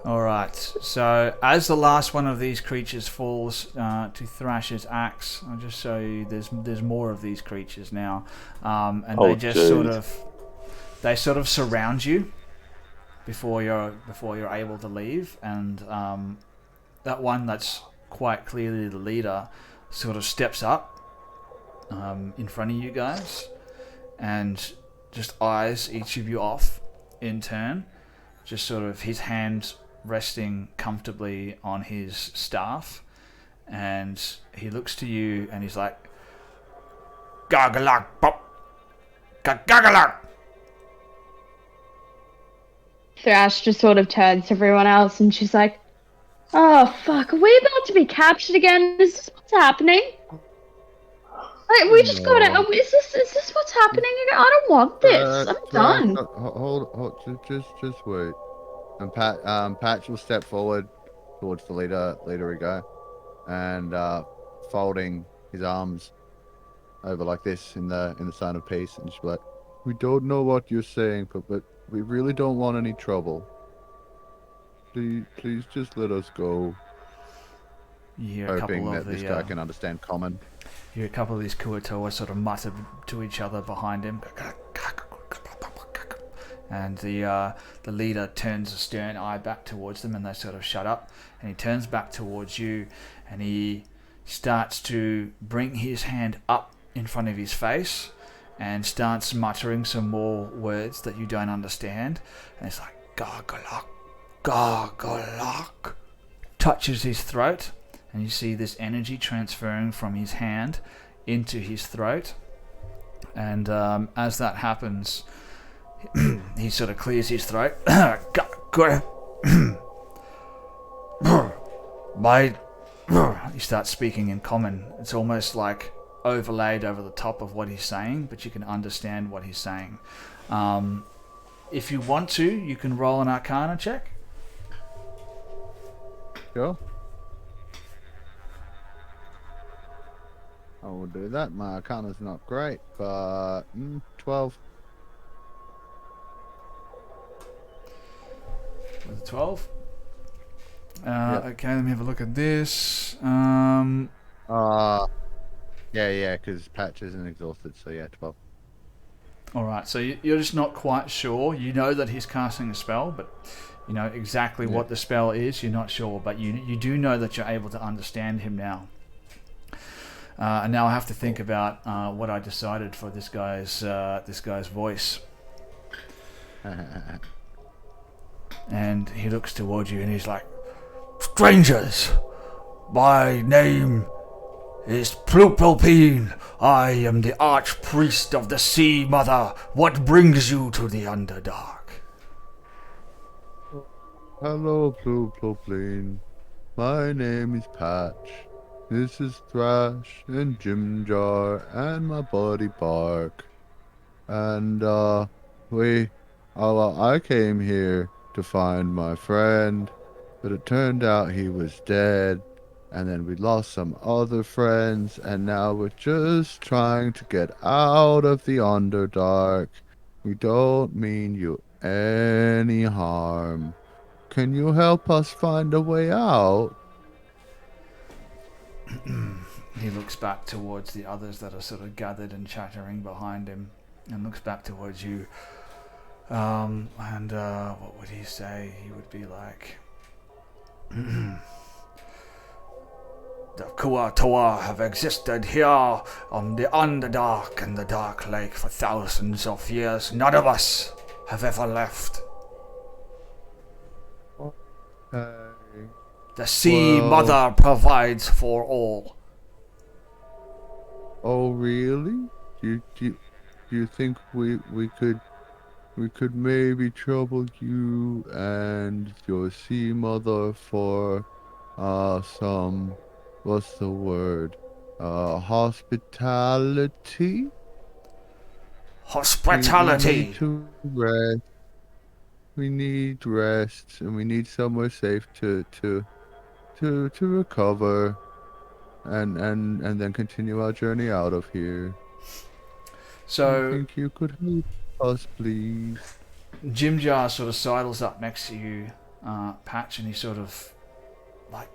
Alright, so as the last one of these creatures falls to Thrash's axe, I'll just show you there's more of these creatures now. And they just jeez. sort of surround you before you're able to leave, and that one that's quite clearly the leader sort of steps up in front of you guys and just eyes each of you off in turn, just sort of his hand resting comfortably on his staff, and he looks to you and he's like, Gargalak pop, Gargalak. Thrash just sort of turns to everyone else and she's like, "Oh fuck, are we about to be captured again? Is this what's happening? Like, we just got it. Is this what's happening again? I don't want this. I'm done." Hold, just wait. And Patch will step forward towards the leader we go, and folding his arms over like this in the sign of peace, and just be like, "We don't know what you're saying, but we really don't want any trouble. Please just let us go." You hear a Hoping couple of that this guy can understand common. You hear a couple of these Kuatoa sort of mutter to each other behind him. And the leader turns a stern eye back towards them, and they sort of shut up. And he turns back towards you, and he starts to bring his hand up in front of his face and starts muttering some more words that you don't understand. And it's like, Gargalak, Gargalak. Touches his throat, and you see this energy transferring from his hand into his throat. And as that happens, he sort of clears his throat. He starts speaking in common. It's almost like overlaid over the top of what he's saying, but you can understand what he's saying. If you want to, you can roll an Arcana check. Sure. I will do that. My Arcana's not great, but 12. With a 12. Yep. Okay, let me have a look at this. Yeah, because Patch isn't exhausted, so yeah, 12. Alright, so you're just not quite sure. You know that he's casting a spell, but you know exactly what the spell is, you're not sure. But you do know that you're able to understand him now. And now I have to think about what I decided for this guy's voice. And he looks towards you and he's like, "Strangers, my name is Plupelpine. I am the archpriest of the Sea Mother. What brings you to the Underdark?" Hello, Plupelpine. My name is Patch. This is Thrash and Jimjar and my buddy Bark. And I came here to find my friend, but it turned out he was dead. And then we lost some other friends, and now we're just trying to get out of the Underdark. We don't mean you any harm. Can you help us find a way out? He looks back towards the others that are sort of gathered and chattering behind him, and looks back towards you. What would he say? He would be like, "The Kuatoa have existed here on the Underdark and the Dark Lake for thousands of years. None of us have ever left. The Sea Mother provides for all." Oh, really? Do you think we could maybe trouble you and your Sea Mother for some, what's the word? Hospitality? Hospitality. We need to rest. We need rest, and we need somewhere safe to recover. and then continue our journey out of here. I So think you could help us, please. Jim Jar sort of sidles up next to you, Patch, and he sort of like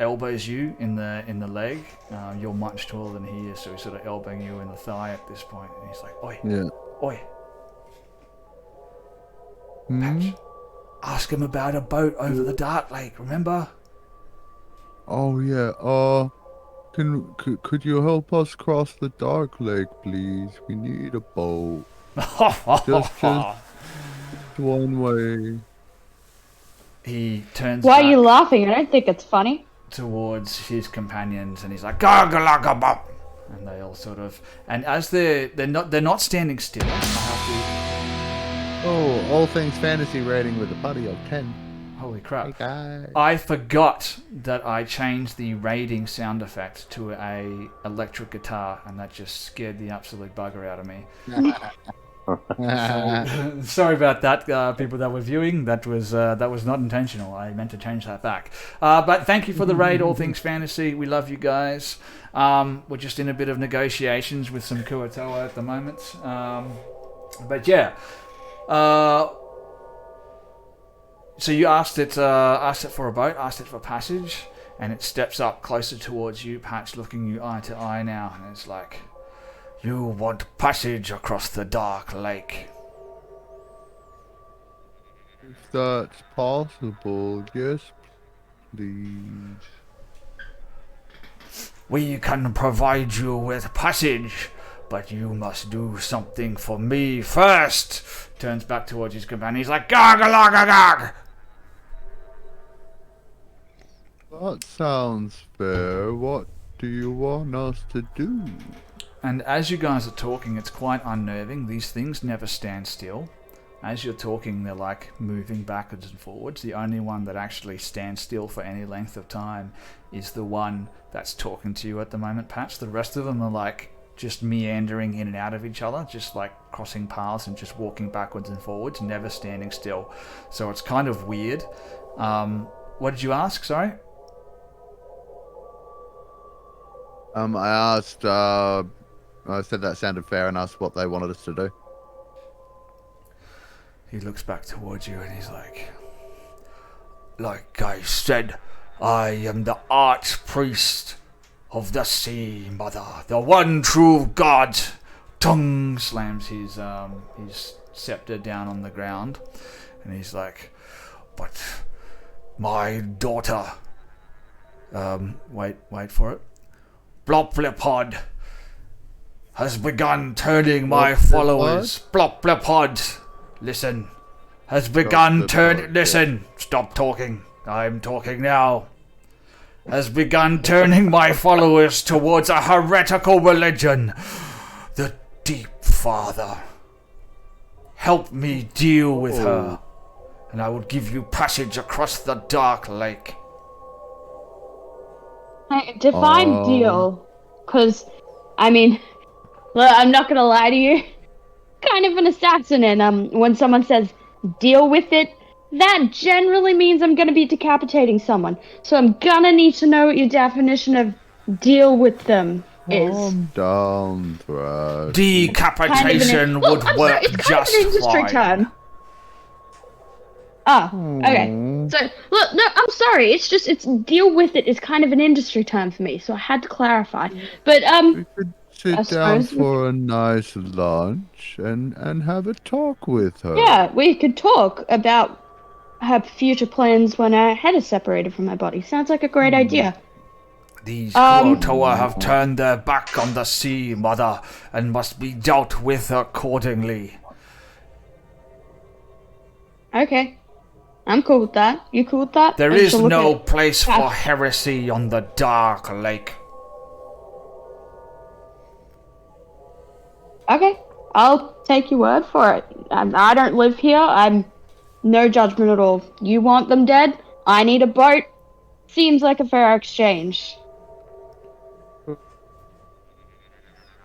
elbows you in the leg. You're much taller than he is, so he's sort of elbowing you in the thigh at this point, and he's like, "Oi, Yeah. oi, Hmm? Patch, ask him about a boat over the Dark Lake. Remember?" Oh yeah. Could you help us cross the Dark Lake, please? We need a boat. Just one way. He turns Why are back you laughing? I don't think it's funny. towards his companions, and he's like, "Gargalagabop," and they all sort of, and as they're not standing still. I have Oh, all things fantasy rating with a buddy of 10. to, holy crap! Hey guys. I forgot that I changed the raiding sound effect to a electric guitar, and that just scared the absolute bugger out of me. Sorry about that, people that were viewing. That was not intentional. I meant to change that back. But thank you for the raid, All Things Fantasy. We love you guys. We're just in a bit of negotiations with some Kuatoa at the moment. But yeah. So you asked it for a boat, asked it for passage, and it steps up closer towards you, Patch, looking you eye to eye now, and it's like, "You want passage across the Dark Lake." If that's possible, yes, please. "We can provide you with passage, but you must do something for me first." Turns back towards his companion. He's like, "Gargalagagag!" That sounds fair. What do you want us to do? And as you guys are talking, it's quite unnerving. These things never stand still. As you're talking, they're like moving backwards and forwards. The only one that actually stands still for any length of time is the one that's talking to you at the moment, Patch. The rest of them are like just meandering in and out of each other, just like crossing paths and just walking backwards and forwards, never standing still. So it's kind of weird. What did you ask? Sorry? I asked, I said that sounded fair and asked what they wanted us to do. He looks back towards you and he's like I said, I am the archpriest of the sea, mother, the one true God. Tongue slams his scepter down on the ground, and he's like, "But my daughter, wait for it, Bloplipod, has begun turning my followers. Bloplipod, listen, has begun turning. Listen, stop talking. I'm talking now. Has begun turning my followers towards a heretical religion, the Deep Father. Help me deal with her, and I will give you passage across the Dark Lake." Define deal, because, I mean, look, I'm not gonna lie to you. Kind of an assassin, and when someone says deal with it, that generally means I'm gonna be decapitating someone. So I'm gonna need to know what your definition of deal with them is. Calm down, Thrash. Decapitation would work it's kind just of an industry fine. term. Oh, okay. So, look, no, I'm sorry. It's deal with it is kind of an industry term for me, so I had to clarify. But, We could sit down for a nice lunch and have a talk with her. yeah, we could talk about her future plans when her head is separated from my body. Sounds like a great idea. These Kuotoa have turned their back on the sea, mother, and must be dealt with accordingly. Okay. I'm cool with that. You cool with that? There I is shall look no at- place for heresy on the Dark Lake. Okay. I'll take your word for it. I don't live here. I'm no judgment at all. You want them dead? I need a boat. Seems like a fair exchange.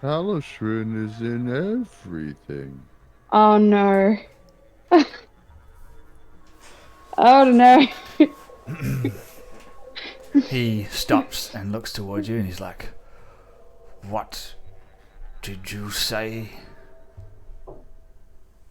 Halishrin is in everything. Oh no. Oh no. He stops and looks towards you and he's like, "What did you say?"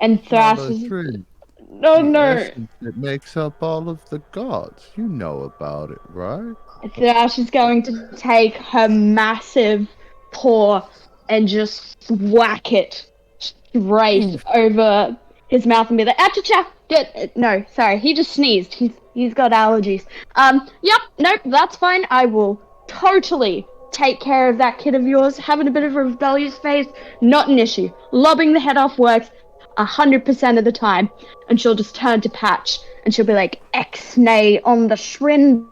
And Thrash Not a is... drink. No, The no. essence that makes up all of the gods. You know about it, right? Thrash is going to take her massive paw and just whack it straight over his mouth and be like, "Acha-cha!" No, sorry, he just sneezed. He's got allergies. Yep, nope, that's fine. I will totally take care of that kid of yours. Having a bit of a rebellious phase, not an issue. Lobbing the head off works 100% of the time. And she'll just turn to Patch and she'll be like, "X-nay on the Shrin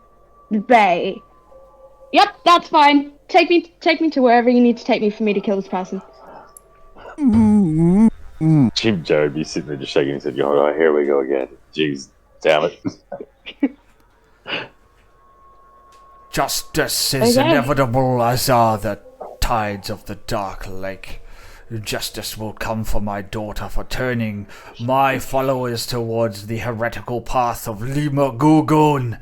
Bay." Yep, that's fine. Take me to wherever you need to take me for me to kill this person. Jim Joe would be sitting there just shaking his head, going, "Oh, here we go again. Jeez, damn it." Justice is Okay. inevitable, as are the tides of the Dark Lake. Justice will come for my daughter for turning my followers towards the heretical path of Lima Gugun.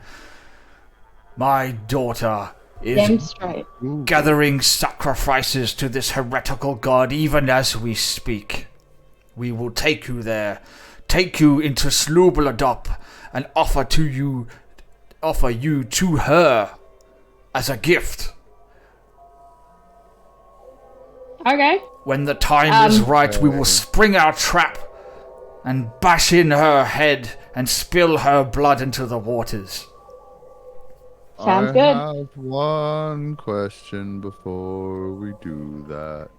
My daughter Damn is straight. gathering sacrifices to this heretical god even as we speak. We will take you there, take you into Slubladop, and offer you to her as a gift. Okay. When the time is right, we will Okay. spring our trap and bash in her head and spill her blood into the waters. Sounds I good. have one question before we do that.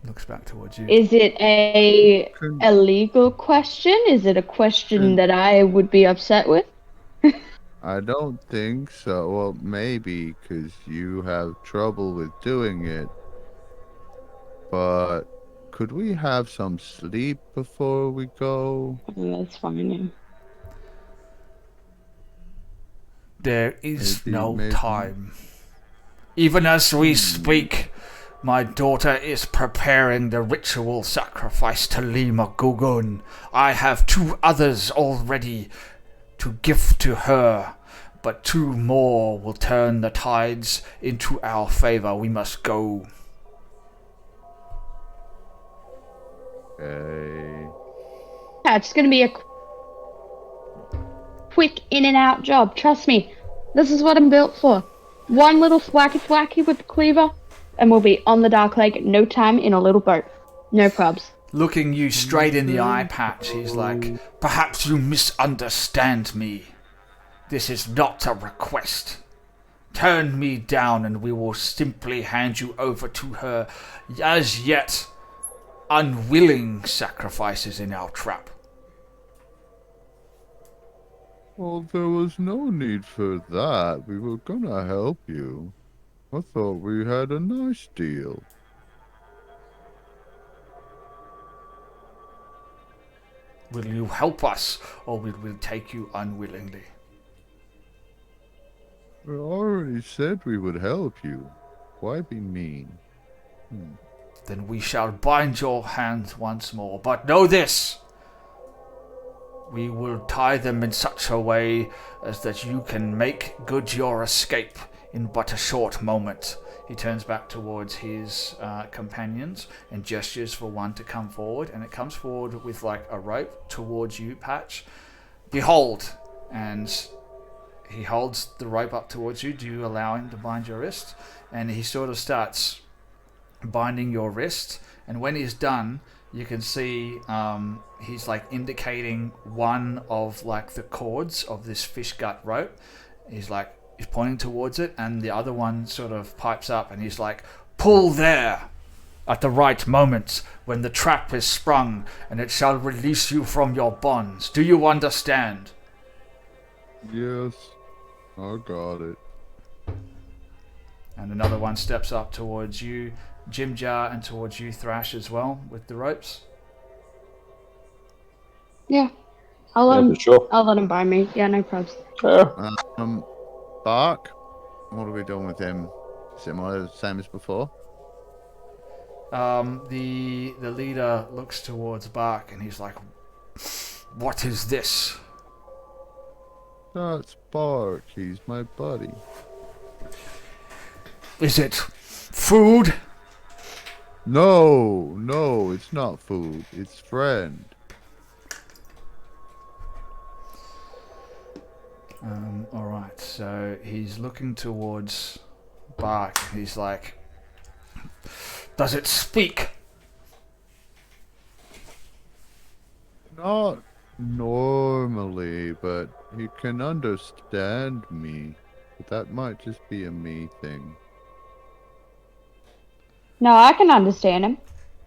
Looks back towards you. Is it a Can- illegal question? Is it a question Can- that I would be upset with? I don't think so. Well, maybe because you have trouble with doing it. But could we have some sleep before we go? That's fine. There is no Maybe. time. Even as we speak, my daughter is preparing the ritual sacrifice to Lima Gugun. I have 2 others already to gift to her, but 2 more will turn the tides into our favor. We must go. Okay. Yeah, it's gonna be a quick in and out job. Trust me. This is what I'm built for. One little thwacky with the cleaver, and we'll be on the Dark Lake at no time in a little boat. No probs. Looking you straight in the eye patch, he's like, "Perhaps you misunderstand me. This is not a request. Turn me down and we will simply hand you over to her as yet unwilling sacrifices in our trap." Well, there was no need for that. We were gonna help you. I thought we had a nice deal. Will you help us, or will we take you unwillingly? We already said we would help you. Why be mean? Then we shall bind your hands once more. But know this! We will tie them in such a way as that you can make good your escape in but a short moment. He turns back towards his companions and gestures for one to come forward, and it comes forward with like a rope towards you, Patch. Behold! And he holds the rope up towards you. Do you allow him to bind your wrist? And he sort of starts binding your wrist, and when he's done, you can see he's like indicating one of like the cords of this fish gut rope. He's pointing towards it, and the other one sort of pipes up, and he's like, "Pull there at the right moment when the trap is sprung, and it shall release you from your bonds. Do you understand?" Yes, I got it. And another one steps up towards you, Jim Jar, and towards you, Thrash, as well, with the ropes. Yeah. Yeah, for sure. I'll let him bind me. Yeah, no probs. Yeah. Bark? What are we doing with him? Similar, same as before? The leader looks towards Bark, and he's like, "What is this?" That's Bark. He's my buddy. Is it food? No, it's not food. It's friend. Alright, so he's looking towards Bark. He's like, does it speak? Not normally, but he can understand me. But that might just be a me thing. No, I can understand him.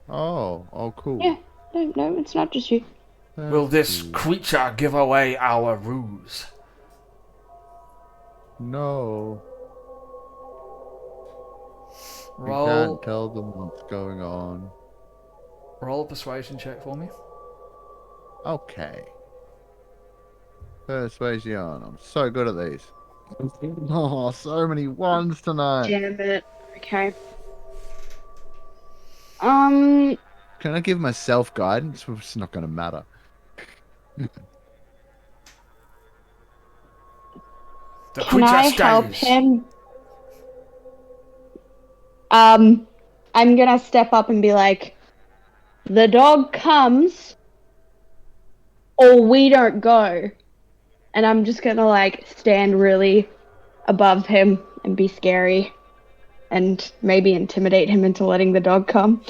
Oh, cool. Yeah. No, it's not just you. Will this Thank you. creature give away our ruse? No. You Roll, can't tell them what's going on. roll a persuasion check for me. Okay. Persuasion. I'm so good at these. Oh, so many ones tonight. Damn it. Okay. Can I give myself guidance? It's not going to matter. The Can I creature help stays. him? I'm gonna step up and be like, the dog comes, or we don't go. And I'm just gonna like stand really above him and be scary, and maybe intimidate him into letting the dog come.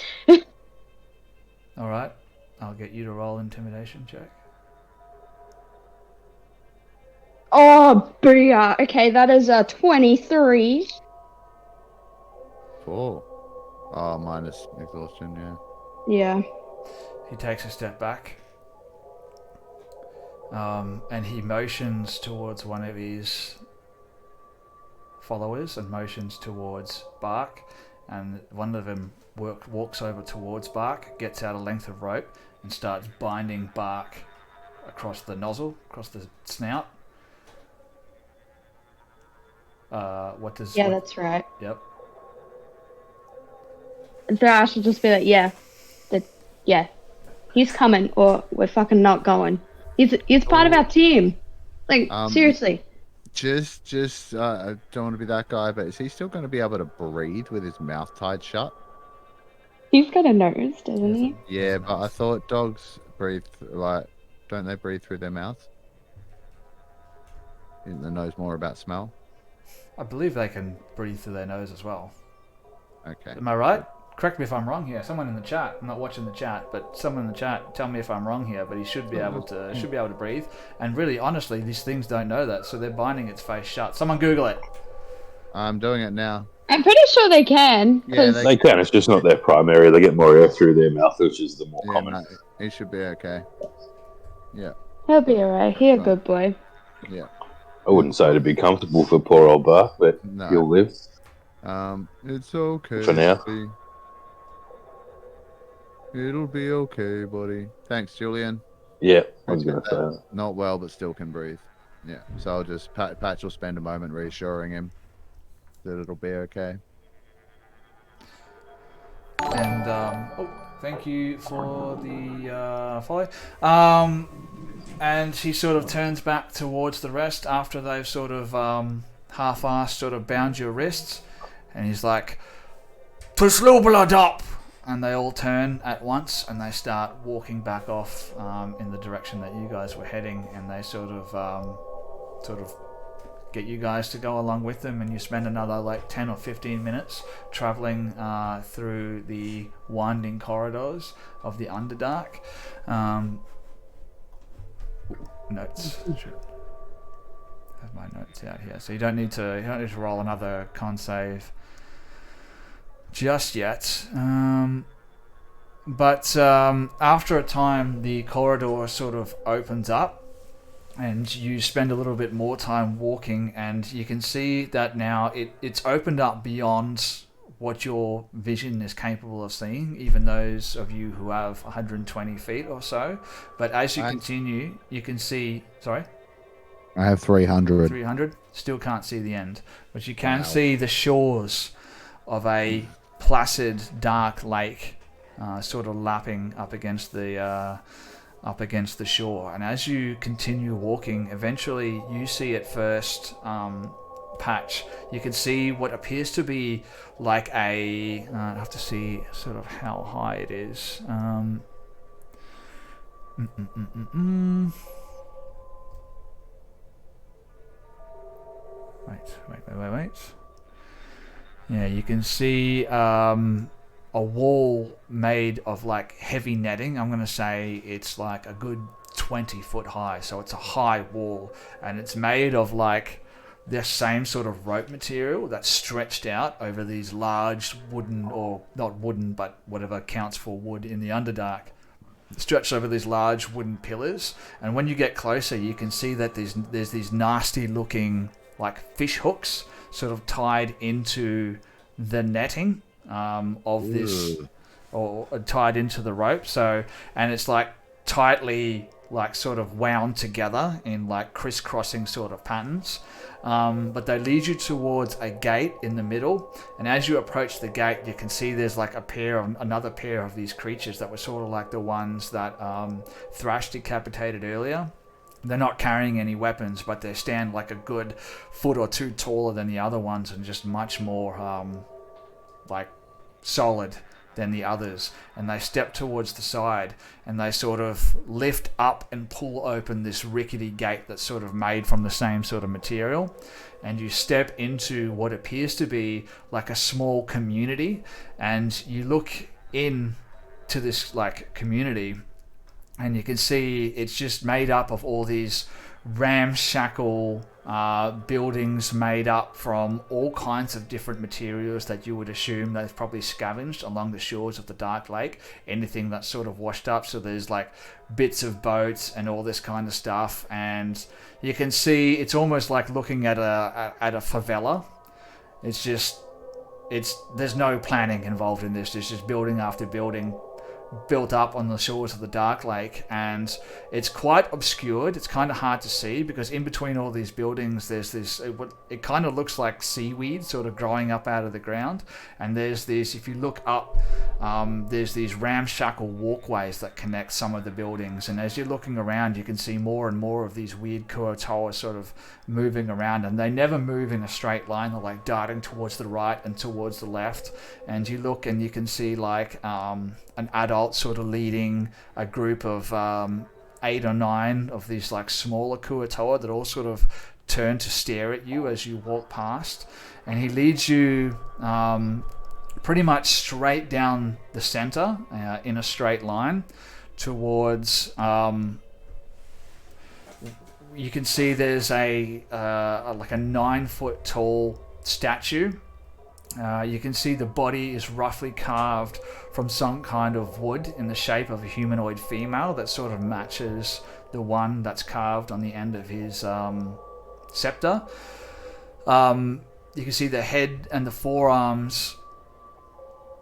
Alright, I'll get you to roll intimidation check. Oh, booyah. Okay, that is a 23. 4. Oh, minus exhaustion, yeah. Yeah. He takes a step back. And he motions towards one of his followers and motions towards Bark. And one of them walks over towards Bark, gets out a length of rope, and starts binding Bark across the nozzle, across the snout. Yeah, that's right. Yep. So I should just be like, yeah, he's coming, or we're fucking not going. He's part of our team. Like, seriously. I don't want to be that guy, but is he still going to be able to breathe with his mouth tied shut? He's got a nose, doesn't he? Yeah, but I thought dogs breathe, don't they breathe through their mouths? Isn't the nose more about smell? I believe they can breathe through their nose as well. Okay. Am I right? Correct me if I'm wrong here. Someone in the chat. I'm not watching the chat, but someone in the chat, tell me if I'm wrong here. But he should be able to breathe. And really, honestly, these things don't know that, so they're binding its face shut. Someone Google it. I'm doing it now. I'm pretty sure they can. Yeah, They can. It's just not their primary. They get more air through their mouth, which is the more common. No, he should be okay. Yeah. He'll be alright. He's a good boy. Yeah. I wouldn't say it'd be comfortable for poor old Bark, but No. he'll live. It's okay. For now. Buddy. It'll be okay, buddy. Thanks, Julian. Yeah, I was going to say that. Not well, but still can breathe. Yeah. So I'll just Patch will spend a moment reassuring him that it'll be okay. And thank you for the follow. And he sort of turns back towards the rest after they've sort of half-assed sort of bound your wrists, and he's like, "To slow blood up!" And they all turn at once and they start walking back off in the direction that you guys were heading, and they sort of get you guys to go along with them, and you spend another like 10 or 15 minutes traveling through the winding corridors of the Underdark. Notes. Have my notes out here, so you don't need to roll another con save just yet. But after a time, the corridor sort of opens up, and you spend a little bit more time walking, and you can see that now it's opened up beyond what your vision is capable of seeing, even those of you who have 120 feet or so. But as you continue, you can see... Sorry? I have 300. 300? Still can't see the end. But you can see the shores of a placid, dark lake sort of lapping up against the up against the shore. And as you continue walking, eventually you see at first, Patch, you can see what appears to be like a... I have to see sort of how high it is. Wait. Yeah, you can see a wall made of like heavy netting. I'm going to say it's like a good 20 foot high. So it's a high wall, and it's made of like the same sort of rope material that's stretched out over these large wooden, or not wooden, but whatever counts for wood in the Underdark. Stretched over these large wooden pillars, and when you get closer you can see that there's these nasty looking like fish hooks sort of tied into the netting of this, or tied into the rope. So, and it's like tightly like sort of wound together in like crisscrossing sort of patterns. But they lead you towards a gate in the middle, and as you approach the gate you can see there's like another pair of these creatures that were sort of like the ones that Thrash decapitated earlier. They're not carrying any weapons, but they stand like a good foot or two taller than the other ones, and just much more like solid than the others. And they step towards the side, and they sort of lift up and pull open this rickety gate that's sort of made from the same sort of material, and you step into what appears to be like a small community. And you look in to this like community, and you can see it's just made up of all these ramshackle buildings made up from all kinds of different materials that you would assume they've probably scavenged along the shores of the Dark Lake. Anything that's sort of washed up. So there's like bits of boats and all this kind of stuff, and you can see it's almost like looking at a favela. There's no planning involved in this. There's just building after building built up on the shores of the Dark Lake, and it's quite obscured. It's kind of hard to see because in between all these buildings there's this, it kind of looks like seaweed sort of growing up out of the ground, and there's this, if you look up, there's these ramshackle walkways that connect some of the buildings, and as you're looking around you can see more and more of these weird kuo-toa sort of moving around, and they never move in a straight line. They're like darting towards the right and towards the left, and you look and you can see like an adult sort of leading a group of 8 or 9 of these like smaller kuo-toa that all sort of turn to stare at you as you walk past, and he leads you pretty much straight down the center in a straight line towards you can see there's like a 9-foot tall statue. You can see the body is roughly carved from some kind of wood in the shape of a humanoid female that sort of matches the one that's carved on the end of his scepter. You can see the head and the forearms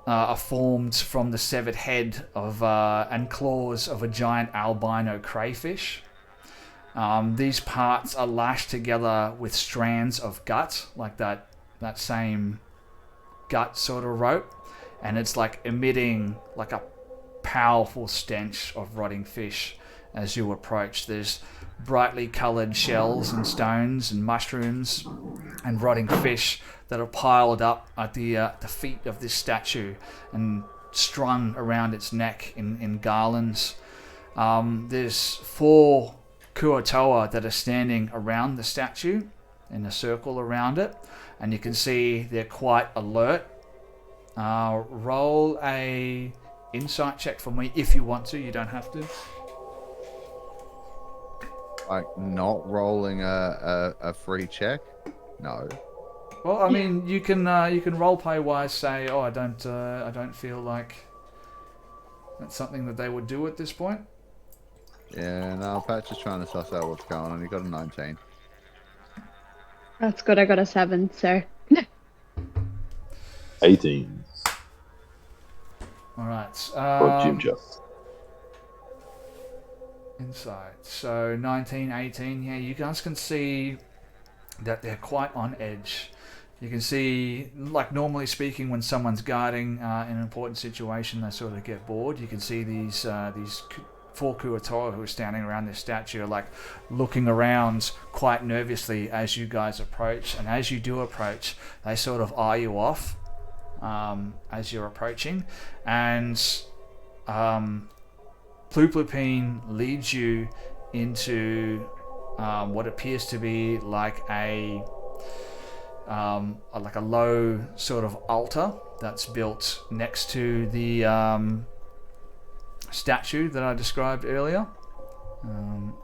are formed from the severed head of and claws of a giant albino crayfish. These parts are lashed together with strands of gut, like that same gut sort of rope, and it's like emitting like a powerful stench of rotting fish as you approach. There's brightly coloured shells and stones and mushrooms and rotting fish that are piled up at the feet of this statue and strung around its neck in garlands. There's 4 kuo-toa that are standing around the statue in a circle around it, and you can see they're quite alert. Roll a insight check for me if you want to. You don't have to. Like not rolling a free check? No. Well, I mean, you can role play wise say, oh, I don't feel like that's something that they would do at this point. Yeah, no, Pat's just trying to suss out what's going on. He got a 19. That's good. I got a 7, so. 18. All right. For Ginger. Insight. So 19, 18. Yeah, you guys can see that they're quite on edge. You can see, like normally speaking, when someone's guarding in an important situation, they sort of get bored. You can see these four Kuatoa who are standing around this statue are like looking around quite nervously as you guys approach, and as you do approach, they sort of eye you off as you're approaching, and Pluplupine leads you into what appears to be like a low sort of altar that's built next to the statue that I described earlier.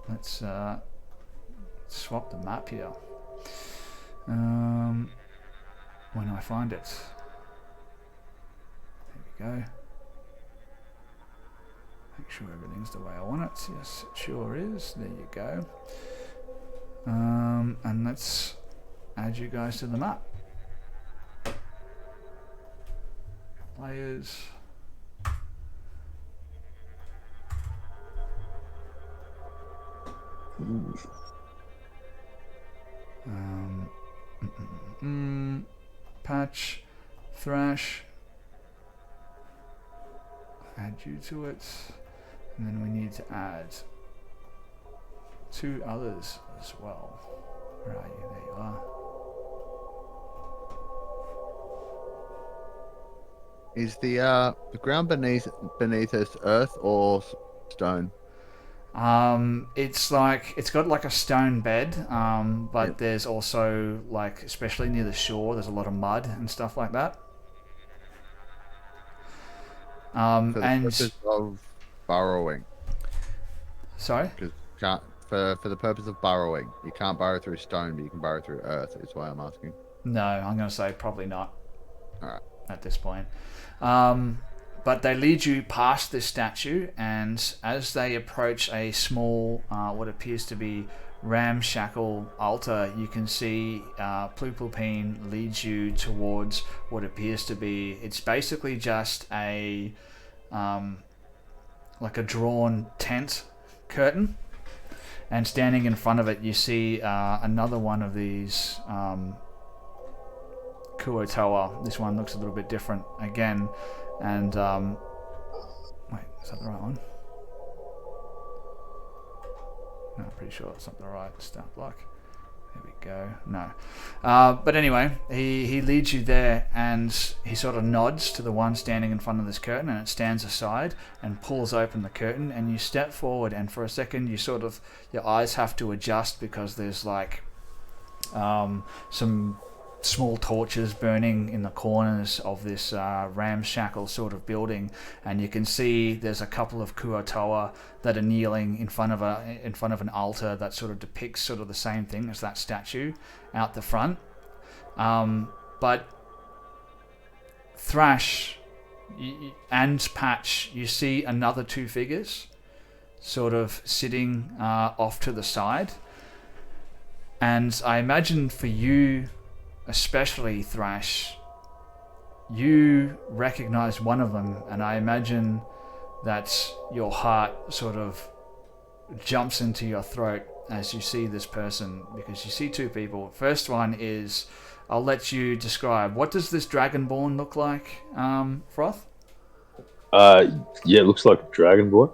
Let's swap the map here. When I find it. There we go. Make sure everything's the way I want it. Yes, it sure is. There you go. And let's add you guys to the map. Players. Patch, Thrash. Add you to it. And then we need to add 2 others as well. Where are you? There you are. Is the ground beneath us earth or stone? It's got like a stone bed, but Yep. there's also, like, especially near the shore, there's a lot of mud and stuff like that. For the And purpose of burrowing. sorry. For the purpose of burrowing, you can't burrow through stone, but you can burrow through earth. Is why I'm asking. No, I'm going to say probably not. All right. At this point. But they lead you past this statue, and as they approach a small, what appears to be ramshackle altar, you can see Pluplupine leads you towards what appears to be, it's basically just a, like a drawn tent curtain, and standing in front of it you see another one of these Kuatoa. This one looks a little bit different again, and wait, is that the right one? No, I'm pretty sure it's not the right stat block. There we go. No, but anyway, he leads you there, and he sort of nods to the one standing in front of this curtain, and it stands aside and pulls open the curtain, and you step forward, and for a second you sort of, your eyes have to adjust because there's like some small torches burning in the corners of this ramshackle sort of building, and you can see there's a couple of Kuatoa that are kneeling in front of an altar that sort of depicts sort of the same thing as that statue out the front. But Thrash and Patch, you see another 2 figures sort of sitting off to the side, and I imagine for you, especially Thrash, you recognize one of them, and I imagine that your heart sort of jumps into your throat as you see this person, because you see 2 people. First one is, I'll let you describe, what does this dragonborn look like, Froth? Yeah, it looks like a dragonborn.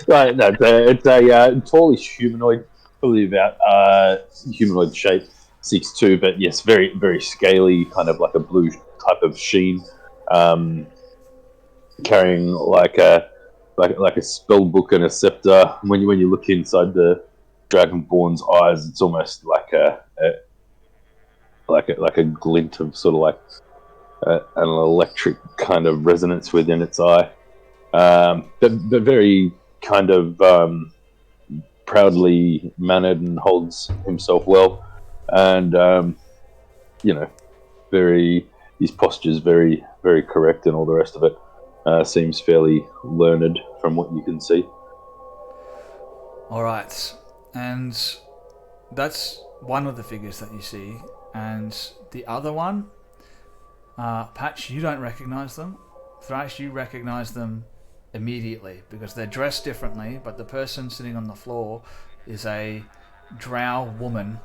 Right, no, it's a tallish humanoid, probably about humanoid shape. 6'2", but yes, very, very scaly, kind of like a blue type of sheen, carrying like a spell book and a scepter. When you look inside the dragonborn's eyes, it's almost like a glint of sort of like an electric kind of resonance within its eye, but very kind of proudly mannered and holds himself well. And his posture's very, very correct, and all the rest of it seems fairly learned from what you can see. All right, and that's one of the figures that you see, and the other one, Patch, you don't recognize them. Thrash, you recognize them immediately because they're dressed differently, but the person sitting on the floor is a drow woman.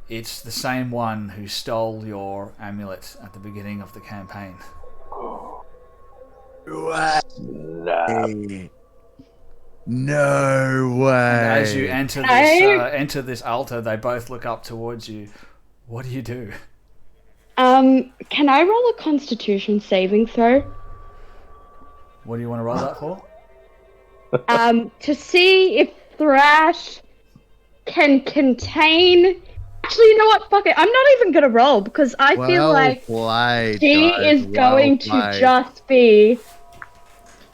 It's the same one who stole your amulet at the beginning of the campaign. Snap. No way. And as you enter this altar, they both look up towards you. What do you do? Can I roll a Constitution saving throw? What do you want to roll that for? To see if Thrash can contain. Actually, you know what? Fuck it. I'm not even gonna roll because I feel like played, she guys. is going to played. just be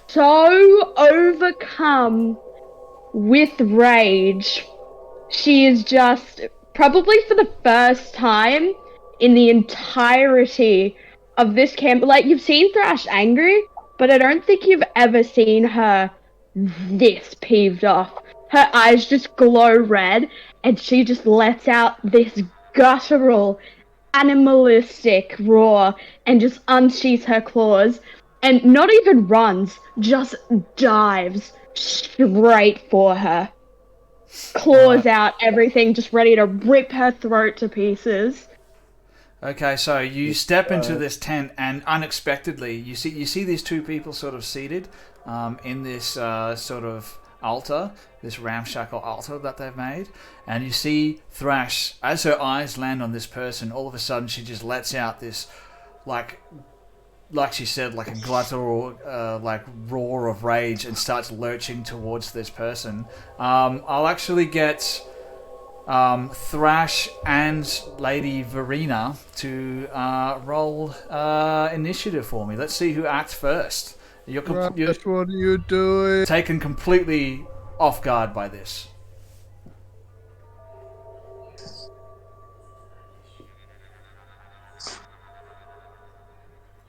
so overcome with rage. She is just probably for the first time in the entirety of this camp. Like, you've seen Thrash angry, but I don't think you've ever seen her this peeved off. Her eyes just glow red, and she just lets out this guttural, animalistic roar and just unsheaths her claws and not even runs, just dives straight for her. Claws out, everything, just ready to rip her throat to pieces. Okay, so you step into this tent, and unexpectedly, you see these two people sort of seated in this sort of altar, this ramshackle altar that they've made, and you see Thrash, as her eyes land on this person, all of a sudden she just lets out this, like she said, like a guttural, like roar of rage, and starts lurching towards this person. I'll actually get Thrash and Lady Verena to roll initiative for me. Let's see who acts first. You're what are you doing? taken completely off guard by this.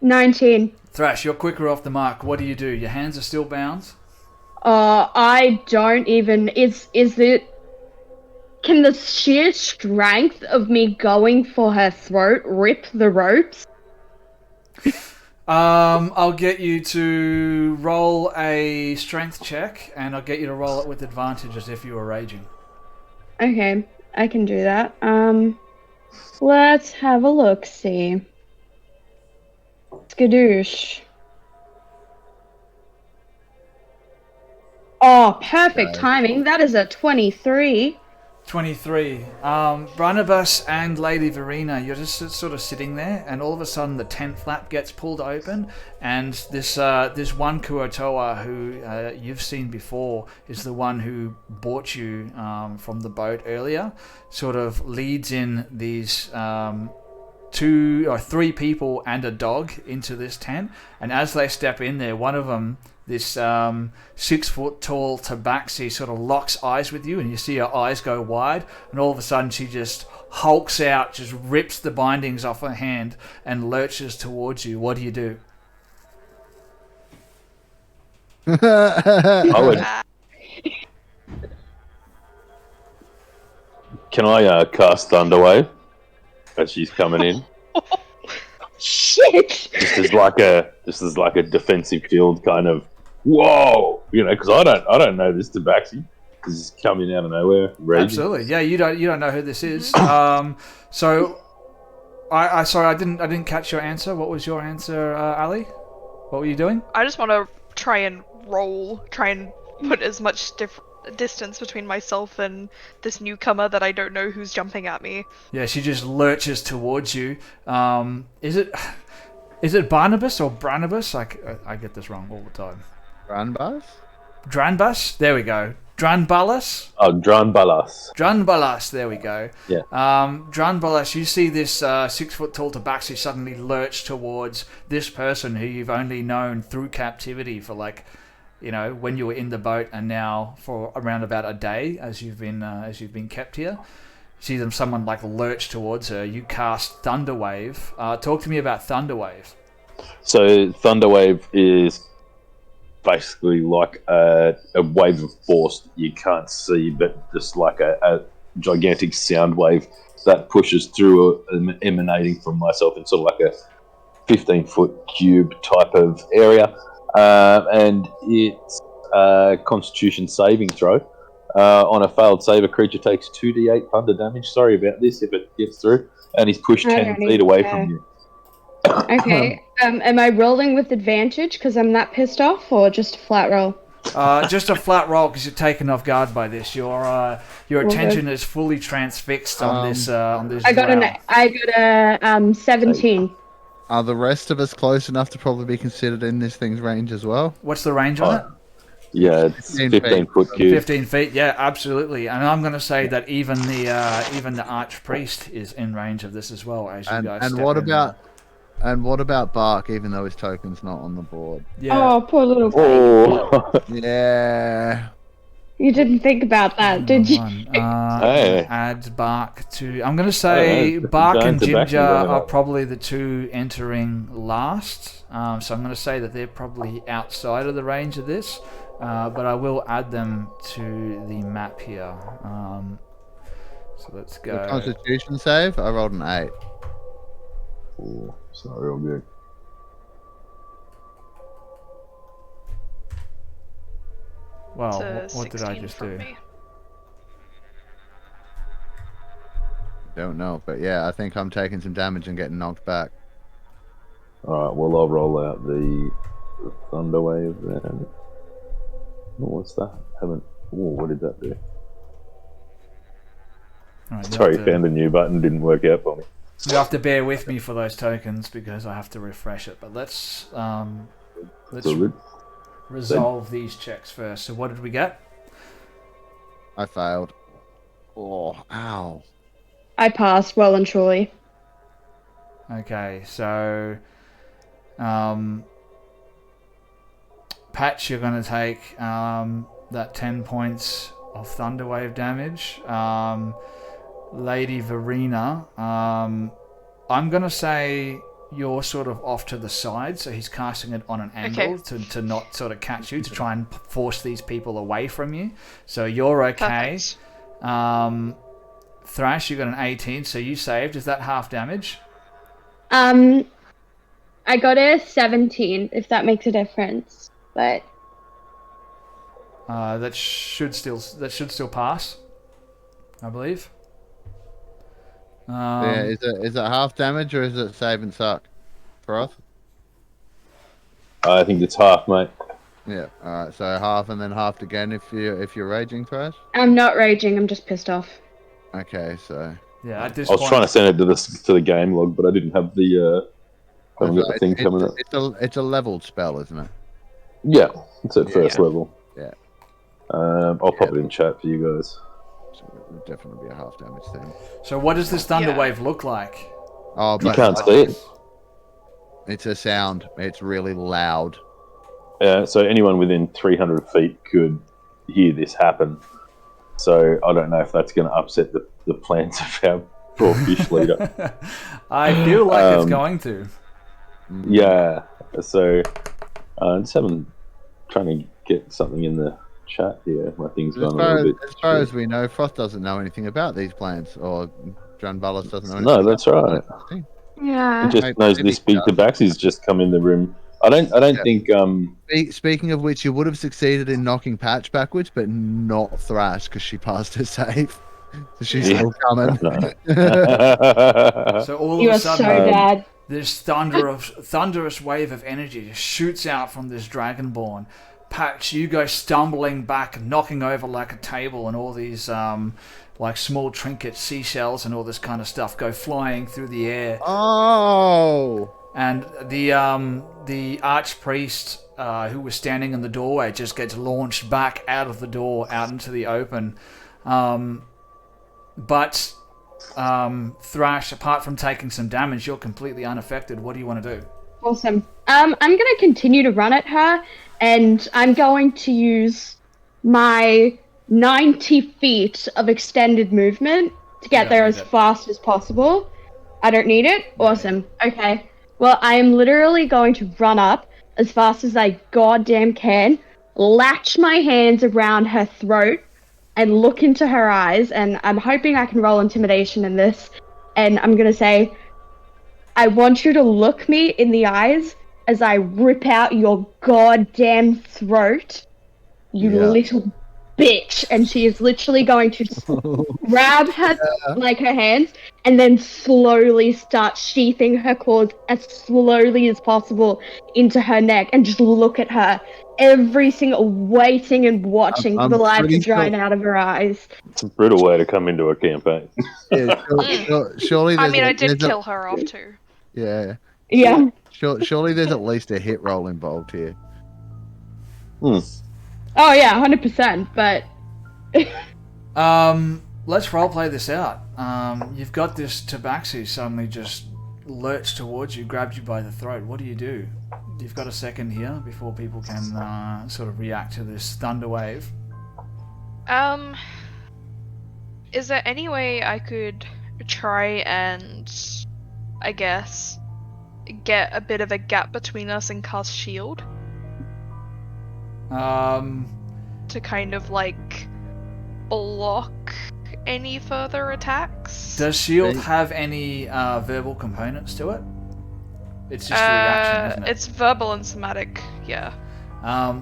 "19. Thrash, you're quicker off the mark. What do? Your hands are still bound? I don't even. Is it? Can the sheer strength of me going for her throat rip the ropes? I'll get you to roll a strength check, and I'll get you to roll it with advantage as if you were raging. Okay, I can do that. Let's have a look. See. Skadoosh. Oh, perfect timing. That is a 23. 23. Barnabas and Lady Verena, you're just sort of sitting there, and all of a sudden the tent flap gets pulled open, and this one Kuotoa who you've seen before is the one who bought you from the boat earlier, sort of leads in these 2 or 3 people and a dog into this tent, and as they step in there, one of them, this 6-foot-tall tabaxi, sort of locks eyes with you, and you see her eyes go wide, and all of a sudden she just hulks out, just rips the bindings off her hand and lurches towards you. What do you do? I would. Can I cast Thunderwave as she's coming in? Shit! Just as like a defensive field kind of. Whoa, because I don't know this tabaxi because it's coming out of nowhere. Raging. Absolutely, yeah. You don't know who this is. So, I sorry, I didn't catch your answer. What was your answer, Ali? What were you doing? I just want to try and put as much distance between myself and this newcomer that I don't know who's jumping at me. Yeah, she just lurches towards you. Is it Barnabas or Branabas? I get this wrong all the time. Ranbas? Dranbas? There we go. Dranbalas? Oh, Dranbalas. Dranbalas, there we go. Yeah. Dranbalas, you see this 6-foot-tall tabaxi suddenly lurch towards this person who you've only known through captivity for when you were in the boat, and now for around about a day as you've been kept here. You see someone lurch towards her. You cast Thunderwave. Talk to me about Thunderwave. So Thunderwave is basically like a wave of force that you can't see, but just like a gigantic sound wave that pushes through, emanating from myself in sort of like a 15-foot cube type of area. And it's a Constitution saving throw. On a failed save, a creature takes 2d8 thunder damage. Sorry about this if it gets through. And he's pushed 10 feet away from you. Okay. Am I rolling with advantage because I'm that pissed off, or just a flat roll? Just a flat roll because you're taken off guard by this. Your attention is fully transfixed on this I got drow. a 17. Are the rest of us close enough to probably be considered in this thing's range as well? What's the range on it? Yeah, it's 15 foot cube. 15 feet, yeah, absolutely. And I'm going to say that even the archpriest is in range of this as well. As you guys step in. And what about Bark, even though his token's not on the board? Yeah. Oh, poor little baby. Oh, Yeah. You didn't think about that, did you? Hey. Add Bark to... I'm going to say Bark and Ginger are probably the two entering last. So I'm going to say that they're probably outside of the range of this. But I will add them to the map here. So let's go. The Constitution save? I rolled an 8. Oh, it's not real good. Well, It's a what did I 16 just from do? me. Don't know, but yeah, I think I'm taking some damage and getting knocked back. Alright, well, I'll roll out the thunder wave then. Oh, what's that? Haven't. Oh, what did that do? All right, Sorry, found a new button, didn't work out for me. you have to bear with me for those tokens because I have to refresh it. But let's So good. resolve these checks first. So what did we get? I failed. Oh, ow. I passed well and truly. Okay, so Patch, you're going to take that 10 points of Thunderwave damage. Lady Verena, I'm going to say you're sort of off to the side, so he's casting it on an angle to not sort of catch you, to try and force these people away from you. So you're okay. Perfect. Thrash, you got an 18, so you saved. Is that half damage? I got a 17, if that makes a difference. But That should still pass, I believe. Yeah, is it half damage or is it save and suck for us? I think it's half, mate. Yeah. All right. So half and then half again if you're raging, Thrash. I'm not raging, I'm just pissed off. Okay. So yeah, at this I was point, trying to send it to the game log, but I didn't have the haven't got the thing coming up. It's a leveled spell, isn't it? Yeah, it's at first level. Yeah. I'll pop it in chat for you guys. So it would definitely be a half damage thing. So what does this thunder wave look like? Oh, You but can't see it. it's a sound. It's really loud. Yeah, so anyone within 300 feet could hear this happen. So I don't know if that's going to upset the plans of our poor fish leader. I feel like it's going to. Yeah, so just trying to get something in the chat here. My thing's gone a little bit. As far as we know, Froth doesn't know anything about these plans, or John Ballas doesn't know anything. No, that's right. Yeah. He just knows this big Tabaxi's just come in the room. I don't think Speaking of which, you would have succeeded in knocking Patch backwards, but not Thrash because she passed her save. So she's still coming. So all You of are a so sudden, bad. this thunderous wave of energy just shoots out from this dragonborn. Patch, you go stumbling back, knocking over like a table, and all these like small trinkets, seashells, and all this kind of stuff go flying through the air. Oh! And the archpriest who was standing in the doorway just gets launched back out of the door, out into the open. But Thrash, apart from taking some damage, you're completely unaffected. What do you want to do? Awesome. I'm going to continue to run at her, and I'm going to use my 90 feet of extended movement to get there as fast as possible. I don't need it? Awesome. Okay. Well, I am literally going to run up as fast as I goddamn can, latch my hands around her throat, and look into her eyes, and I'm hoping I can roll intimidation in this, and I'm going to say, I want you to look me in the eyes as I rip out your goddamn throat, you little bitch, and she is literally going to grab her like her hands and then slowly start sheathing her claws as slowly as possible into her neck and just look at her, every single waiting and watching for the light to pretty drain sure- out of her eyes. It's a brutal way to come into a campaign. Yeah, surely I there's mean, I there's did kill her off too. Yeah. Yeah. Surely there's at least a hit roll involved here. Oh yeah, 100%. But Let's roleplay this out. You've got this tabaxi suddenly just lurched towards you, grabbed you by the throat. What do? You've got a second here before people can sort of react to this thunder wave. Is there any way I could try and, I guess, get a bit of a gap between us and cast shield to kind of like block any further attacks? Does shield have any verbal components to it? It's just a reaction, isn't it? It's verbal and somatic, yeah.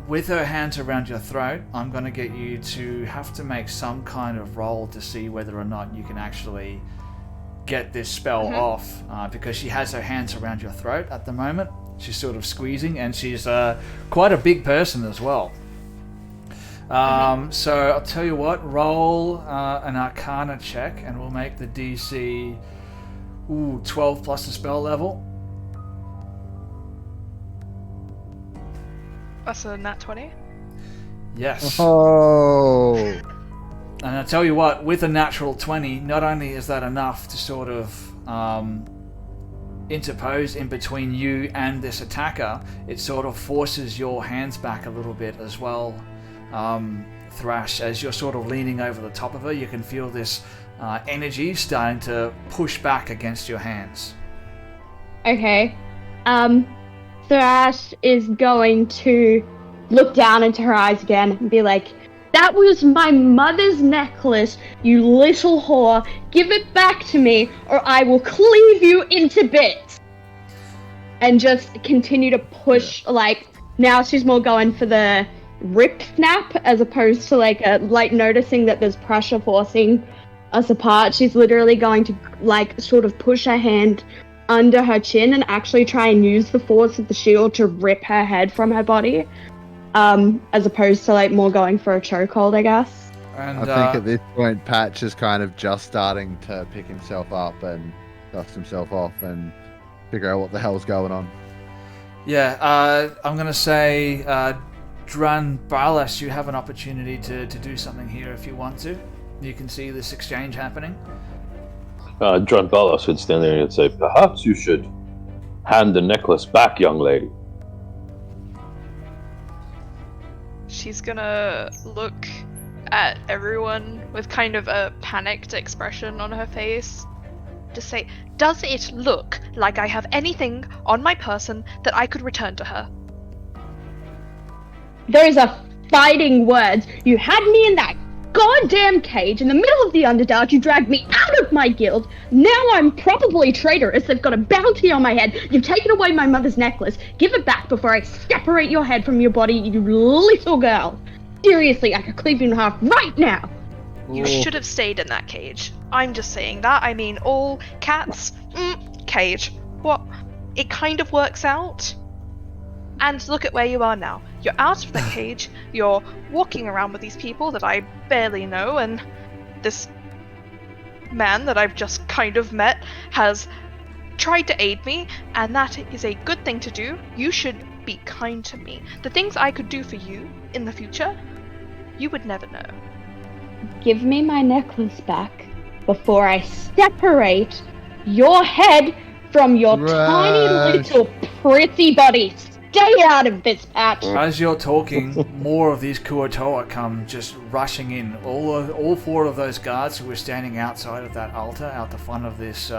With her hands around your throat, I'm going to get you to have to make some kind of roll to see whether or not you can actually get this spell off, because she has her hands around your throat at the moment. She's sort of squeezing, and she's quite a big person as well. So I'll tell you what, roll an Arcana check, and we'll make the DC 12 plus the spell level. That's a nat 20. Yes. Oh. And I'll tell you what, with a natural 20, not only is that enough to sort of interpose in between you and this attacker, it sort of forces your hands back a little bit as well. Thrash, as you're sort of leaning over the top of her, you can feel this energy starting to push back against your hands. okay. Thrash is going to look down into her eyes again and be like, "That was my mother's necklace, you little whore. Give it back to me, or I will cleave you into bits." And just continue to push, like, now she's more going for the rip snap as opposed to like noticing that there's pressure forcing us apart. She's literally going to like sort of push her hand under her chin and actually try and use the force of the shield to rip her head from her body, as opposed to like more going for a chokehold, I guess. And I think at this point, Patch is kind of just starting to pick himself up and dust himself off and figure out what the hell's going on. I'm going to say, Dran Barlas, you have an opportunity to do something here if you want to. You can see this exchange happening. John Ballas would stand there and say, "Perhaps you should hand the necklace back, young lady." She's gonna look at everyone with kind of a panicked expression on her face. Just say, "Does it look like I have anything on my person that I could return to her?" Those are fighting words. You had me in that goddamn cage in the middle of the Underdark. You dragged me out of my guild. Now I'm probably traitorous. They've got a bounty on my head. You've taken away my mother's necklace. Give it back before I separate your head from your body, you little girl. Seriously, I could cleave you in half right now. You should have stayed in that cage. I'm just saying that. I mean, all cats, cage. What? It kind of works out. And look at where you are now. You're out of the cage, you're walking around with these people that I barely know, and this man that I've just kind of met has tried to aid me, and that is a good thing to do. You should be kind to me. The things I could do for you in the future, you would never know. Give me my necklace back before I separate your head from your tiny little pretty body. Stay out of this, Patch. As you're talking, more of these Kuotoa come just rushing in. All four of those guards who were standing outside of that altar, out the front of this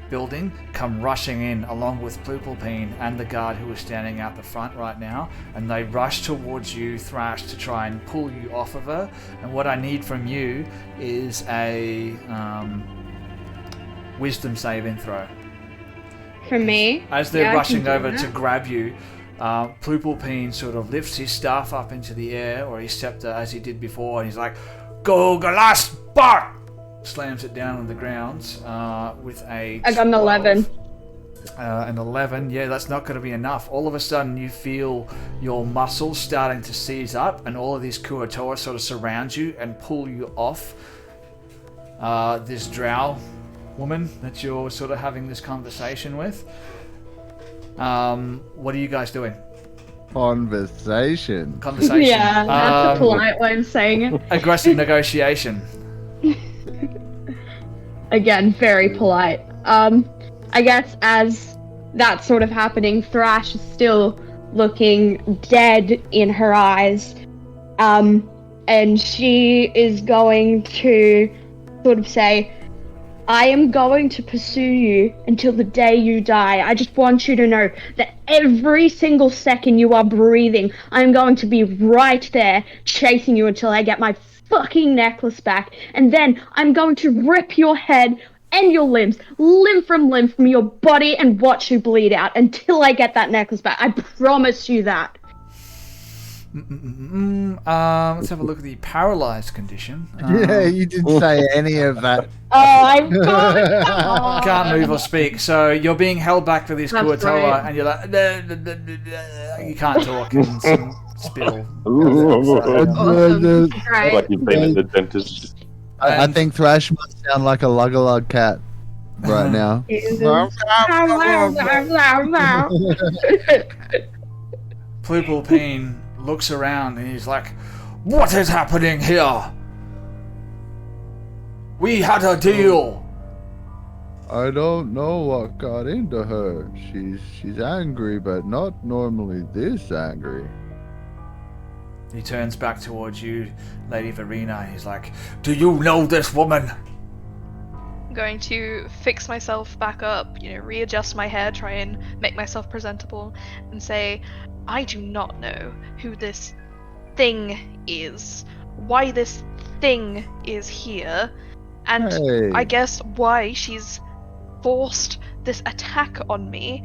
building, come rushing in, along with Plupalpine and the guard who is standing out the front right now, and they rush towards you, Thrash, to try and pull you off of her. And what I need from you is a wisdom saving throw. For me? As they're Yeah, I rushing can do over that. to grab you, Plupalpine sort of lifts his staff up into the air, or his scepter, as he did before, and he's like, "Go, Galas, bark!" Slams it down on the ground with a I got an 11. An 11, yeah, that's not going to be enough. All of a sudden, you feel your muscles starting to seize up, and all of these Kuatoa sort of surround you and pull you off this drow woman that you're sort of having this conversation with. What are you guys doing? Conversation. Yeah, that's a polite way of saying it. Aggressive negotiation. Again, very polite. I guess as that's sort of happening, Thrash is still looking dead in her eyes. And she is going to sort of say, I am going to pursue you until the day you die. I just want you to know that every single second you are breathing, I'm going to be right there chasing you until I get my fucking necklace back. And then I'm going to rip your head and your limbs, limb from your body, and watch you bleed out until I get that necklace back. I promise you that. Let's have a look at the paralyzed condition. Yeah, you didn't say any of that. I Can't move or speak, so you're being held back for this That's Kuatoa, right. and you're like, you can't talk, and some spittle. Awesome. Right. Like you've been in the dentist. I think Thrash must sound like a lug cat right now. Plupalpine looks around and he's like, "What is happening here? We had a deal." I don't know what got into her. She's angry, but not normally this angry. He turns back towards you, Lady Verena, and he's like, "Do you know this woman?" I'm going to fix myself back up, readjust my hair, try and make myself presentable, and say, I do not know who this thing is, why this thing is here, and Hey. I guess why she's forced this attack on me.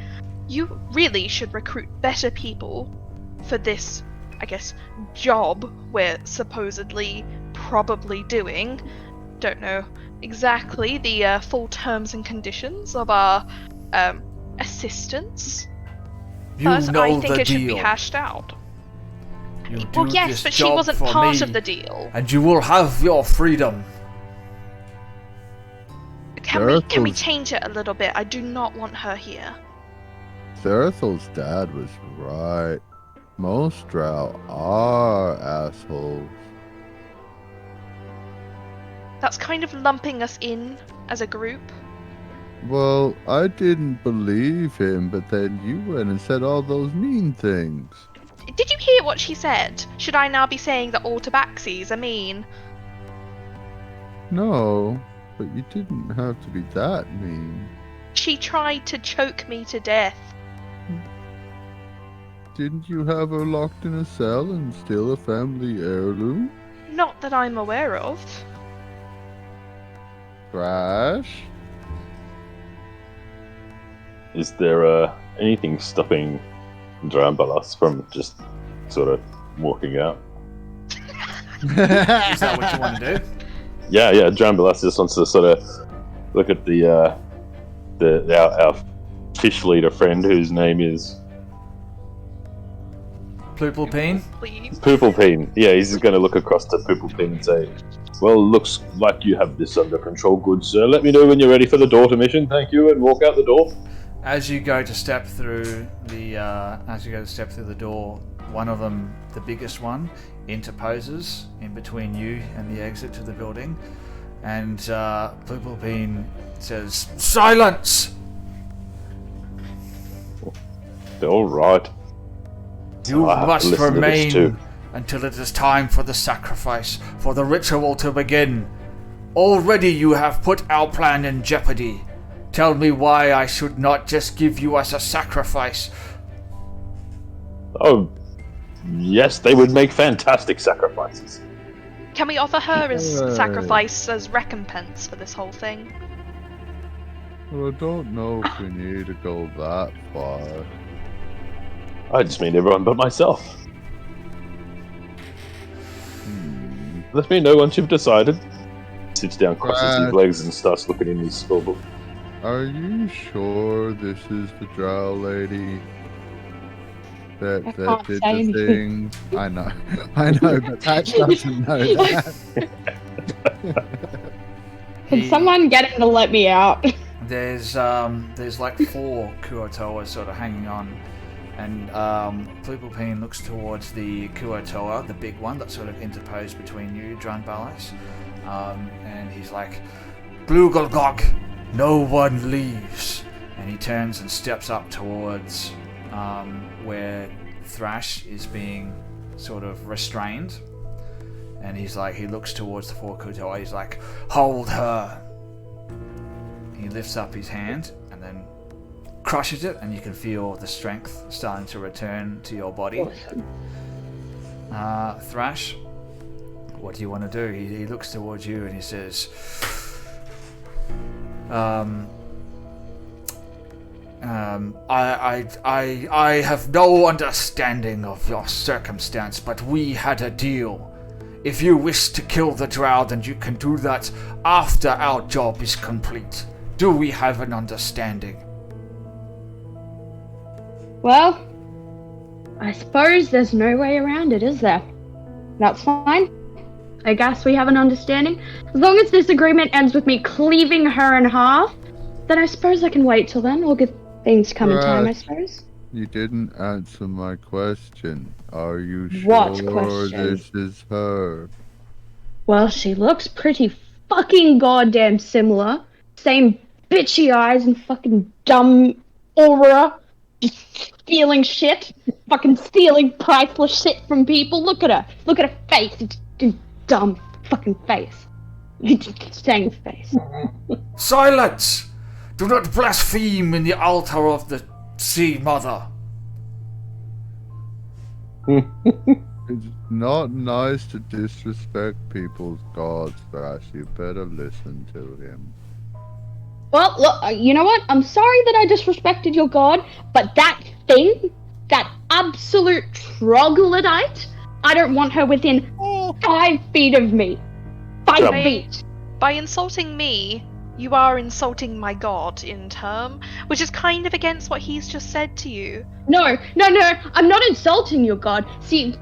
You really should recruit better people for this, I guess, job we're supposedly probably doing. Don't know exactly the full terms and conditions of our assistance, You but know I think the it should be deal. hashed out. You Well, do yes, this but she job wasn't for part me, of the deal. and you will have your freedom. Can we Circles. change it a little bit? I do not want her here. Thurthel's dad was right. Most drow are assholes. That's kind of lumping us in as a group. Well, I didn't believe him, but then you went and said all those mean things. Did you hear what she said? Should I now be saying that all tabaxis are mean? No, but you didn't have to be that mean. She tried to choke me to death. Didn't you have her locked in a cell and steal a family heirloom? Not that I'm aware of. Trash? Is there anything stopping Drambalas from just sort of walking out? Is that what you want to do? Yeah, Drambalas just wants to sort of look at our fish leader friend whose name is Plupalpine? Please. Pooplepine. Yeah, he's just going to look across to Pooplepine and say, "Well, looks like you have this under control, good sir. Let me know when you're ready for the daughter mission. Thank you," and walk out the door. As you go to step through the door, one of them, the biggest one, interposes in between you and the exit to the building, and Plupalpine says, "Silence! All right. You I have to must listen to this too." remain until it is time for the sacrifice, for the ritual to begin. Already you have put our plan in jeopardy. Tell me why I should not just give you as a sacrifice." Oh, yes, they would make fantastic sacrifices. Can we offer her as Hey. sacrifice as recompense for this whole thing? Well, I don't know if we need to go that far. I just mean everyone but myself. Let me know once you've decided. Sits down, crosses his legs, and starts looking in his spellbook. Are you sure this is the drow lady that can't did say the anything. thing? I know, but Patch doesn't know that. Can someone get him to let me out? There's like 4 Kuotoas sort of hanging on, and Plupalpine looks towards the Kuotoa, the big one that's sort of interposed between you, Drunbalas, and he's like, Blugolgog, no one leaves. And he turns and steps up towards where Thrash is being sort of restrained, and he looks towards the 4 Kuotoa, he's like, hold her. He lifts up his hand and then crushes it, and you can feel the strength starting to return to your body. Thrash, what do you want to do? He looks towards you and he says, I have no understanding of your circumstance, but we had a deal. If you wish to kill the drow, then you can do that after our job is complete. Do we have an understanding? Well, I suppose there's no way around it, is there? That's fine. I guess we have an understanding. As long as this agreement ends with me cleaving her in half, then I suppose I can wait till then. All good things come in time, I suppose. You didn't answer my question. Are you sure What question? this is her? Well, she looks pretty fucking goddamn similar. Same bitchy eyes and fucking dumb aura. Just stealing shit. Fucking stealing priceless shit from people. Look at her. Look at her face. It's dumb fucking face. Same face. Silence! Do not blaspheme in the altar of the Sea Mother. It's not nice to disrespect people's gods, Thrash. You better listen to him. Well, look, you know what? I'm sorry that I disrespected your god, but that thing, that absolute troglodyte, I don't want her within 5 feet of me. 5 feet. By insulting me, you are insulting my god in turn, which is kind of against what he's just said to you. No, I'm not insulting your god. See,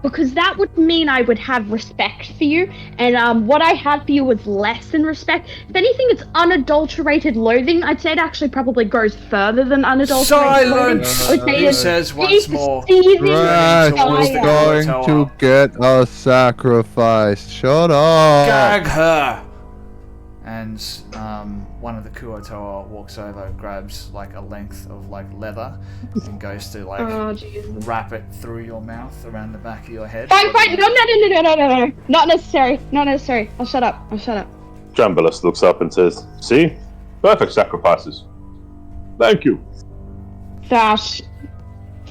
because that would mean I would have respect for you, and what I have for you is less than respect. If anything, it's unadulterated loathing. I'd say it actually probably goes further than unadulterated loathing. Silence! I would say He it's says once more. Thrash towards is the going Kuotoa. to get a sacrifice. Shut up! Gag her! And one of the Kuotoa walks over, grabs like a length of like leather, and goes to like Oh, Jesus. wrap it through your mouth around the back of your head. Fine, no. Not necessary. I'll shut up. Drumbalus looks up and says, see? Perfect sacrifices. Thank you. Thash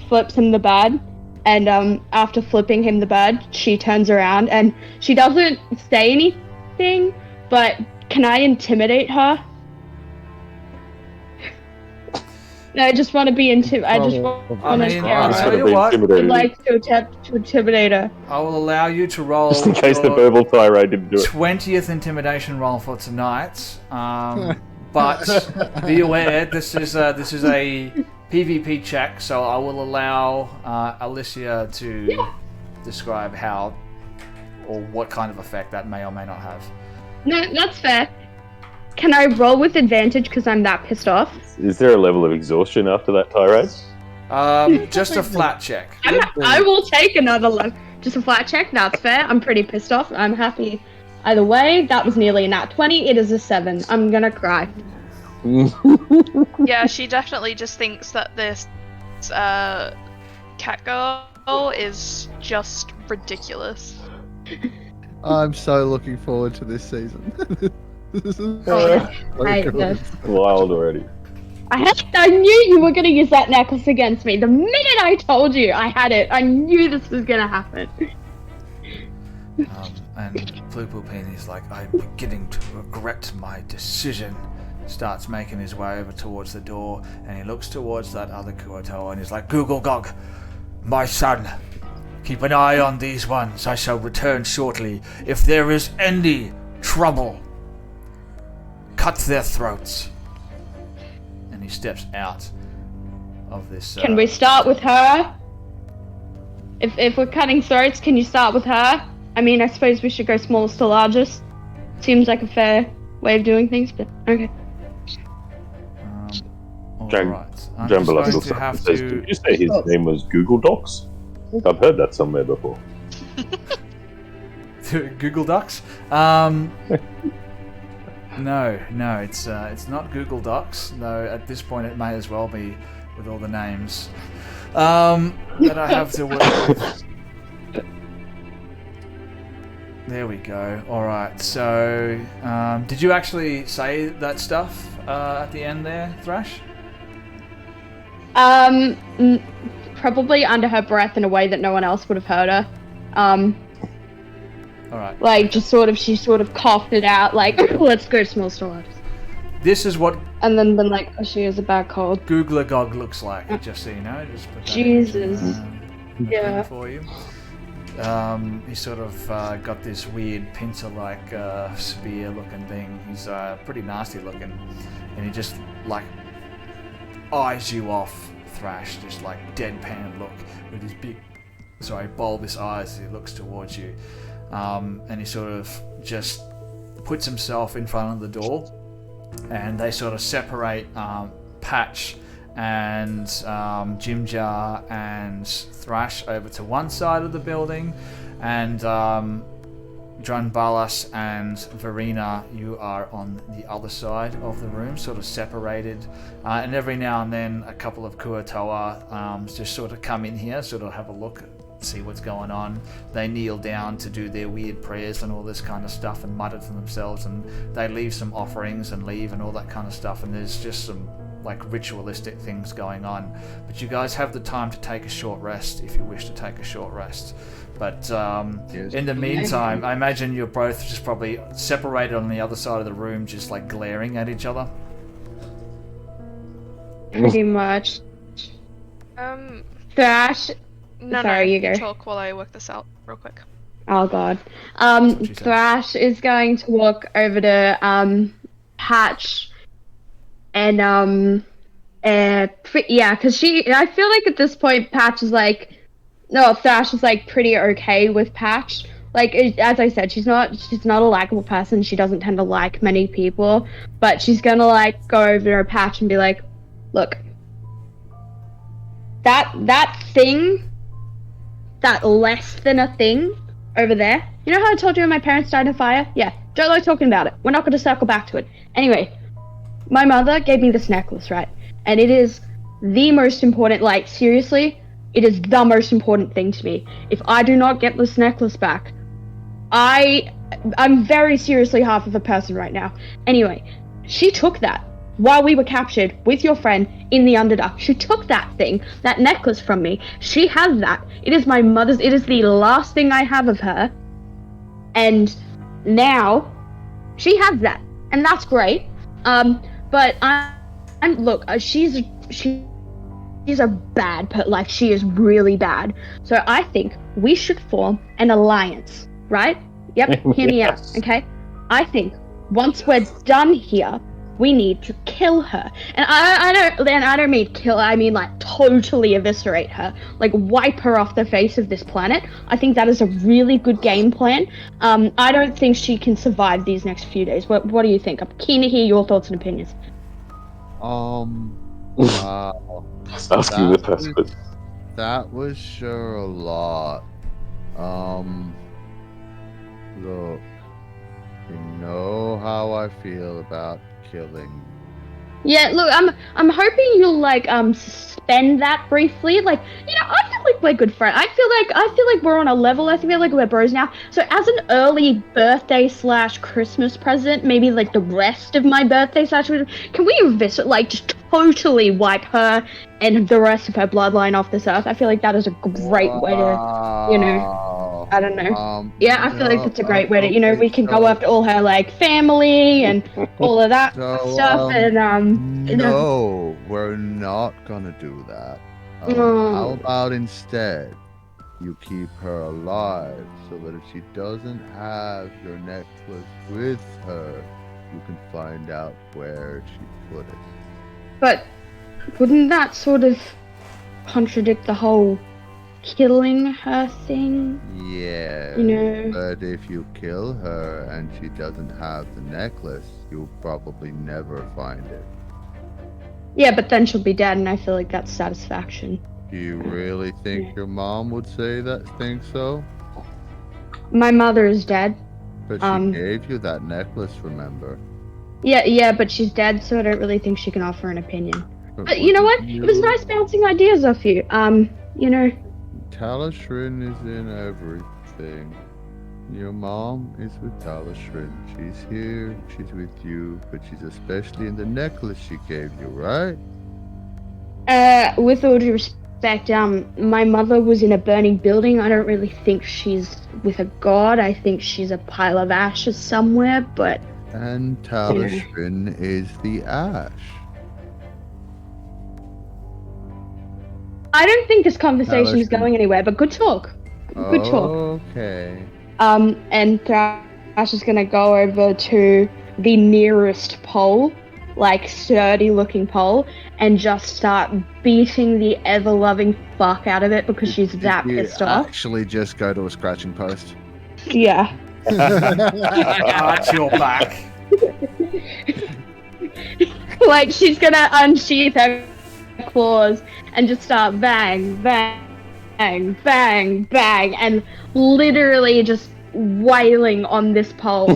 flips him the bird, and after flipping him the bird, she turns around and she doesn't say anything, but can I intimidate her? No, I just want to be I just want to scare I'll her. tell you what, I'd like to attempt to intimidate her. I will allow you to roll Just in case the your verbal tirade didn't do it. 20th intimidation roll for tonight. But be aware, this is a PvP check, so I will allow Alicia to describe how or what kind of effect that may or may not have. No, that's fair. Can I roll with advantage because I'm that pissed off? Is there a level of exhaustion after that tirade? Just a flat check. I will take another look. Just a flat check, that's fair. I'm pretty pissed off. I'm happy either way. That was nearly a nat 20. It is a 7. I'm gonna cry. Yeah, she definitely just thinks that this cat girl is just ridiculous. I'm so looking forward to this season. This is I so hate good. this. Wild already. I knew you were gonna use that necklace against me. The minute I told you I had it, I knew this was gonna happen. And Plupalpine is like, I'm beginning to regret my decision starts making his way over towards the door, and he looks towards that other Kuotoa, and he's like, Google Gog, my son, keep an eye on these ones. I shall return shortly. If there is any trouble, cut their throats. And he steps out of this... Can we start with her? If we're cutting throats, can you start with her? I mean, I suppose we should go smallest to largest. Seems like a fair way of doing things, but okay. Alright. I'm just going to have says, to... did you say his name was Google Docs? I've heard that somewhere before. Google Docs? No, it's not Google Docs, though at this point it may as well be with all the names that I have to work with. There we go. Alright, so did you actually say that stuff at the end there, Thrash? Probably under her breath in a way that no one else would have heard her. Alright. Like, she sort of coughed it out, like, let's go small to largest. This is what And then been like, oh, she has a bad cold. Googler-Gog looks like, just so you know. Just put that Jesus. in for you. He's sort of got this weird pincer-like spear-looking thing. He's pretty nasty looking, and he just like eyes you off, Thrash, just like deadpan look with his big, bulbous eyes as he looks towards you, and he sort of just puts himself in front of the door, and they sort of separate Patch and Jimjar and Thrash over to one side of the building, and Drunbalas and Verena, you are on the other side of the room, sort of separated, and every now and then a couple of Kuotoa just sort of come in here, sort of have a look, see what's going on. They kneel down to do their weird prayers and all this kind of stuff and mutter to themselves, and they leave some offerings and leave and all that kind of stuff, and there's just some like ritualistic things going on, but you guys have the time to take a short rest if you wish to take a short rest. But in the meantime, I imagine you're both just probably separated on the other side of the room, just like glaring at each other. Pretty much. Thrash. Sorry, you go. Talk while I work this out real quick. Oh god. Thrash is going to walk over to Patch. And because I feel like at this point Thrash is like pretty okay with Patch. Like, as I said, she's not a likable person. She doesn't tend to like many people, but she's gonna like go over to Patch and be like, look, that thing, that less than a thing over there. You know how I told you my parents died in fire? Yeah, don't like talking about it. We're not gonna circle back to it. Anyway. My mother gave me this necklace, right? And it is the most important, like, seriously, it is the most important thing to me. If I do not get this necklace back, I'm very seriously half of a person right now. Anyway, she took that while we were captured with your friend in the Underdark. She took that thing, that necklace from me. She has that. It is my mother's, it is the last thing I have of her. And now, she has that. And that's great. But look, she's a bad, but like she is really bad. So I think we should form an alliance, right? Yep, hear me out, okay? I think once we're done here, we need to kill her. And I don't mean kill, I mean like totally eviscerate her, like wipe her off the face of this planet. I think that is a really good game plan. I don't think she can survive these next few days. What do you think? I'm keen to hear your thoughts and opinions. Asking the person. That was sure a lot. Look, you know how I feel about killing. Yeah, look, I'm hoping you'll like suspend that briefly. Like, you know, I feel like we're good friends. I feel like we're on a level. I feel like we're bros now. So as an early birthday / Christmas present, maybe like the rest of my birthday / can we just totally wipe her and the rest of her bloodline off this earth? I feel like that is a great way to, you know. I don't know. Yeah, I feel like that's a great way to, okay, we can go so- after all her, like, family and all of that So, stuff, and, no, we're not gonna do that. How about instead you keep her alive so that if she doesn't have your necklace with her, you can find out where she put it. But wouldn't that sort of contradict the whole killing her thing? Yeah, You know? but if you kill her and she doesn't have the necklace, you'll probably never find it. Yeah, but then she'll be dead, and I feel like that's satisfaction. Do you really think your mom would think so? My mother is dead. But she gave you that necklace, remember? Yeah, but she's dead, so I don't really think she can offer an opinion. But you know what? wouldn't It was nice bouncing ideas off you. Talishrin is in everything. Your mom is with Talishrin. She's here, she's with you, but she's especially in the necklace she gave you, right? With all due respect, my mother was in a burning building. I don't really think she's with a god. I think she's a pile of ashes somewhere, but... And Talishrin is the ash. I don't think this conversation is going anywhere, but good talk. Good talk. Okay. And Thrash is gonna go over to the nearest pole, like sturdy looking pole, and just start beating the ever-loving fuck out of it because she's that pissed off. Actually just go to a scratching post. Yeah. Arch your back. Like she's gonna unsheath her claws and just start bang, bang, bang, bang, bang, and literally just wailing on this pole.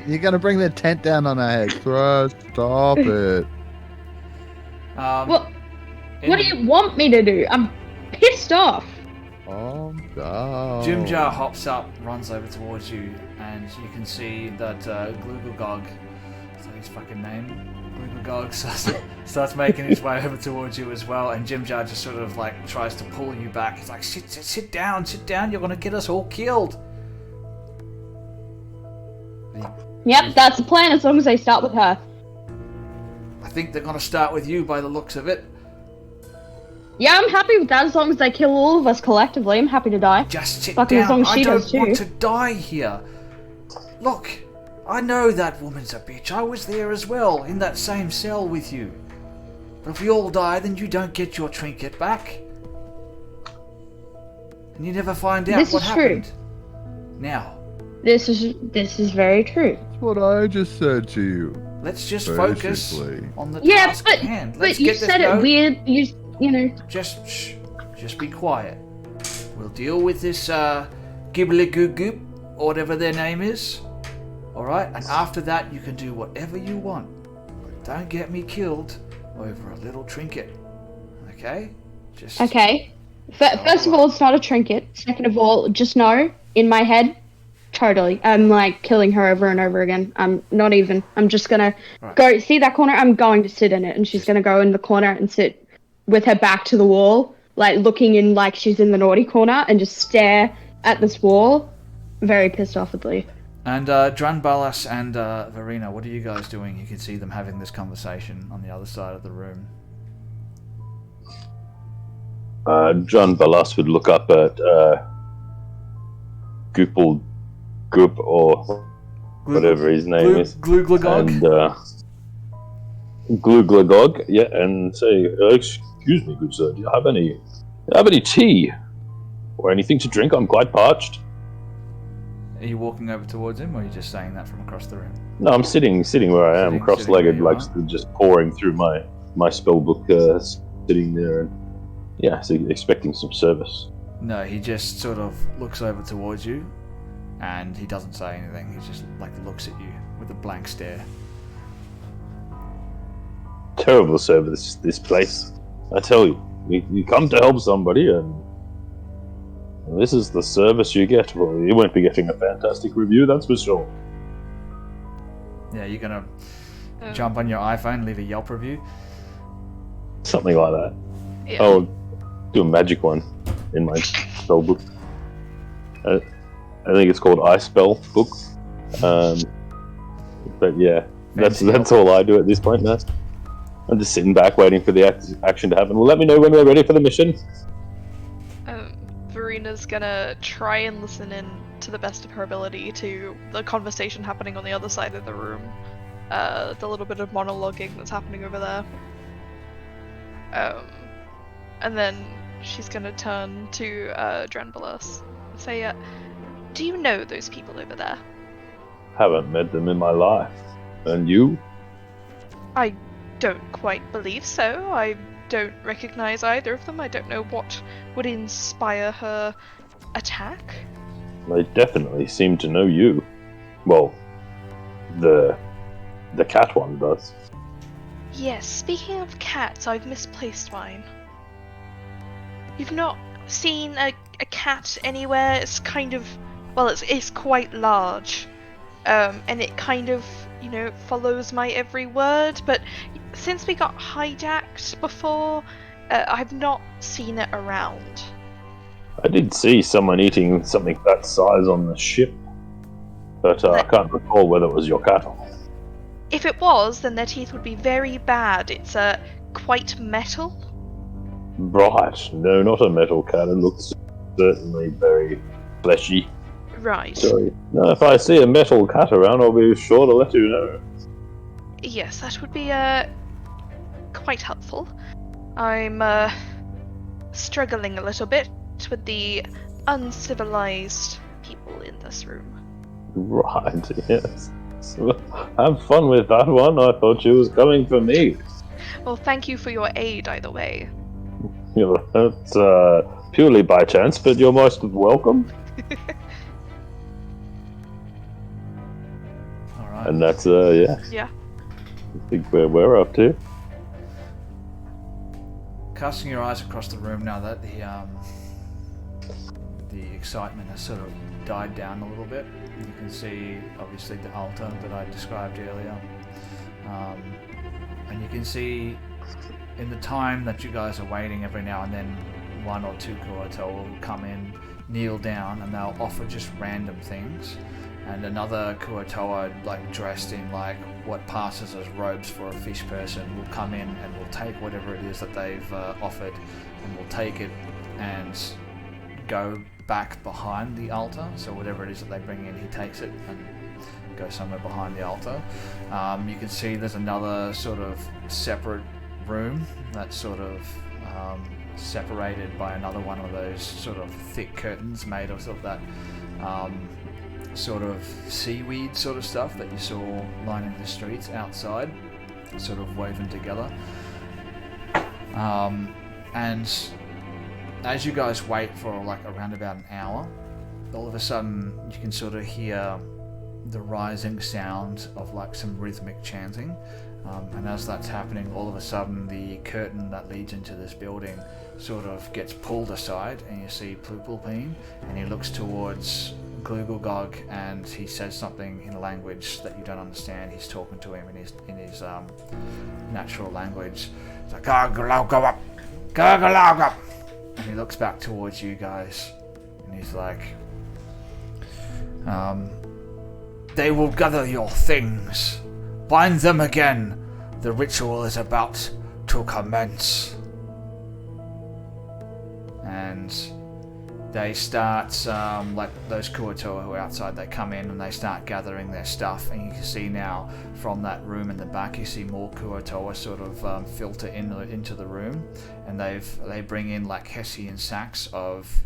You're gonna bring the tent down on our head. Stop it. What do you want me to do? I'm pissed off. No. Jim Jar hops up, runs over towards you, and you can see that Glugagog, is that his fucking name? Glugagog starts making his way over towards you as well, and Jim Jar just sort of like tries to pull you back. He's like, sit down, you're gonna get us all killed. Yep, that's the plan as long as they start with her. I think they're gonna start with you by the looks of it. Yeah, I'm happy with that as long as they kill all of us collectively. I'm happy to die. Just sit Fucking down. as long as she I don't does too. want to die here. Look, I know that woman's a bitch. I was there as well, in that same cell with you. But if we all die, then you don't get your trinket back. And you never find out This what is true. happened. Now, This is very true. That's what I just said to you. let's just focus Basically. on the Yeah, task but at hand. Let's but you get this said it weird. You know. Just shh. Just be quiet. We'll deal with this gibbly goop goop, or whatever their name is. Alright? And after that you can do whatever you want. But don't get me killed over a little trinket. Okay? Just Okay. First of all, it's not a trinket. Second of all, just know, in my head, totally, I'm like killing her over and over again. I'm not even. I'm just gonna go see that corner. I'm going to sit in it, and she's gonna go in the corner and sit with her back to the wall, like looking in like she's in the naughty corner, and just stare at this wall, very pissed offedly. And Dranbalas and Verena, what are you guys doing? You can see them having this conversation on the other side of the room. John Ballas would look up at Goop or whatever his name is. Glugagog. And Glugagog, yeah, and say, excuse me, good sir, do you have any tea or anything to drink? I'm quite parched. Are you walking over towards him, or are you just saying that from across the room? No, I'm sitting where I am, Sitting cross-legged, where you like are. just pouring through my spell book, sitting there, and yeah, so expecting some service. No, he just sort of looks over towards you, and he doesn't say anything. He just like looks at you with a blank stare. Terrible service, this place. I tell you, you come to help somebody, and this is the service you get. Well, you won't be getting a fantastic review, that's for sure. Yeah, you're gonna jump on your iPhone, leave a Yelp review. Something like that. Yeah. I'll do a magic one in my spell book. I think it's called I Spell book. But yeah, that's all I do at this point now. I'm just sitting back waiting for the action to happen. Well, let me know when we're ready for the mission. Verina's gonna try and listen in to the best of her ability to the conversation happening on the other side of the room. The little bit of monologuing that's happening over there. And then she's gonna turn to Dranbalos and say, do you know those people over there? Haven't met them in my life. And you? I don't quite believe so. I don't recognize either of them. I don't know what would inspire her attack. They definitely seem to know you. Well, the cat one does. Yes, speaking of cats, I've misplaced mine. You've not seen a cat anywhere? It's kind of... well, it's quite large. And it kind of, follows my every word, but since we got hijacked before, I've not seen it around. I did see someone eating something that size on the ship, but I can't recall whether it was your cat. If it was, then their teeth would be very bad. It's quite metal. Right, no, not a metal cat. It looks certainly very fleshy. Right. So, if I see a metal cat around, I'll be sure to let you know. Yes, that would be quite helpful. I'm struggling a little bit with the uncivilized people in this room. Right, yes. So, have fun with that one. I thought she was coming for me. Well, thank you for your aid, either way. That's purely by chance, but you're most welcome. Alright. And that's, yeah. Yeah. I think where we're up to. Casting your eyes across the room now that the excitement has sort of died down a little bit. You can see, obviously, the altar that I described earlier. And you can see, in the time that you guys are waiting, every now and then, one or two Kuoto will come in, kneel down, and they'll offer just random things. And another Kuotoa, dressed in what passes as robes for a fish person, will come in and will take whatever it is that they've offered, and will take it and go back behind the altar. So whatever it is that they bring in, he takes it and goes somewhere behind the altar. You can see there's another sort of separate room that's sort of separated by another one of those sort of thick curtains made of that sort of seaweed sort of stuff that you saw lining the streets outside, sort of woven together. And as you guys wait for around about an hour, all of a sudden you can sort of hear the rising sound of some rhythmic chanting. And as that's happening, all of a sudden the curtain that leads into this building sort of gets pulled aside, and you see Plupulpine, and he looks towards Glugulgog, and he says something in a language that you don't understand. He's talking to him in his natural language. It's like, Gargalauga, Gargalauga. And he looks back towards you guys, and he's like, they will gather your things. Bind them again. The ritual is about to commence. And they start, those Kuotoa who are outside, they come in and they start gathering their stuff. And you can see now from that room in the back, you see more Kuotoa sort of filter into the room. And they bring in Hessian sacks of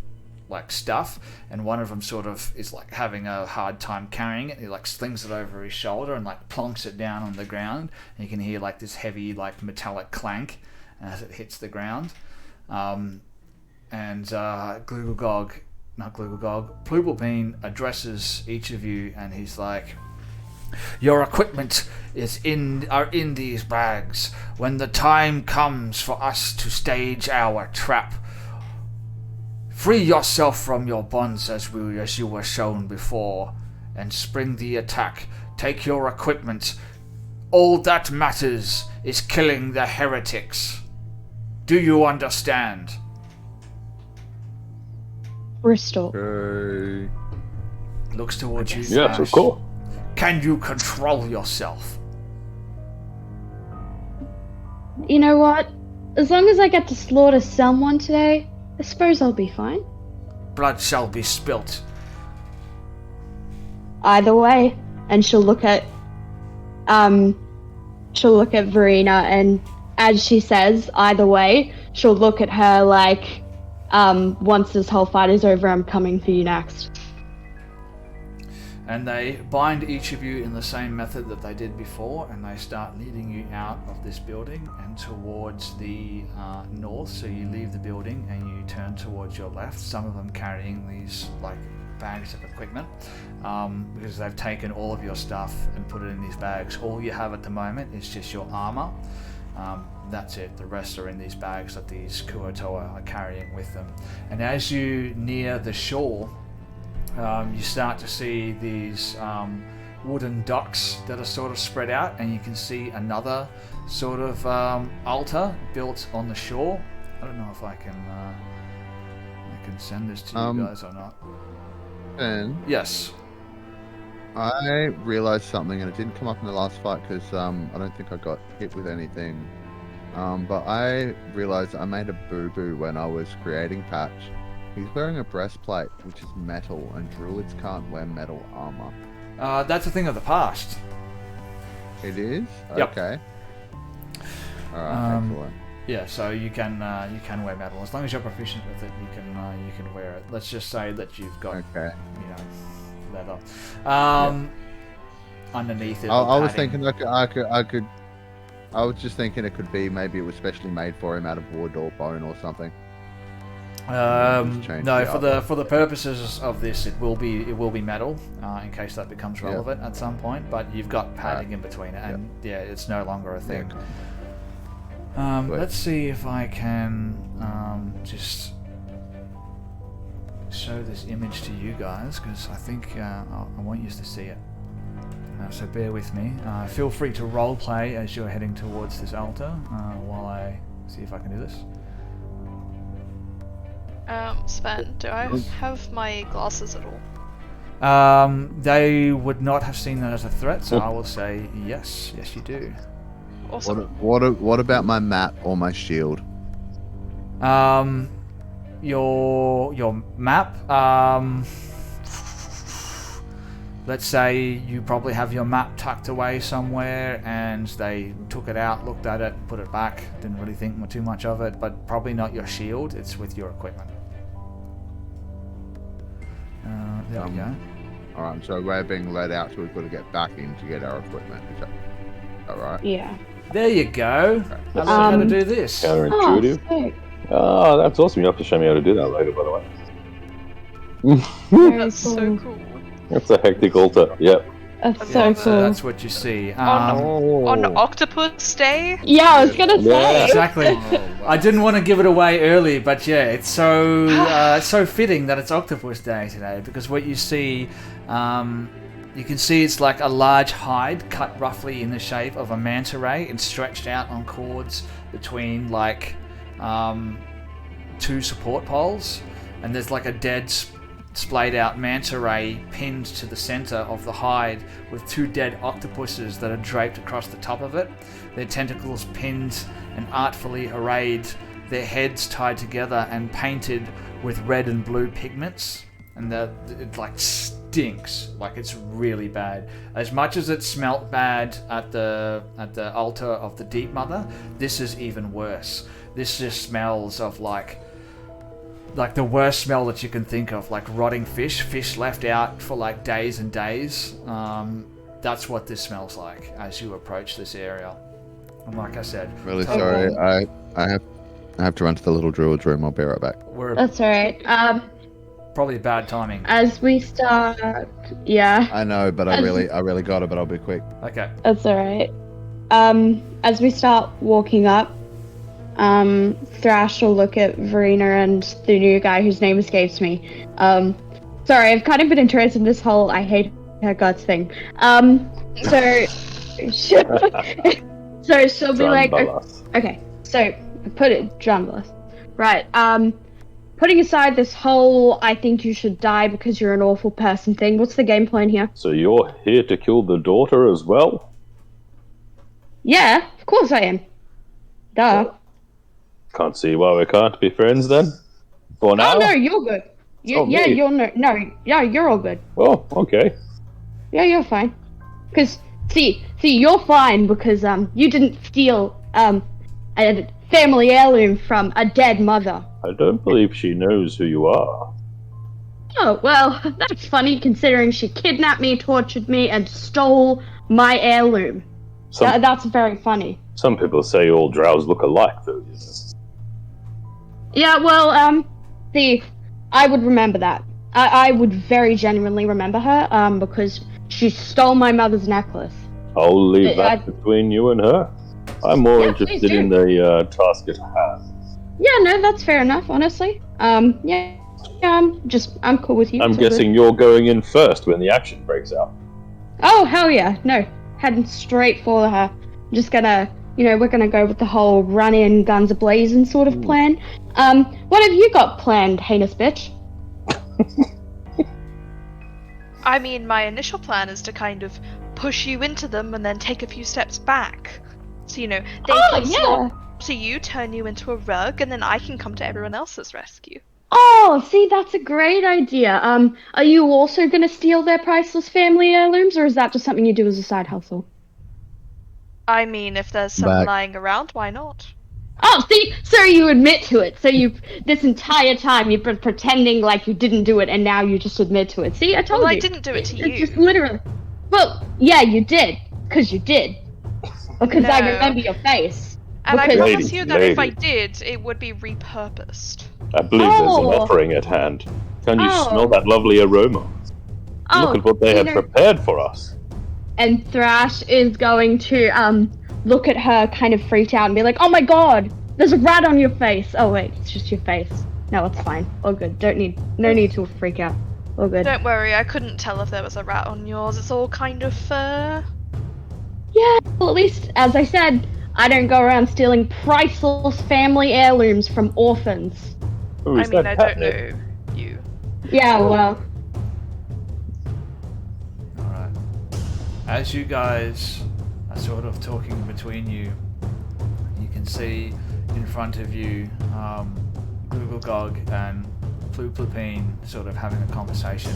stuff, and one of them sort of is having a hard time carrying it. He slings it over his shoulder and plonks it down on the ground, and you can hear this heavy metallic clank as it hits the ground. And Plupulpine addresses each of you, and he's like, your equipment are in these bags. When the time comes for us to stage our trap, free yourself from your bonds as you were shown before, and spring the attack. Take your equipment. All that matters is killing the heretics. Do you understand? Bristol. Okay. Looks towards you. Yes, Ash. of course. Can you control yourself? You know what? As long as I get to slaughter someone today, I suppose I'll be fine. Blood shall be spilt. Either way. And she'll look at Verena, and as she says, either way, she'll look at her like, once this whole fight is over, I'm coming for you next. And they bind each of you in the same method that they did before, and they start leading you out of this building and towards the north. So you leave the building and you turn towards your left, some of them carrying these like bags of equipment, because they've taken all of your stuff and put it in these bags. All you have at the moment is just your armor. That's it. The rest are in these bags that these Kuotoa are carrying with them. And as you near the shore, you start to see these wooden docks that are sort of spread out, and you can see another sort of altar built on the shore. I don't know if I can send this to you guys or not. And Yes. I realized something, and it didn't come up in the last fight because I don't think I got hit with anything. But I realized I made a boo-boo when I was creating Patch. He's wearing a breastplate, which is metal, and druids can't wear metal armor. That's a thing of the past. It is? Yep. Okay. Alright, excellent. Yeah, so you can wear metal as long as you're proficient with it. You can wear it. Let's just say that you've got Okay. leather underneath it. I was thinking I could. I was just thinking it could be maybe it was specially made for him out of wood or bone or something. No, for the purposes of this, it will be metal, in case that becomes relevant at some point. But you've got padding in between it, and it's no longer a thing. Let's see if I can just show this image to you guys, because I think I want you to see it. So bear with me. Feel free to roleplay as you're heading towards this altar while I see if I can do this. Sven, do I have my glasses at all? They would not have seen that as a threat, so I will say yes. Yes, you do. Awesome. What about my map or my shield? Your map. Let's say you probably have your map tucked away somewhere, and they took it out, looked at it, put it back. Didn't really think too much of it, but probably not your shield. It's with your equipment. There we go. Alright, so we're being led out, so we've got to get back in to get our equipment. Is that right? Yeah. There you go. I learned how to do this. Counterintuitive. sick. Oh, that's awesome. You have to show me how to do that later, by the way. Very That's cool. so cool. That's a hectic altar. Yep. That's Yeah, so so cool. that's what you see. On Octopus Day? Yeah, I was gonna say. Exactly. I didn't want to give it away early, but yeah, it's so fitting that it's Octopus Day today, because what you see, you can see it's like a large hide cut roughly in the shape of a manta ray and stretched out on cords between like two support poles, and there's like a dead splayed out manta ray pinned to the center of the hide with two dead octopuses that are draped across the top of it, their tentacles pinned and artfully arrayed, their heads tied together and painted with red and blue pigments, and it like stinks, like it's really bad. As much as it smelt bad at the altar of the Deep Mother, this is even worse. This just smells of like the worst smell that you can think of, like rotting fish left out for like days and days. That's what this smells like as you approach this area. And like I said, Really sorry. I have to run to the little druid's room. I'll be right back. we're That's alright. probably bad timing. As we start, yeah, I know, but I really got it. But I'll be quick. Okay. that's alright. As we start walking up, Thrash will look at Verena and the new guy whose name escapes me. Sorry, I've kind of been interested in this whole I hate her guts thing. So she'll be like, Drambalas. okay, so put it Drambalas. Right. putting aside this whole I think you should die because you're an awful person thing, what's the game plan here? So you're here to kill the daughter as well? Yeah, of course I am. Duh. Can't see why we can't be friends then. For now? Oh no, you're good. Oh, Yeah, me? you're all good. Oh, okay. Yeah, you're fine. Cause see, you're fine because you didn't steal a family heirloom from a dead mother. I don't believe she knows who you are. Oh well, that's funny considering she kidnapped me, tortured me, and stole my heirloom. That's very funny. Some people say all drows look alike, though. You know. Yeah, well, see, I would remember that. I would very genuinely remember her, because she stole my mother's necklace. I'll leave that between you and her. I'm more interested in the task at hand. Yeah, no, that's fair enough, honestly. I'm cool with you. I'm guessing you're going in first when the action breaks out. Oh, hell yeah, no. Heading straight for her. Just gonna, we're gonna go with the whole run-in, guns a-blazing sort of plan. What have you got planned, heinous bitch? I mean, my initial plan is to kind of push you into them and then take a few steps back. So, they can slot to you, turn you into a rug, and then I can come to everyone else's rescue. Oh, see, that's a great idea. Are you also gonna steal their priceless family heirlooms, or is that just something you do as a side hustle? I mean, if there's some lying around, why not? Oh, see, so you admit to it. So this entire time you've been pretending like you didn't do it, and now you just admit to it. See, I told you. Well, I didn't do it to you. It's just literally. Well, yeah, you did, because you did. Because I remember your face. And I promise you that if I did, it would be repurposed. I believe there's an offering at hand. Can you smell that lovely aroma? Look at what they have prepared for us. And Thrash is going to look at her kind of freaked out and be like, oh my god, there's a rat on your face. Oh wait, it's just your face. No, it's fine. All good. No need to freak out. All good. Don't worry, I couldn't tell if there was a rat on yours. It's all kind of fur. Yeah, well at least, as I said, I don't go around stealing priceless family heirlooms from orphans. I mean, I don't know you. Yeah, well. Alright. As you guys are sort of talking between you, you can see in front of you Googlegog and Pluplupine sort of having a conversation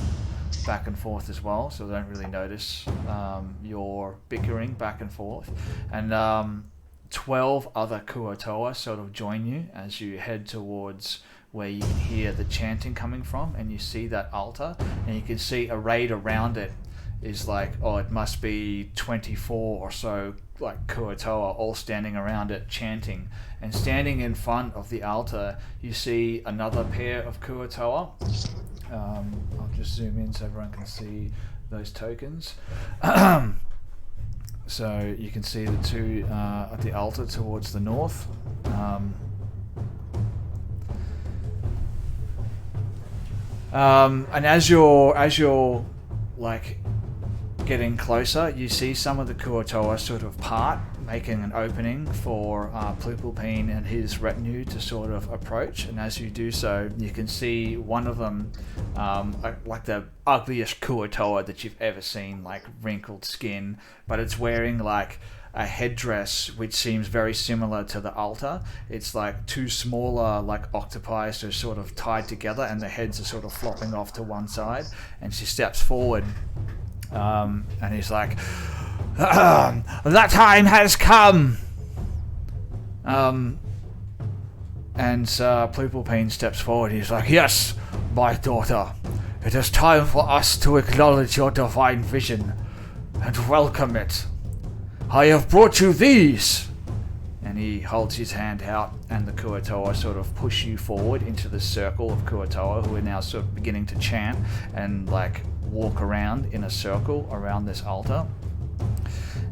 back and forth as well, so they don't really notice your bickering back and forth. And 12 other Kuotoa sort of join you as you head towards where you can hear the chanting coming from, and you see that altar, and you can see arrayed around it is like, it must be 24 or so like Kuotoa all standing around it chanting. And standing in front of the altar, you see another pair of Kuotoa. I'll just zoom in so everyone can see those tokens. So you can see the two at the altar towards the north. And as you're like getting closer, you see some of the Kuotoa sort of part, making an opening for Plupulpine and his retinue to sort of approach. And as you do so, you can see one of them, like the ugliest Kuotoa that you've ever seen, like wrinkled skin, but it's wearing like a headdress which seems very similar to the altar. It's like two smaller like octopi are sort of tied together, and the heads are sort of flopping off to one side. And she steps forward, and he's like, "That time has come." And Plupulpine steps forward. He's like, "Yes, my daughter, it is time for us to acknowledge your divine vision and welcome it. I have brought you these." And he holds his hand out, and the Kuotoa sort of push you forward into the circle of Kuotoa, who are now sort of beginning to chant and like walk around in a circle around this altar.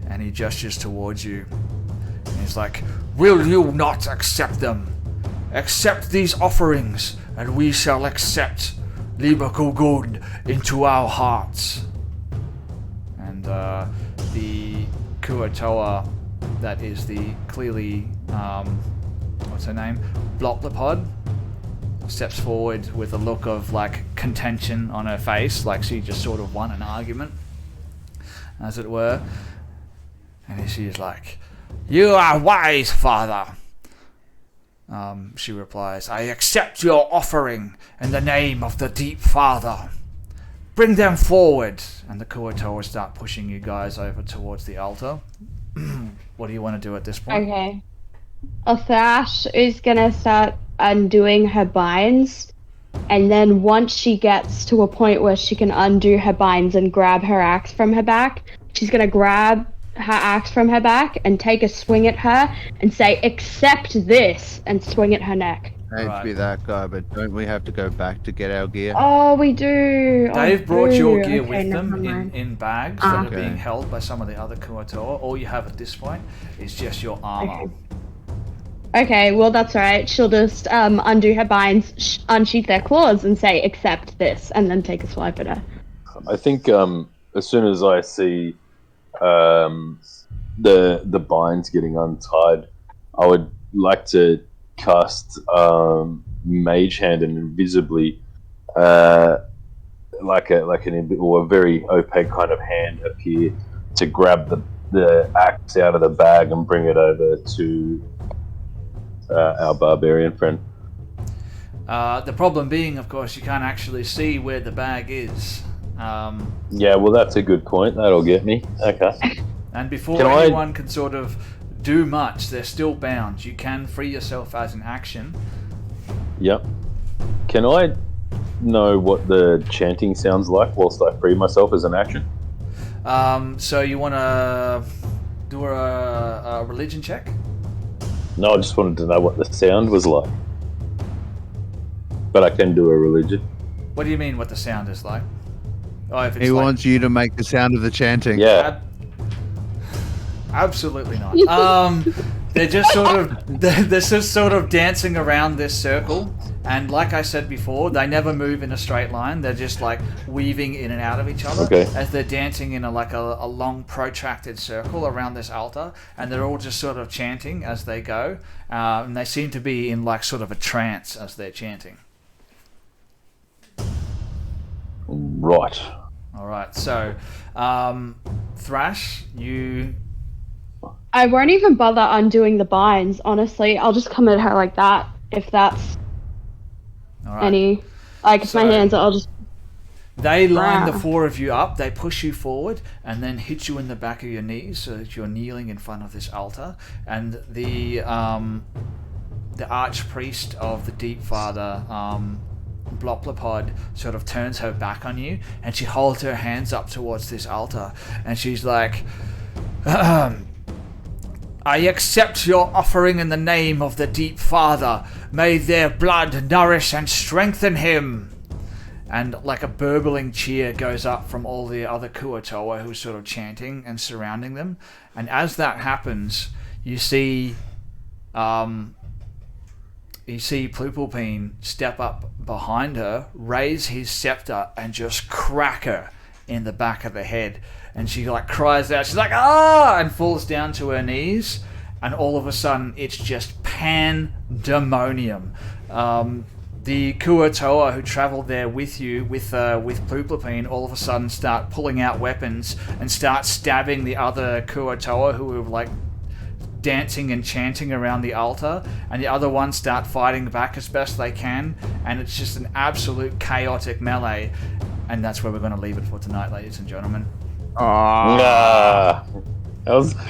And he gestures towards you. And he's like, "Will you not accept them? Accept these offerings, and we shall accept Libakugun into our hearts." And the Kuotoa that is the clearly, what's her name? Bloplopod, steps forward with a look of like contention on her face, like she just sort of won an argument, as it were. And she's like, "You are wise, father." She replies, "I accept your offering in the name of the Deep Father. Bring them forward." And the Kuatoa start pushing you guys over towards the altar. What do you want to do at this point? Okay. Thrash is gonna start undoing her binds, and then once she gets to a point where she can undo her binds and grab her axe from her back, she's gonna grab her axe from her back and take a swing at her and say, "Accept this," and swing at her neck. I hate to be that guy, but don't we have to go back to get our gear? Oh, we do. They've brought your gear with never them mind. in bags that are Okay. being held by some of the other Kuatoa. All you have at this point is just your armor. Okay, well that's alright. She'll just undo her binds, unsheath their claws, and say, "Accept this," and then take a swipe at her. I think as soon as I see the binds getting untied, I would like to cast Mage Hand and invisibly, like a very opaque kind of hand appear to grab the axe out of the bag and bring it over to our barbarian friend. The problem being, of course, you can't actually see where the bag is. Yeah, well, that's a good point. That'll get me. Okay. And before Can anyone can sort of do much, they're still bound. You can free yourself as an action. Yep. Can I know what the chanting sounds like whilst I free myself as an action? So you want to do a religion check? No, I just wanted to know what the sound was like. But I can do a religion. What do you mean what the sound is like? Oh, if it's He like, wants you to make the sound of the chanting. Yeah. Absolutely not. They're just sort of dancing around this circle, and like I said before, they never move in a straight line. They're just like weaving in and out of each other as they're dancing in a long protracted circle around this altar, and they're all just sort of chanting as they go, and they seem to be in like sort of a trance as they're chanting. Right. All right, so Thrash, you. I won't even bother undoing the binds, honestly. I'll just come at her like that, if that's All right. any... Like, if my hands are, I'll just... They line the Wow. four of you up, they push you forward, and then hit you in the back of your knees so that you're kneeling in front of this altar. And the archpriest of the Deep Father, Bloplopod, sort of turns her back on you, and she holds her hands up towards this altar, and she's like, "I accept your offering in the name of the Deep Father. May their blood nourish and strengthen him." And like a burbling cheer goes up from all the other Kuatoa who's sort of chanting and surrounding them. And as that happens, you see Plupulpine step up behind her, raise his scepter, and just crack her in the back of the head. And she like cries out, she's like, "Ah!" and falls down to her knees. And all of a sudden, it's just pandemonium. The Kuatoa who travelled there with you, with Plupulpine, all of a sudden start pulling out weapons and start stabbing the other Kuatoa who were like dancing and chanting around the altar, and the other ones start fighting back as best they can, and it's just an absolute chaotic melee. And that's where we're going to leave it for tonight, ladies and gentlemen. I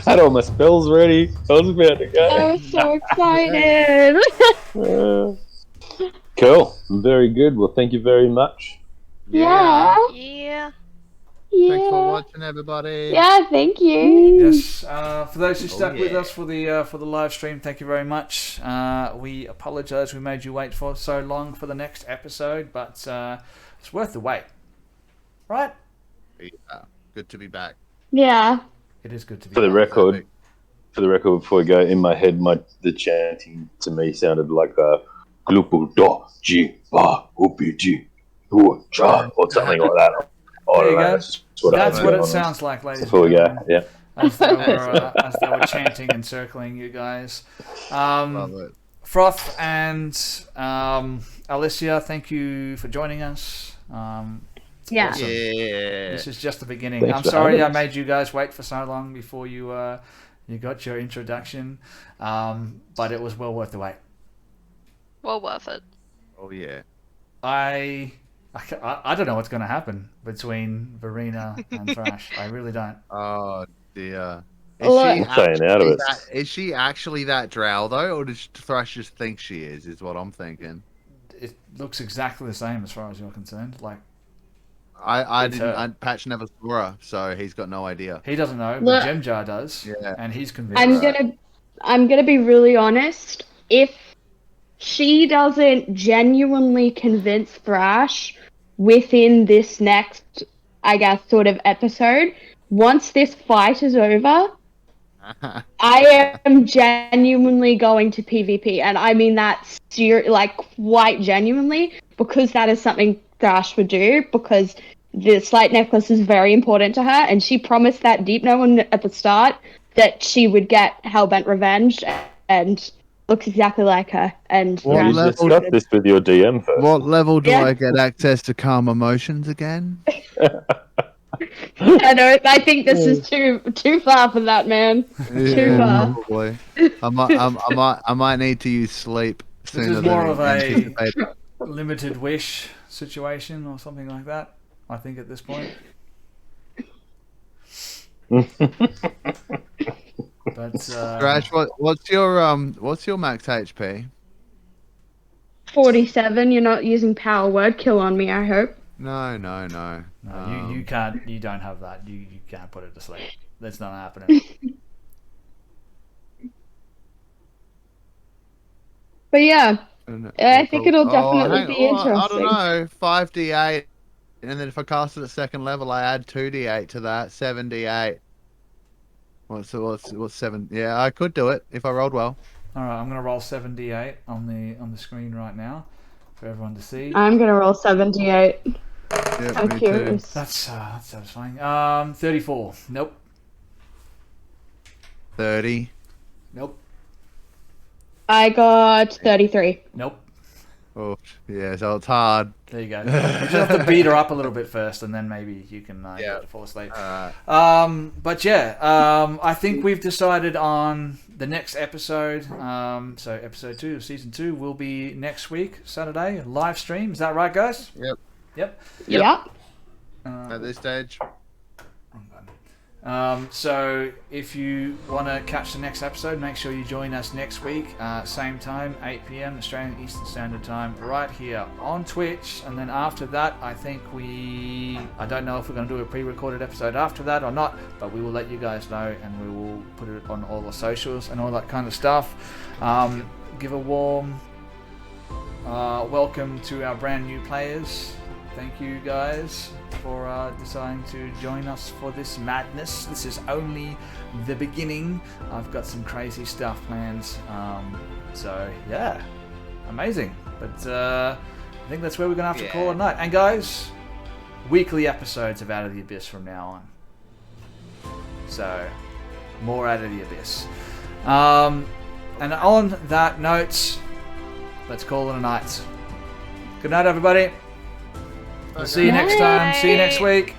had all my spells ready. I was about to go. I was so excited! Cool. Very good. Well, thank you very much. Yeah. Yeah. Thanks for watching, everybody. Yeah, thank you. Yes, for those who stuck with us for the live stream, thank you very much. We apologise we made you wait for so long for the next episode, but it's worth the wait, right? Yeah. Good to be back. Yeah. It is good to be For the back. record, before we go, in my head, the chanting to me sounded like "glupu do ji ba upi ji hu cha" or something like that. I There don't you know. go. That's That's what it sounds like, ladies. Before we go, and gentlemen, yeah. as they were chanting and circling you guys. Love it. Froth and Alicia, thank you for joining us. Yeah. Awesome. Yeah. This is just the beginning. Thanks I'm for sorry having I us. made you guys wait for so long before you got your introduction, but it was well worth the wait. Well worth it. Oh yeah. I don't know what's going to happen between Verena and Thrash. I really don't. Oh dear. Look- I'm staying out of it. Is she actually that drow though, or does Thrash just think she is? Is what I'm thinking. It looks exactly the same as far as you're concerned. Like, I It's didn't. her. Patch never saw her, so he's got no idea. he doesn't know, but Look- Jemjar does, Yeah. and he's convinced. I'm gonna be really honest. If she doesn't genuinely convince Thrash within this next, I guess, sort of episode, once this fight is over, I am genuinely going to PvP, and I mean that like quite genuinely, because that is something Thrash would do, because the Slate Necklace is very important to her, and she promised that Deep No one at the start that she would get Hellbent revenge, and looks exactly like her. And What You Thrash level- discuss this with your DM first. What level do Yeah. I get access to calm emotions again? I know. I think this is too far for that, man. Too far. Probably. I might need to use sleep. This sooner is more than of a anticipated. limited wish situation or something like that. I think at this point. But Thrash, what's your max HP? 47. You're not using power word kill on me, I hope. No. no, you can't. You don't have that. You can't put it to sleep. That's not happening. But yeah, I think it'll definitely be I don't interesting. know. 5d8, and then if I cast it at second level, I add 2d8 to that. 7d8. What's 7? Yeah, I could do it if I rolled well. All right, I'm gonna roll 7d8 on the screen right now for everyone to see. I'm gonna roll 78. Yeah, I'm me too. curious. That's satisfying. 34. Nope. 30. Nope. I got 33. Nope. Oh, yeah, so it's hard. There you go. You just have to beat her up a little bit first, and then maybe you can get her to fall asleep. But yeah, I think we've decided on the next episode. So episode 2 of season 2 will be next week, Saturday, live stream. Is that right, guys? Yep. Yep. Yeah. At this stage. Wrong button. So if you want to catch the next episode, make sure you join us next week, same time, 8 p.m. Australian Eastern Standard Time, right here on Twitch. And then after that, I don't know if we're going to do a pre-recorded episode after that or not, but we will let you guys know, and we will put it on all the socials and all that kind of stuff. Give a warm welcome to our brand new players. Thank you guys for deciding to join us for this madness. This is only the beginning. I've got some crazy stuff planned. So yeah, amazing. But I think that's where we're gonna have to call it a night. And guys, weekly episodes of Out of the Abyss from now on. So more Out of the Abyss. And on that note, let's call it a night. Good night, everybody. We'll see you next time. See you next week.